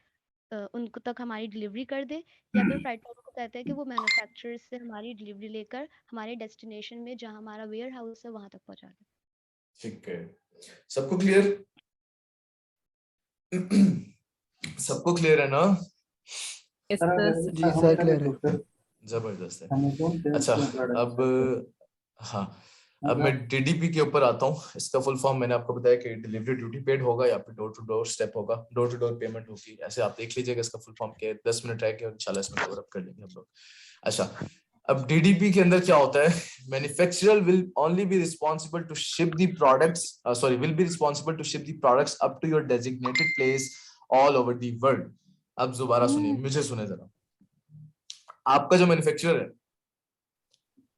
उनको तक हमारी डिलीवरी कर दे, या फिर फ्राइट फॉरवर्ड को कहते हैं कि वो मैन्युफैक्चरर से हमारी डिलीवरी लेकर हमारे डेस्टिनेशन में जहाँ हमारा वेयर हाउस है वहां तक पहुंचा दे। ठीक है, सबको क्लियर? सबको क्लियर है ना? जी सर, क्लियर है। जबरदस्त है। अच्छा, अब हाँ, अब मैं डीडीपी के ऊपर आता हूँ। इसका फुल फॉर्म मैंने आपको बताया कि डिलीवरी ड्यूटी पेड होगा या फिर डोर टू डोर स्टेप होगा, डोर टू डोर पेमेंट होगी, ऐसे आप देख लीजिएगा इसका फुल फॉर्म क्या है। 10 मिनट रह गए और इंशाल्लाह इसमें कवर अप कर लेंगे हम लोग। अच्छा, अब डीडीपी के अंदर क्या होता है? Manufacturer will only be responsible to ship the products, sorry will be responsible to ship the products up to your designated place all over the world. अब दोबारा सुनिए, मुझे सुने जरा। आपका जो मैन्युफैक्चरर है,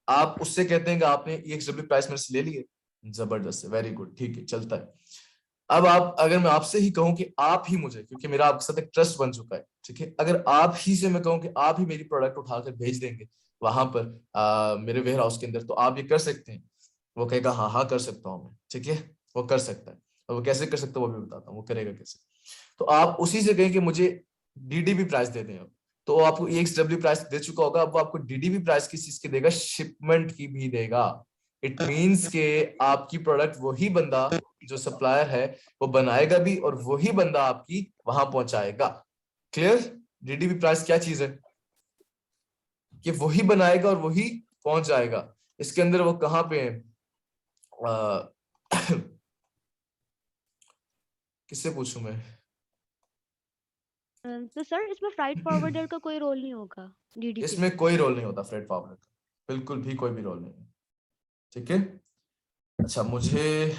आप उससे कहते हैं कि आपने EXW प्राइस मेरे से ले लिए, जबरदस्त है, वेरी गुड, ठीक है, चलता है। अब आप, अगर मैं आपसे ही कहूं कि आप ही मुझे, क्योंकि मेरा आपके साथ एक ट्रस्ट बन चुका है, ठीक है, अगर आप ही से मैं कहूं कि आप ही मेरी प्रोडक्ट उठाकर भेज देंगे वहां पर मेरे वेयर हाउस के अंदर, तो आप ये कर सकते हैं? वो कहेगा हाँ हाँ कर सकता हूँ मैं, ठीक है, वो कर सकता है। और वो कैसे कर सकता है वो भी बताता हूँ, वो करेगा कैसे। तो आप उसी से कहें कि मुझे DDP प्राइस दे दें, तो आपको EXW प्राइस दे चुका होगा, अब वो आपको DDP प्राइस किस चीज की देगा, शिपमेंट की भी देगा। इट मींस के आपकी प्रोडक्ट वही बंदा जो सप्लायर है वो बनाएगा भी और वही बंदा आपकी वहां पहुंचाएगा। क्लियर? DDP प्राइस क्या चीज है कि वही बनाएगा और वही पहुंच जाएगा। इसके अंदर वो कहां पे है, किससे पूछूं मैं? तो सर इसमें फ्राइट फॉरवर्डर का कोई रोल नहीं होगा DDP इसमें कोई रोल नहीं होता फ्रेट फॉरवर्डर का, बिल्कुल भी कोई भी रोल नहीं है। ठीक है। अच्छा मुझे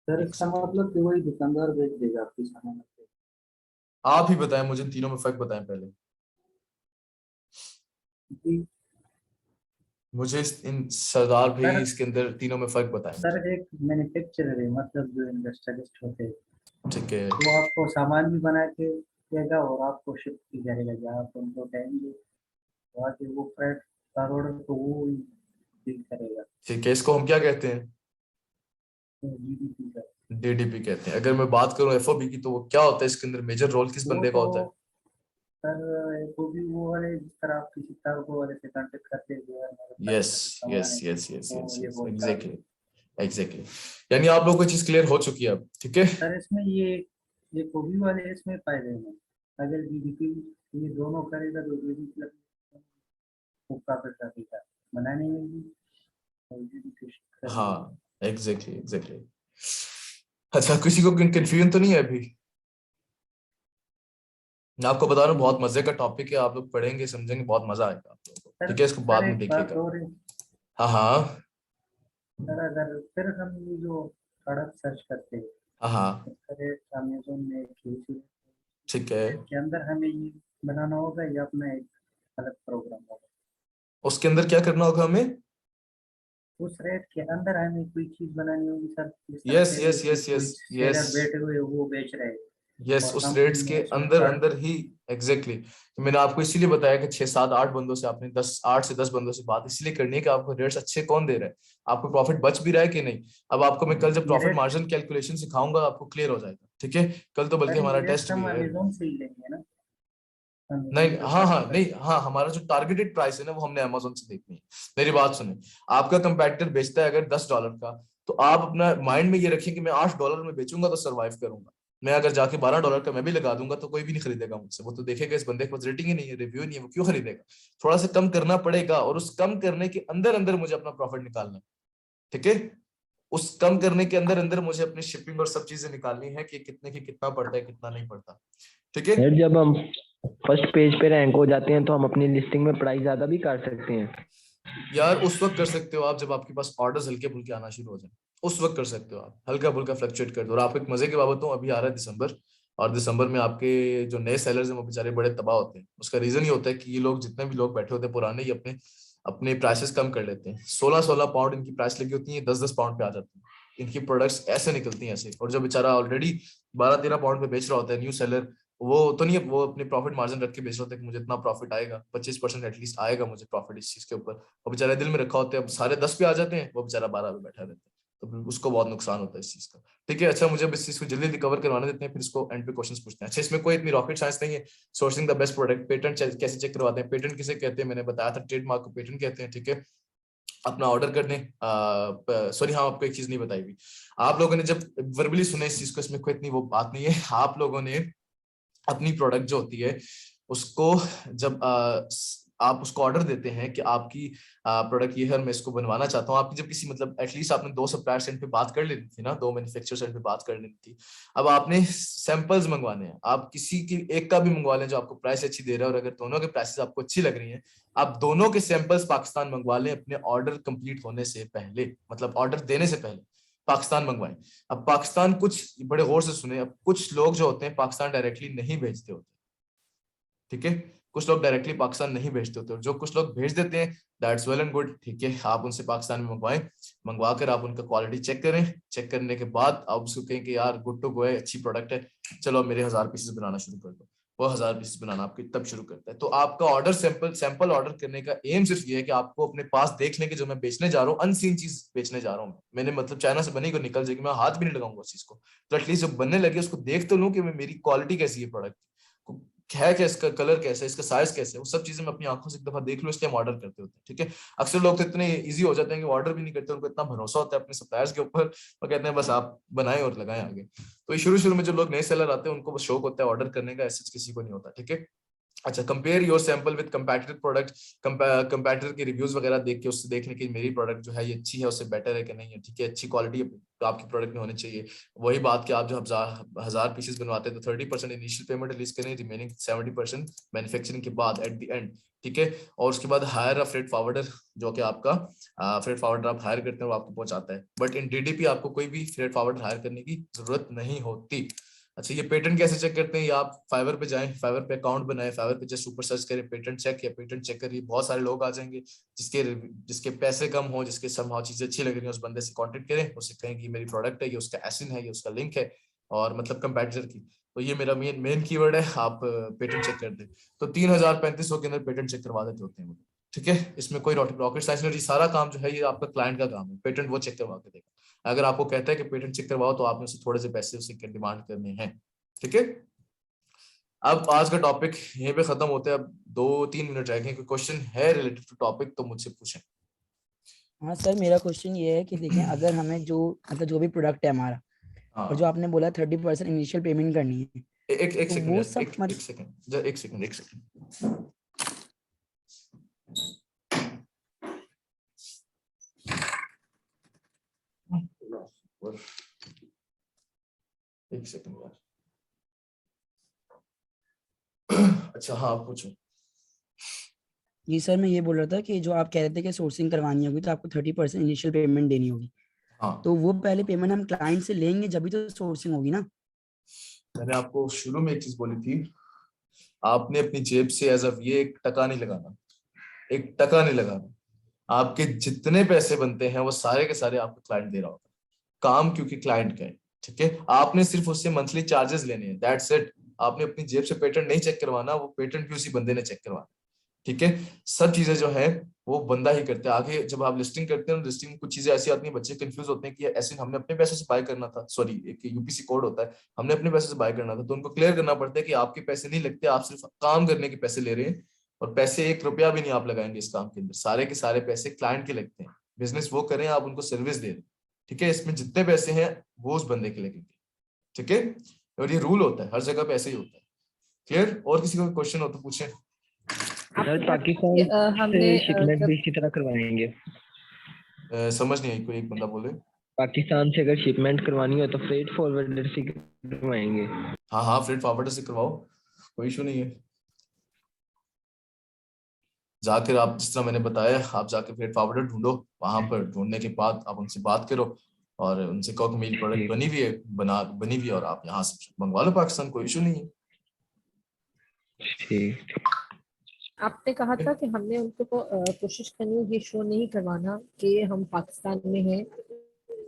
सर इसका मतलब कि वही दुकानदार बेच देगा आपकी सामान। आप ही बताएं मुझे, तीनों में फर्क बताएं पहले जी, मुझे। इन सरदार भाई सर इसके अंदर तीनों में फर्क बताएं। सर एक मैन्युफैक्चरर है, मतलब जो इंडस्ट्रियलिस्ट होते हैं, ठीक है। वो आपको सामान भी बना के देगा और आपको शिफ्ट भी करेगा जहाँ आप उनको कहेंगे, वहाँ के वो फ्रेट फॉरवर्डर तो वो डील करेगा। ठीक है, इसको हम क्या कहते हैं? तो GDP का DDP कहते हैं। अगर मैं बात करूं FOB की, तो वो क्या होता है? इसके अंदर मेजर रोल किस वो बंदे का होता है? सर वो भी वो वाले जिस तरह आप किसी कार्गो वाले से कांटेक्ट करते हैं जो यार मेरे यस सामान यस है, यस यस तो यस ये यस, बोलता है। एग्जैक्टली। यानी आप लोगों को चीज क्लियर हो चुकी है अब। ठीक है। सर इसमें ये कोबी वाले इसमें फायदे हैं, अगर GDP ये दोनों करेगा तो GDP को प्रॉफिट रखेगा, बनाने में भी और GDP करने में भी। हाँ एग्जैक्टली। अच्छा किसी को कंफ्यूजन तो नहीं है अभी? मैं आपको बता रहा हूँ बहुत मजे का टॉपिक है, आप लोग पढ़ेंगे समझेंगे, बहुत मजा आएगा आप लोगों को। सर ठीक है, इसको बाद सर में एक बात देखिएगा। और है हाँ हाँ सर, अगर फिर हम ये जो प्रोडक्ट सर्च करते हैं, हाँ हाँ, सर अमेजोन में ठीक है। के अंदर हमें ये बनाना होगा या अपना एक अलग प्रोग्राम होगा? उसके अंदर क्या करना होगा हमें? उस रेट के अंदर हमें कोई चीज बनानी होगी सर, जिस तरह यस पहले यस कोई यस यस यस सेलर बैठे हुए वो बेच रहे हैं यस, और उस रेट्स कंपनी के ने उसमें अंदर चार्ट। अंदर ही एग्जैक्टली मैंने आपको इसीलिए बताया कि 6 7 8 बंदों से आपने 8 से 10 बंदों से बात इसलिए करनी है कि आपको रेट्स अच्छे कौन दे रहा है, आपको प्रॉफिट बच भी रहा है कि नहीं। अब आपको मैं कल जब ये प्रॉफिट रेट मार्जिन कैलकुलेशन सिखाऊंगा आपको क्लियर हो जाएगा। ठीक है, कल तो बल्कि सर, हमारा ये रेट टेस्ट हम भी है। अमेजोन से ही लेंगे ना, अमेजोन नहीं से हाँ सर्च हाँ कर। नहीं हाँ, हमारा जो टारगेटेड प्राइस है ना वो हमने अमेजोन से देखनी है। मेरी बात सुने, आपका कंपैटिटर बेचता है अगर $10 का, तो आप अपना माइंड में ये रखिए कि मैं $8 में बेचूंगा तो सर्वाइव करूंगा। मैं अगर जाके $12 का मैं भी लगा दूंगा तो कोई भी नहीं खरीदेगा मुझसे, वो तो देखेगा इस बंदे के पास रेटिंग ही नहीं है, रिव्यू नहीं है, वो क्यों खरीदेगा। थोड़ा सा कम करना पड़ेगा और उस कम करने के अंदर अंदर मुझे अपना प्रॉफिट निकालना है। ठीक है, उस कम करने के अंदर अंदर मुझे अपनी शिपिंग और सब चीजें निकालनी है कि कितने की कितना पड़ता है कितना नहीं पड़ता। ठीक है, सर जब हम फर्स्ट पेज पे रैंक हो जाते हैं तो हम अपनी लिस्टिंग में प्राइस ज्यादा भी काट सकते हैं। यार उस वक्त कर सकते हो आप जब आपके पास ऑर्डर्स हल्के फुल्के आना शुरू हो जाए, उस वक्त कर सकते हो आप, हल्का फुल्का फ्लक्चुएट कर दो। और आपको एक मजे की बात बताऊं, अभी आ रहा है दिसंबर, और दिसंबर में आपके जो नए सेलर्स हैं वो बेचारे बड़े तबाह होते हैं। उसका रीजन ये होता है कि ये लोग जितने भी लोग बैठे होते हैं पुराने, ही अपने अपने प्राइसेस कम कर लेते हैं। 16-16 पाउंड इनकी प्राइस लगी होती है, 10-10 पाउंड पे आ जाती है इनकी प्रोडक्ट्स, ऐसे निकलती हैं ऐसे। और जो बेचारा ऑलरेडी 12-13 पाउंड पे बेच रहा होता है न्यू सेलर, वो तो नहीं, वो अपने प्रॉफिट मार्जिन रख के बेच रहा होता है कि मुझे इतना प्रॉफिट आएगा, 25% एटलीस्ट आएगा मुझे प्रॉफिट इस चीज के ऊपर। वो बेचारे दिल में रखा होते हैं, अब सारे 10 पे आ जाते हैं, वो बेचारा 12 पे बैठा रहता है, तो फिर उसको बहुत नुकसान होता है इस चीज का। ठीक है, अच्छा मुझे अब इस चीज को जल्दी कवर करवाने देते हैं, फिर इसको एंड पे क्वेश्चंस पूछते हैं। अच्छा इसमें कोई इतनी रॉकेट साइंस नहीं है। Sourcing the best product, patent कैसे चेक करवाते हैं, पेटेंट किसे कहते हैं मैंने बताया था, ट्रेडमार्क को पेटेंट कहते हैं। ठीक है, अपना ऑर्डर करने, सॉरी हाँ आपको एक चीज नहीं बताई हुई, आप लोगों ने जब वर्बली सुना इस चीज को, इसमें कोई इतनी वो बात नहीं है। आप लोगों ने अपनी प्रोडक्ट जो होती है उसको, जब आप उसको ऑर्डर देते हैं कि आपकी प्रोडक्ट ये है और मैं इसको बनवाना चाहता हूँ, आपकी जब किसी मतलब एटलीस्ट आपने 2 सप्लायर सेंड पे बात कर लेनी थी ना, 2 मैन्युफैक्चरर सेंड पे बात कर लेनी थी। अब आपने सैंपल्स मंगवाने हैं, आप किसी की एक का भी मंगवा लें जो आपको प्राइस अच्छी दे रहा है, और अगर दोनों के प्राइसेस आपको अच्छी लग रही हैं, आप दोनों के सैंपल्स पाकिस्तान मंगवा लें अपने ऑर्डर कंप्लीट होने से पहले, मतलब ऑर्डर देने से पहले पाकिस्तान मंगवाएं। अब पाकिस्तान, कुछ बड़े गौर से सुने, अब कुछ लोग जो होते हैं पाकिस्तान डायरेक्टली नहीं भेजते होते। ठीक है, कुछ लोग डायरेक्टली पाकिस्तान नहीं भेजते होते, और जो कुछ लोग भेज देते हैं दैट्स वेल एंड गुड। ठीक है, आप उनसे पाकिस्तान में मंगवाएं, मंगवा कर आप उनका क्वालिटी चेक करें, चेक करने के बाद आप उसको कहें कि यार गुड टू गो है, अच्छी प्रोडक्ट है, चलो मेरे 1000 पीसेस बनाना शुरू कर दो। वो 1000 पीसेस बनाना आपकी तब शुरू करता है। तो आपका ऑर्डर सैंपल ऑर्डर करने का एम सिर्फ ये है कि आपको अपने पास देख लें कि जो मैं बेचने जा रहा हूँ अनसीन चीज बेचने जा रहा हूँ, मैंने मतलब चाइना से बनी को निकल जाएगी, मैं हाथ भी नहीं लगाऊंगा उस चीज को, तो एटलीस्ट जब बनने लगे उसको देख तो लूं कि मेरी क्वालिटी कैसी है प्रोडक्ट। है क्या, इसका कलर कैसा है, इसका साइज कैसे है, वो सब चीजें मैं अपनी आंखों से एक दफा देख लूं, इसलिए हम ऑर्डर करते होते हैं। ठीक है, अक्सर लोग तो इतने इजी हो जाते हैं कि ऑर्डर भी नहीं करते, उनको इतना भरोसा होता है अपने सप्लायर्स के ऊपर, वो कहते हैं बस आप बनाएं और लगाएं आगे। तो ये शुरू में जो लोग नए सेलर आते हैं उनको बस शौक होता है ऑर्डर करने का, ऐसा किसी को नहीं होता। ठीक है, अच्छा, compare your sample with competitive product, competitor के रिव्यूज वगैरह देख के उससे देखने की मेरी प्रोडक्ट जो है ये अच्छी है, उससे बेटर है कि नहीं है। ठीक है, अच्छी क्वालिटी आपकी प्रोडक्ट में होनी चाहिए। वही बात कि आप जो 1000 पीसेस बनवाते हैं तो 30% इनिशियल पेमेंट रिलीज करें, रिमेनिंग 70% मैन्युफैक्चरिंग के बाद एट द एंड। ठीक है, और उसके बाद हायर अ फ्रेट फॉरवर्डर, जो कि आपका फ्रेट फॉरवर्डर आप हायर करते हैं वो आपको पहुंचाता है। बट इन डीडीपी आपको कोई भी फ्रेट फॉरवर्डर हायर करने की जरूरत नहीं होती। अच्छा, ये पेटेंट कैसे चेक करते हैं? ये आप फाइवर पे जाएं, फाइवर पे अकाउंट बनाएं, फाइवर पे जस्ट ऊपर सर्च करें पेटेंट चेक या पेटेंट चेकर, ये बहुत सारे लोग आ जाएंगे जिसके पैसे कम हो, जिसके समहाउ चीजें अच्छी लग रही है, उस बंदे से कांटेक्ट करें, उससे कहें कि मेरी प्रोडक्ट है, ये उसका एसिन है, ये उसका लिंक है, और मतलब कंपैटिटर की। तो ये मेरा मेन कीवर्ड है, आप पेटेंट चेक कर दें तो 3000-3500 के अंदर पेटेंट चेक करवा देते होते हैं। ठीक है, इसमें कोई रॉकेट साइंस नहीं, सारा काम जो है ये आपका क्लाइंट का काम है, पेटेंट वो चेक करवा के देगा। अगर आपको कहता है कि पेटेंट चेक करवाओ तो आपने उससे थोड़े से पैसे उससे डिमांड करने हैं। ठीक है, अब आज का टॉपिक यहीं पे खत्म होता है। अब 2-3 मिनट रह गए, कोई क्वेश्चन है रिलेटेड टू टॉपिक तो मुझसे पूछें। हाँ सर, मेरा क्वेश्चन ये है कि देखें, अगर हमें जो मतलब जो भी प्रोडक्ट है हमारा, हाँ, और जो आपने बोला 30% इनिशियल पेमेंट करनी है, एक तो सेकंड वो यार, सब एक सेकंड, एक सेकंड। एक सेकंड यार। अच्छा हाँ, आप पूछो। जी सर, मैं ये बोल रहा था कि जो आप कह रहे थे कि सोर्सिंग करवानी होगी तो आपको 30% इनिशियल पेमेंट देनी होगी, हाँ, तो वो पहले पेमेंट हम क्लाइंट से लेंगे जब भी तो सोर्सिंग होगी ना। मैंने आपको शुरू में एक चीज बोली थी, आपने अपनी जेब से एज अ ये 1 टका नहीं लगाना, 1 टका नहीं लगाना। आपके जितने पैसे बनते हैं वो सारे के सारे आपको क्लाइंट दे रहा होगा, काम क्योंकि क्लाइंट का है। ठीक है, आपने सिर्फ उससे मंथली चार्जेस लेने हैं, दैट्स इट। आपने अपनी जेब से पेटेंट नहीं चेक करवाना, वो पेटेंट भी उसी बंदे ने चेक करवाना। ठीक है, सब चीजें जो है वो बंदा ही करता है। आगे जब आप लिस्टिंग करते हैं, लिस्टिंग में कुछ चीजें ऐसी आती हैं, बच्चे कंफ्यूज होते हैं कि ऐसे हमने अपने पैसे से बाय करना था, सॉरी एक यूपीसी कोड होता है, हमने अपने पैसे से बाय करना था, तो उनको क्लियर करना पड़ता है कि आपके पैसे नहीं लगते, आप सिर्फ काम करने के पैसे ले रहे हैं, और पैसे 1 रुपया भी नहीं आप लगाएंगे इस काम के अंदर, सारे के सारे पैसे क्लाइंट के लगते हैं। बिजनेस वो करें, आप उनको सर्विस दे रहे हैं। ठीक है, इसमें जितने पैसे हैं वो उस बंदे के लगेंगे। ठीक है, और ये रूल होता है, हर जगह पे ऐसे ही होता है। क्लियर? और किसी को क्वेश्चन हो तो पूछें। सर पाकिस्तान से शिपमेंट भी इसी तरह करवाएंगे? समझ नहीं आई, कोई एक बंदा बोले। पाकिस्तान से अगर शिपमेंट करवानी हो तो फ्रेट फॉरवर्डर से करवाएंगे? हाँ हाँ, फ्रेट फॉरवर्डर से करवाओ, कोई इशू नहीं है। जाकर आप जिस तरह मैंने बताया, आप जाकर फ्रेट फॉरवर्डर ढूंढो, वहां पर ढूंढने के बाद आप उनसे बात करो और उनसे कहो कि मेरी प्रोडक्ट बनी हुई है, बनी हुई है, और आप यहाँ से मंगवा लो पाकिस्तान, कोई इशू नहीं है। ठीक। आपने कहा था कि हमने उनको कोशिश करनी है ये शो नहीं करवाना कि हम पाकिस्तान में हैं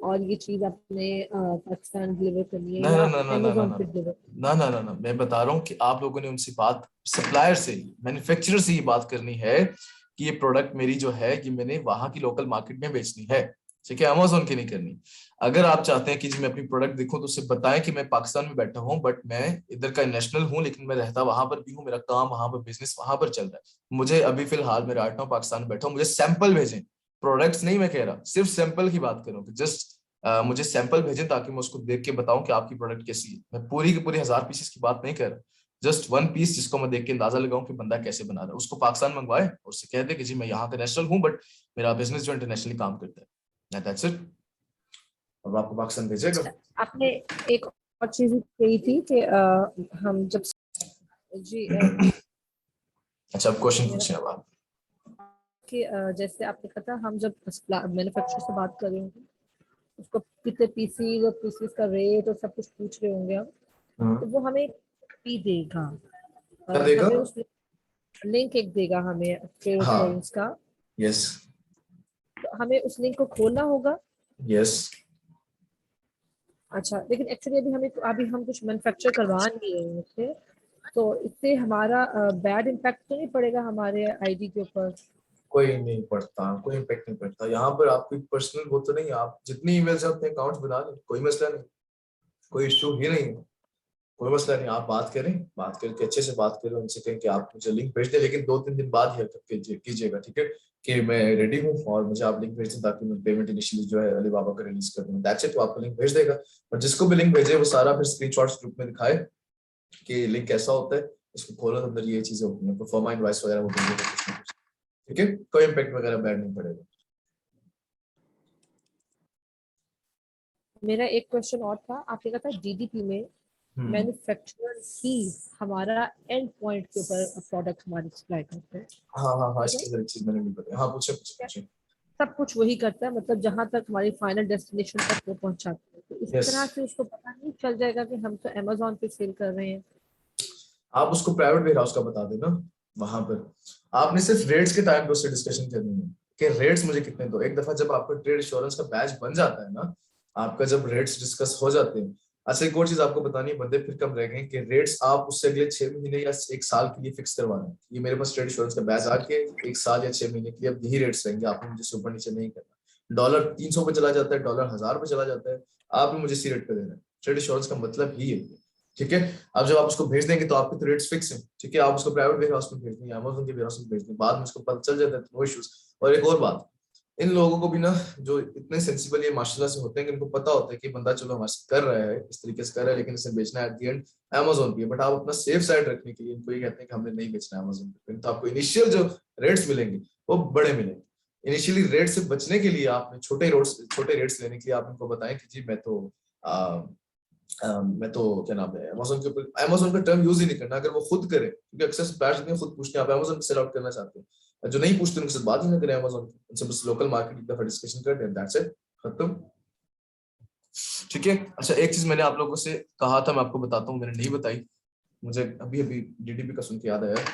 और ये चीज आपने पाकिस्तान डिलीवर करनी है ना या ना ना ना ना अमेज़न ना पे डिलीवर। ना ना ना ना, मैं बता रहा हूँ कि आप लोगों ने उनसे बात, सप्लायर से, मैन्युफैक्चरर से ये बात करनी है कि ये प्रोडक्ट मेरी जो है ये मैंने वहां की लोकल मार्केट में बेचनी है। ठीक है, अमेज़न की नहीं करनी। अगर आप चाहते हैं कि जी मैं अपनी प्रोडक्ट दिखूं तो उससे बताएं कि मैं पाकिस्तान में बैठा हूं, बट मैं इधर का नेशनल हूं, लेकिन मैं रहता वहां पर भी हूं, मेरा काम वहां पर, बिजनेस वहां पर चल रहा है, मुझे अभी फिलहाल मैं राइट नाउ पाकिस्तान में बैठा हूं, मुझे सैंपल भेजें, प्रोडक्ट्स नहीं मैं कह रहा, सिर्फ सैंपल की बात करूं, जस्ट मुझे सैंपल भेजें ताकि मैं उसको देख के बताऊं कि आपकी प्रोडक्ट कैसी है। मैं पूरी की पूरी 1000 पीसेस की बात नहीं कर रहा, जस्ट 1 पीस जिसको मैं देख के अंदाजा लगाऊं कि बंदा कैसे बना रहा है, उसको पाकिस्तान मंगवाए और उससे कह दे कि जी मैं यहाँ का नेशनल हूं, बट मेरा बिजनेस जो इंटरनेशनली काम करता है, दैट्स इट। अब आपको पाकिस्तान भेजेगा। आपने एक और चीज कही थी कि हम जब जी अच्छा, अब क्वेश्चन पूछें अब आप। कि जैसे आपने कहा था हम जब मैन्युफैक्चरर से बात कर रहे होंगे उसको कितने पीसीज और पीसीज का रेट और सब कुछ पूछ रहे होंगे हम, तो वो हमें पी देगा, क्या देगा? हमें उस लिंक एक देगा हमें ट्रेड हाँ, पॉइंट्स का। यस तो हमें उस लिंक को खोलना होगा। यस। अच्छा, लेकिन एक्चुअली अभी हम कुछ मैन्युफैक्चर करवा नहीं रहे हैं उससे, तो इससे हमारा बैड इम्पैक्ट तो नहीं पड़ेगा हमारे आईडी के ऊपर? कोई नहीं पड़ता, कोई इम्पैक्ट नहीं पड़ता। यहाँ पर आपकी पर्सनल वो तो नहीं, आप जितनी ईमेल से अपने अकाउंट्स बना लें, कोई मसला नहीं, कोई इश्यू ही नहीं है। कोई मसला नहीं, आप बात करें, बात करके अच्छे से बात करें, उनसे कहें कि आप मुझे लिंक भेज दें, लेकिन 2-3 दिन बाद ही कीजिएगा, ठीक है, कि मैं रेडी हूँ और मुझे आप लिंक भेज दें ताकि मैं पेमेंट इनिशियली जो है अलीबाबा का रिलीज कर दूँ। दैट्स इट, तो आपको लिंक भेज देगा, और जिसको भी लिंक भेजे वो सारा फिर स्क्रीनशॉट्स ग्रुप में दिखाए कि लिंक कैसा होता है, इसको खोलो, अंदर ये चीजें होती हैं, परफॉर्मा इनवॉइस वगैरह वो भेजेगा कुछ ना कुछ, ठीक है, कोई इम्पैक्ट वगैरह बैड नहीं पड़ेगा। मेरा एक क्वेश्चन और था, आपने कहा था डीडीपी में मैन्युफैक्चरर ही हमारा एंड पॉइंट के ऊपर प्रोडक्ट हमारी सप्लाई करते हैं। हाँ, इसके अंदर एक चीज मैंने नहीं बताई। हाँ, पूछे। सब कुछ वही करता है, मतलब जहां तक हमारी फाइनल डेस्टिनेशन तक वो पहुंचाते हैं, तो इस तरह से उसको पता नहीं चल जाएगा कि हम तो अमेज़न पे सेल कर रहे हैं। आप उसको प्राइवेट वेयर हाउस का बता देना, वहां पर आपने सिर्फ रेट्स के टाइम पे उससे डिस्कशन करनी है कि रेट्स मुझे कितने दो। एक दफा जब आपका ट्रेड इंश्योरेंस का बैच बन जाता है ना, आपका जब रेट्स डिस्कस हो जाते हैं, अच्छा एक और चीज आपको बतानी है, बंदे फिर कम रह गए कि रेट्स आप उससे अगले 6 महीने या 1 साल के लिए फिक्स करवा रहे हैं। ये मेरे पास ट्रेड इंश्योरेंस का बैच आके 1 साल या 6 महीने के लिए अब यही रेट्स रहेंगे, आपने मुझे ऊपर नीचे नहीं करना। डॉलर 300 पे चला जाता है, डॉलर 1000 पे चला जाता है, आपने मुझे इसी रेट पे देना है। ट्रेड इंश्योरेंस का मतलब ही है, ठीक है। अब जब आप उसको भेज देंगे तो आपके तो रेट्स फिक्स हैं, ठीक है। आप उसको प्राइवेट वेयर हाउस में भेज देंगे, अमेज़न के वेयर हाउस में भेज देंगे, बाद में उसको पता चल जाता है तो नो इश्यूज। और एक और बात, इन लोगों को भी ना जो इतने सेंसिबल ये माशाल्लाह से होते हैं कि इनको पता होता है कि बंदा चलो हमारे से कर रहा है, इस तरीके से कर रहा है, लेकिन इसे बेचना है एट द एंड अमेज़न पे। बट आप अपना सेफ साइड रखने के लिए इनको ये कहते हैं कि हमने नहीं बेचना है अमेज़न पे, तो आपको इनिशियल जो रेट्स मिलेंगे वो बड़े मिलेंगे। इनिशियली रेट से बचने के लिए आपने छोटे रेट्स लेने के लिए आप इनको बताएं कि जी मैं तो क्या नाम है, अमेज़न के ऊपर, अमेज़न का टर्म यूज ही नहीं करना अगर वो खुद करे, क्योंकि अक्सर बैच में खुद पूछते हैं आप अमेज़न पे सेल आउट करना चाहते हैं, जो नहीं पूछते उनसे बात ही ना करें अमेज़न की, उनसे बस लोकल मार्केट की दफा डिस्कशन कर दें, दैट्स इट, खत्म, ठीक है। अच्छा एक चीज मैंने आप लोगों से कहा था, मैं आपको बताता हूँ, मैंने नहीं बताई, मुझे अभी डीडीपी का सुन के याद आया।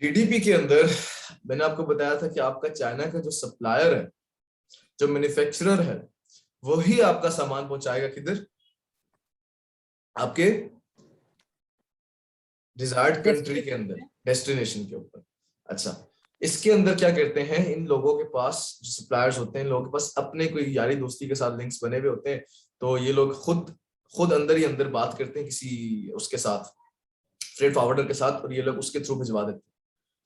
डीडीपी के अंदर मैंने आपको बताया था कि आपका चाइना का जो सप्लायर है, जो मैन्युफैक्चरर है, वही आपका सामान पहुंचाएगा किधर, आपके डिजायर्ड कंट्री के अंदर, डेस्टिनेशन के ऊपर। अच्छा इसके अंदर क्या करते हैं, इन लोगों के पास जो सप्लायर्स होते हैं, इन लोगों के पास अपने कोई यारी दोस्ती के साथ लिंक्स बने हुए होते हैं, तो ये लोग खुद अंदर ही अंदर बात करते हैं किसी उसके साथ, फ्रेट फॉरवर्डर के साथ, और ये लोग उसके थ्रू भिजवा देते हैं।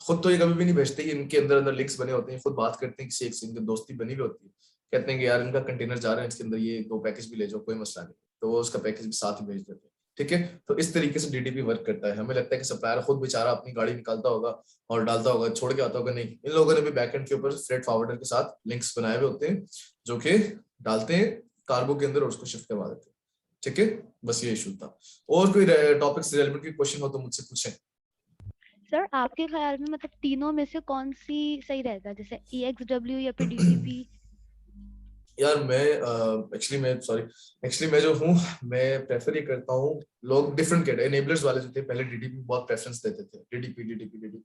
खुद तो ये कभी भी नहीं भेजते, इनके अंदर अंदर लिंक्स बने होते हैं, खुद बात करते हैं किसी एक से, इनकी दोस्ती बनी हुई होती है, कहते हैं कि यार इनका कंटेनर जा रहा है, इसके अंदर ये 2 पैकेज भी ले जाओ, कोई मसला नहीं, तो वो उसका पैकेज भी साथ ही भेज देते हैं, ठीक है। तो इस तरीके से डीडीपी वर्क करता है। हमें लगता है कि सप्लायर खुद बेचारा अपनी गाड़ी निकालता होगा और डालता होगा, छोड़ के आता होगा, नहीं, इन लोगों ने भी बैकएंड के ऊपर फ्रेट फॉरवर्डर के साथ लिंक्स बनाए हुए होते हैं, जो कि डालते हैं कार्गो के अंदर और उसको शिफ्ट करवा देते हैं, ठीक है। बस ये इशू था। और कोई टॉपिक्स रिलेवेंट की क्वेश्चन हो तो मुझसे पूछें। सर आपके ख्याल में मतलब तीनों में से कौन सी सही रहेगा, जैसे EXW या फिर DDP? यार मैं एक्चुअली मैं जो हूँ, मैं प्रेफर ये करता हूँ, लोग डिफरेंट कैटेगरी एनेबलर्स वाले जो थे पहले डीडीपी बहुत प्रेफरेंस देते थे, डीडीपी,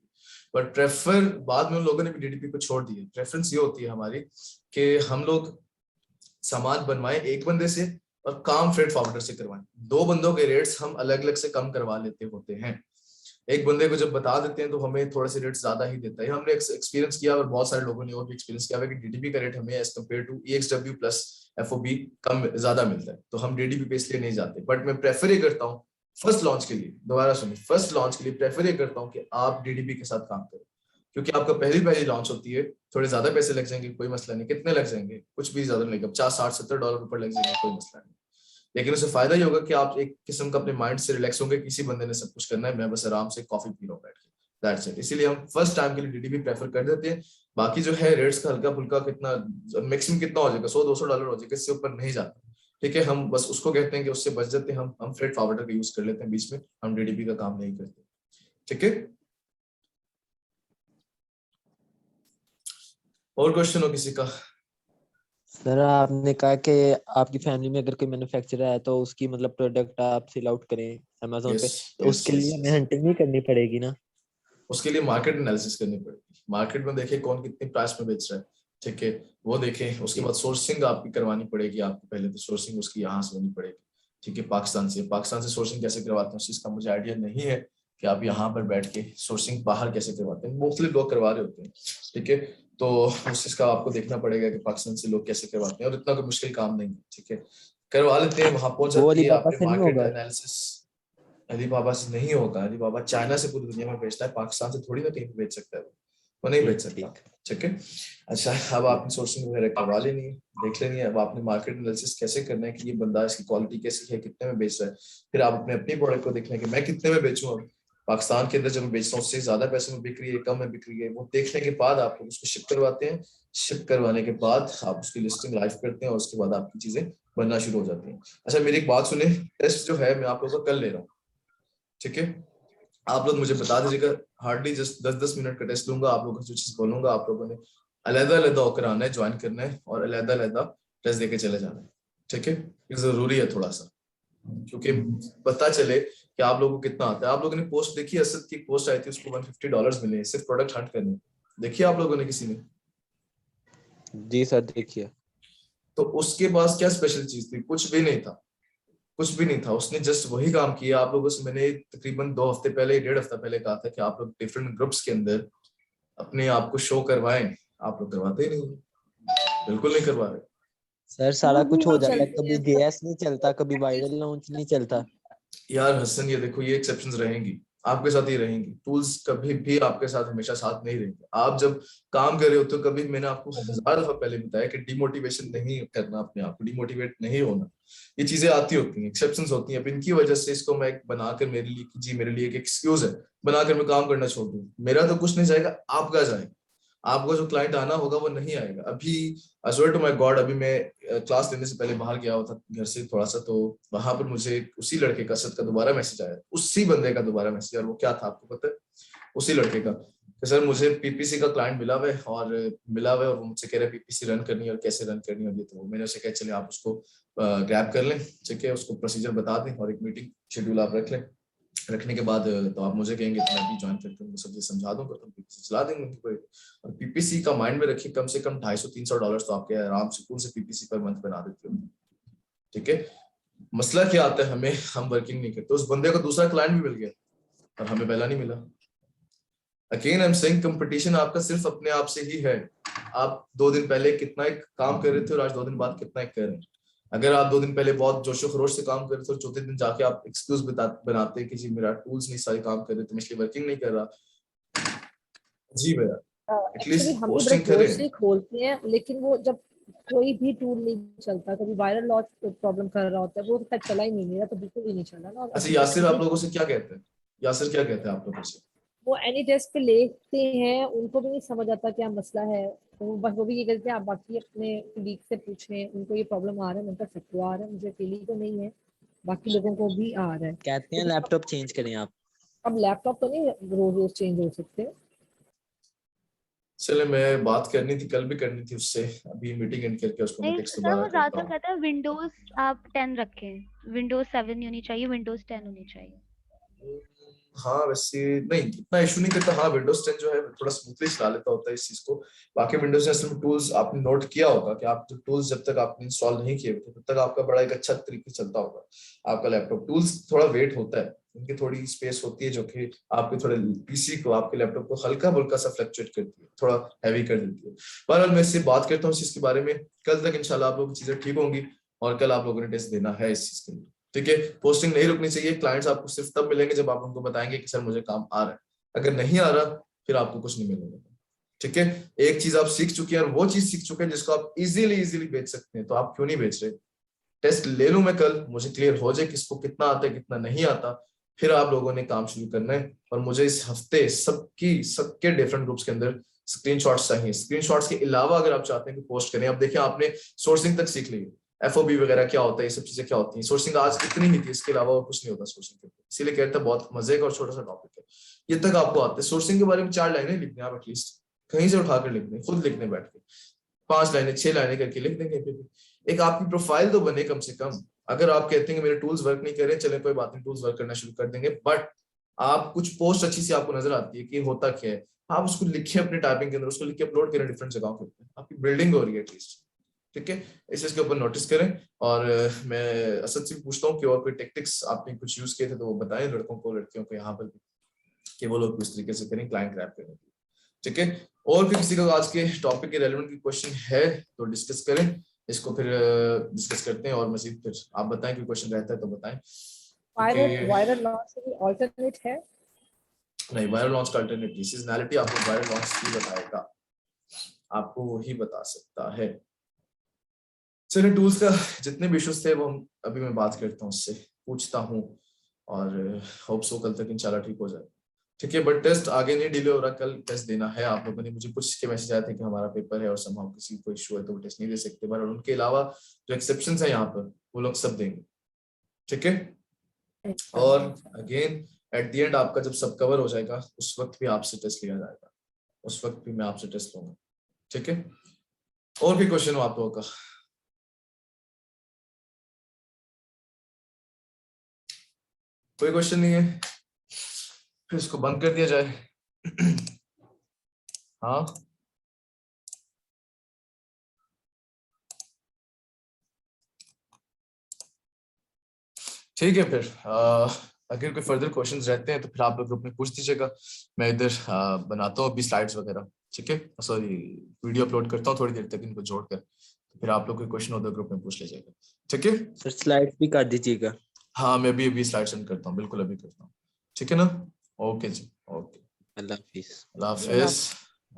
बट प्रेफर बाद में उन लोगों ने भी डीडीपी को छोड़ दिया। प्रेफरेंस ये होती है हमारी कि हम लोग सामान बनवाएं एक बंदे से और काम फ्रेट फॉरवर्डर से करवाएं, 2 बंदों के रेट्स हम अलग अलग से कम करवा लेते होते हैं। एक बंदे को जब बता देते हैं तो हमें थोड़े से रेट ज्यादा ही देता है। हमने एक्सपीरियंस किया और बहुत सारे लोगों ने और भी एक्सपीरियंस किया है कि डीडीपी का रेट हमें as compared to EXW plus FOB कम ज्यादा मिलता है, तो हम डीडीपी पे इसलिए नहीं जाते। बट मैं प्रेफर ये करता हूँ फर्स्ट लॉन्च के लिए, दोबारा सुनिए, फर्स्ट लॉन्च के लिए प्रेफर ये करता हूँ कि आप डीडीपी के साथ काम करें, क्योंकि आपका पहली लॉन्च होती है, थोड़े ज्यादा पैसे लग जाएंगे, कोई मसला नहीं, कितने लग जाएंगे, कुछ भी ज्यादा नहीं लगेगा, $50-60-70 ऊपर लग जाएंगे, कोई मसला नहीं, लेकिन उससे फायदा ये होगा कि आप एक किस्म का अपने माइंड से रिलैक्स होंगे, किसी बंदे ने सब कुछ करना है, मैं बस आराम से कॉफी पी रहा हूँ बैठ के, दैट्स इट। इसीलिए हम फर्स्ट टाइम के लिए डीडीपी प्रेफर कर देते हैं। बाकी जो है रेट्स का हल्का फुल्का कितना मैक्सिमम कितना हो जाएगा, $100-200 हो जाएगा, इससे ऊपर नहीं जाता, ठीक है। हम बस उसको कहते हैं कि उससे बच जाते हैं, हम फ्रेट फॉरवर्डर का यूज कर लेते हैं बीच में, हम डीडीपी का काम नहीं करते, ठीक है। और क्वेश्चन हो किसी का? सर आपने कहा कि आपकी फैमिली में अगर कोई मैन्युफैक्चरर है तो उसकी मतलब प्रोडक्ट आप सेल आउट करें अमेज़न पे, तो उसके लिए हमें हंटिंग नहीं करनी पड़ेगी ना? उसके लिए मार्केट एनालिसिस करनी पड़ेगी, मार्केट में देखें कौन कितनी प्राइस में बेच रहा है, ठीक है, वो देखें। उसके बाद सोर्सिंग आपकी करवानी पड़ेगी, आपको पहले तो सोर्सिंग उसकी यहाँ से होनी पड़ेगी, ठीक है, पाकिस्तान से सोर्सिंग कैसे करवाते हैं उसका मुझे आइडिया नहीं है कि आप यहाँ पर बैठ के सोर्सिंग बाहर कैसे करवाते हैं, मुख्तलिफ लोग करवा रहे होते हैं, ठीक है। तो उस चीज का आपको देखना पड़ेगा कि पाकिस्तान से लोग कैसे करवाते हैं, और इतना कोई मुश्किल काम नहीं है, ठीक है। करवा लेते हैं, वहां पहुंच वो जाती है, अलीबाबा आपने से नहीं मार्केट होगा? एनालिसिस। अलीबाबा से नहीं होगा, अलीबाबा चाइना से पूरी दुनिया में बेचता है, पाकिस्तान से थोड़ी ना कहीं बेच सकता है, वो नहीं बेच सकता। ठीक। ठीक है, अच्छा अब आपने सोर्सिंग वगैरह करवा लेनी है, देख लेनी है। अब आपने मार्केट एनालिसिस कैसे करना है कि ये बंदा, इसकी क्वालिटी कैसी है, कितने में बेच रहा है। फिर आप अपने अपनी प्रोडक्ट को देखना है कि मैं कितने में बेचूं। अब पाकिस्तान के अंदर जब मैं बेच रहा हूँ उससे ज्यादा पैसे में बिक रही है, कम में बिक रही है, वो देखने के बाद आप लोग उसको शिप करवाते हैं। शिप करवाने के बाद आप उसकी लिस्टिंग लाइव करते हैं और उसके बाद आपकी चीजें बनना शुरू हो जाती हैं। अच्छा मेरी एक बात सुने, टेस्ट जो है मैं आप लोगों का कल ले रहा हूँ, ठीक है? आप लोग मुझे बता दीजिएगा, हार्डली जस्ट 10-10 मिनट का टेस्ट लूंगा, आप लोगों को जो चीज बोलूंगा आप लोगों ने अलग-अलग होकर आना है, ज्वाइन करना है और अलग-अलग टेस्ट देके चले जाना है। ठीक है, ये जरूरी है थोड़ा सा, क्योंकि पता चले कि आप लोगों को कितना आता है। आप लोगों ने पोस्ट देखी, असद की पोस्ट आई थी, उसको $150 मिले सिर्फ प्रोडक्ट हंट करने। देखिए आप लोगों ने किसी ने? जी सर देखिए। तो उसके पास क्या स्पेशल चीज थी? कुछ भी नहीं था, कुछ भी नहीं था। उसने जस्ट वही काम किया। आप लोगों से मैंने तकरीबन 2 हफ्ते पहले, 1.5 हफ्ता पहले कहा था कि आप लोग डिफरेंट ग्रुप्स के अंदर अपने आप को शो करवाएं। आप लोग करवाते ही नहीं, बिल्कुल नहीं करवा रहे। सर सारा कुछ हो जाता है, चलती कभी है जीएस नहीं चलता, कभी वायरल लॉन्च नहीं चलता। यार हसन, ये देखो, ये एक्सेप्शंस रहेंगी, आपके साथ ही रहेंगी। टूल्स कभी भी आपके साथ हमेशा साथ नहीं रहेंगे। आप जब काम कर रहे होते हो, कभी मैंने आपको 1000 दफा पहले बताया कि डिमोटिवेशन नहीं करना, अपने आप को डिमोटिवेट नहीं होना। ये चीजें आती होती हैं, एक्सेप्शंस होती हैं। अब इनकी वजह से इसको मैं एक बनाकर मेरे लिए, जी मेरे लिए एक एक्सक्यूज है, बनाकर मैं काम करना छोड़ दूं। मेरा तो कुछ नहीं जाएगा, आपका जाएगा। आपको जो क्लाइंट आना होगा वो नहीं आएगा। अभी I swear to my God, अभी मैं क्लास लेने से पहले बाहर गया हुआ था घर से थोड़ा सा, तो वहां पर मुझे उसी लड़के का, असद का दोबारा मैसेज आया, उसी बंदे का दोबारा मैसेज। और वो क्या था आपको पता है? उसी लड़के का कि सर मुझे पीपीसी का क्लाइंट मिला हुआ है, और वो मुझसे कह रहे पीपीसी रन करनी है और कैसे रन करनी है। और ये तो मैंने उसे कहा चले आप उसको ग्रैब कर लें, ठीक है, उसको प्रोसीजर बता दें और एक मीटिंग शेड्यूल आप रख लें। रखने के बाद तो आप मुझे कहेंगे तो मैं भी ज्वाइन करके उनको सब समझा दूंगा, तो पीपीसी चला देंगे उनको। और पीपीसी का माइंड में रखिए, कम से कम $250-300 तो आपके आराम से पीपीसी पर मंथ बना देते हो। ठीक है, मसला क्या आता है हमें, हम वर्किंग नहीं करते। उस बंदे को दूसरा क्लाइंट भी मिल गया और हमें पहला नहीं मिला। Again I am saying, competition आपका सिर्फ अपने आप से ही है। आप 2 दिन पहले कितना एक काम कर रहे थे और आज 2 दिन बाद कितना एक कर रहे हैं। अगर आप 2 दिन पहले बहुत जोशो खरोश से काम कर रहे थे और चौथे दिन जाके आप एक्सक्यूज बनाते कि जी मेरा टूल्स नहीं सारे काम कर रहे थे, मैं इसलिए वर्किंग नहीं कर रहा। जी भैया, एक्चुअली एटलीस्ट हम भी बड़े पोस्टिंग जोर करें। से खोलते हैं, लेकिन वो जब कोई भी टूल नहीं चलता, कभी वायरल लॉन्च प्रॉब्लम कर रहा होता है, वो तक चला ही नहीं, मेरा तो बिल्कुल ही नहीं चला ना। और अच्छा अभी तक यासिर, आप मुझे लोगों से क्या कहते हैं? यासिर क्या कहते हैं आप लोगों से? वो एनी टेस्ट पे लेते हैं, उनको भी नहीं समझ आता क्या मसला है, तो बस वो भी ये कहते हैं आप बाकी अपने कलीग से पूछें, उनको ये प्रॉब्लम आ रहा है, उनका सबको आ रहा है, मुझे अकेली को नहीं है, बाकी लोगों को भी आ रहा है। कहते हैं लैपटॉप चेंज करें आप। अब लैपटॉप तो नहीं रोज रोज चेंज हो सकते। चले, मैं बात करनी थी, कल भी करनी थी उससे, अभी मीटिंग एंड करके उसको मैं नहीं टेक्स्ट सर, दोबारा वो करता ज्यादातर हूँ। कहता है विंडोज आप 10 रखें, विंडोज 7 नहीं होनी चाहिए, विंडोज 10 होनी चाहिए। हाँ वैसे नहीं, इतना इशू नहीं करता। हाँ विंडोज 10 जो है थोड़ा स्मूथली चला लेता होता है इस चीज को। बाकी विंडोज 10 में टूल्स आपने नोट किया होगा कि आप जो टूल्स जब तक आपने इंस्टॉल नहीं किए थे तब तक आपका बड़ा एक अच्छा तरीके से चलता होगा आपका लैपटॉप। टूल्स थोड़ा वेट होता है, उनकी थोड़ी स्पेस होती है जो कि आपके थोड़े पीसी को, आपके लैपटॉप को हल्का बुल्का सा फ्लक्चुएट करती है, थोड़ा हैवी कर देती है। बहरहाल मैं इससे बात करता हूँ इस चीज के बारे में कल तक, इंशाल्लाह आप लोगों की चीजें ठीक होंगी। और कल आप लोगों ने टेस्ट देना है इस चीज के लिए, ठीक है? पोस्टिंग नहीं रुकनी चाहिए। क्लाइंट्स आपको सिर्फ तब मिलेंगे जब आप उनको बताएंगे कि सर मुझे काम आ रहा है। अगर नहीं आ रहा फिर आपको कुछ नहीं मिलेगा, ठीक है? एक चीज आप सीख चुके हैं और वो चीज सीख चुके हैं जिसको आप इजीली बेच सकते हैं, तो आप क्यों नहीं बेच रहे? टेस्ट ले लूं मैं कल, मुझे क्लियर हो जाए किसको कितना आता है कितना नहीं आता, फिर आप लोगों ने काम शुरू करना है। और मुझे इस हफ्ते सबके डिफरेंट ग्रुप्स के अंदर स्क्रीनशॉट्स चाहिए। स्क्रीनशॉट्स के अलावा अगर आप चाहते हैं कि पोस्ट करें, अब देखिए आपने सोर्सिंग तक सीख ली, एफओबी वगैरह क्या होता है, ये सब चीजें क्या होती हैं। सोर्सिंग आज इतनी ही थी, इसके अलावा और कुछ नहीं होता सोर्सिंग के, इसीलिए कहते हैं बहुत मजे का और छोटा सा टॉपिक है। ये तक आपको आते हैं। सोर्सिंग के बारे में 4 लाइनें लिखने आप एटलीस्ट, कहीं से उठाकर लिख दें, खुद लिखने बैठ के 5 लाइनें 6 लाइनें करके लिख दें कहीं पे भी। एक आपकी प्रोफाइल तो बने कम से कम। अगर आप कहते हैं कि मेरे टूल्स वर्क नहीं कर रहे, चले कोई बात नहीं, टूल्स वर्क करना शुरू कर देंगे, बट आप कुछ पोस्ट अच्छी सी आपको नजर आती है कि होता क्या है, आप उसको लिखिए अपने टाइपिंग के अंदर, उसको लिख के अपलोड करें डिफरेंट जगहों के ऊपर, आपकी बिल्डिंग हो रही है एटलीस्ट, ठीक है? इस चीज के ऊपर नोटिस करें। और मैं असद से पूछता हूँ कि और कोई टेक्टिक्स आपने कुछ यूज किए थे तो वो बताएं लड़कों को लड़कियों को यहाँ पर भी, कि वो लोग किस तरीके से करें क्लाइंट ग्रैब करने के लिए, ठीक है? और फिर किसी का आज के टॉपिक के रेलेवेंट की क्वेश्चन है तो डिस्कस करें, इसको फिर डिस्कस करते हैं और मजीद फिर आप बताएं कि क्वेश्चन रहता है तो बताएं। वायरल लॉन्च से अल्टरनेट है? नहीं, वायरल लॉन्च का अल्टरनेट सीजनैलिटी आपको वायरल लॉन्च ही बताएगा, आपको वही बता सकता है। चलिए टूल्स का जितने भी इश्यूज थे वो हम अभी मैं बात करता हूँ, उससे पूछता हूँ और होप सो कल तक इंशाल्लाह ठीक हो जाए। ठीक है, बट टेस्ट आगे नहीं डिले हो रहा, कल टेस्ट देना है आप लोगों ने। मुझे कुछ के मैसेज आए थे कि हमारा पेपर है और समहाउ किसी को इशू है तो वो टेस्ट नहीं दे सकते, पर उनके अलावा जो एक्सेप्शंस है यहाँ पर वो लोग सब देंगे। ठीक है, और अगेन एट द एंड आपका जब सब कवर हो जाएगा उस वक्त भी आपसे टेस्ट लिया जाएगा, उस वक्त भी मैं आपसे टेस्ट लूंगा। ठीक है, और भी क्वेश्चन हो आप लोगों का? कोई क्वेश्चन नहीं है, फिर इसको बंद कर दिया जाए। हाँ ठीक है, फिर अगर कोई फर्दर क्वेश्चंस रहते हैं तो फिर आप लोग ग्रुप में पूछ दीजिएगा। मैं इधर बनाता हूँ अभी स्लाइड्स वगैरह। ठीक है, सॉरी वीडियो अपलोड करता हूँ थोड़ी देर तक इनको जोड़कर, तो फिर आप लोग कोई क्वेश्चन होता है ग्रुप में पूछ लीजिएगा। ठीक है सर, स्लाइड्स भी कर दीजिएगा। हाँ, मैं भी अभी स्लाइड सेंड करता हूँ, बिल्कुल अभी करता हूँ। ठीक है ना, ओके जी, ओके, अल्लाह हाफिज। अल्लाह हाफिज,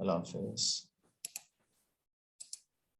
अल्लाह हाफिज।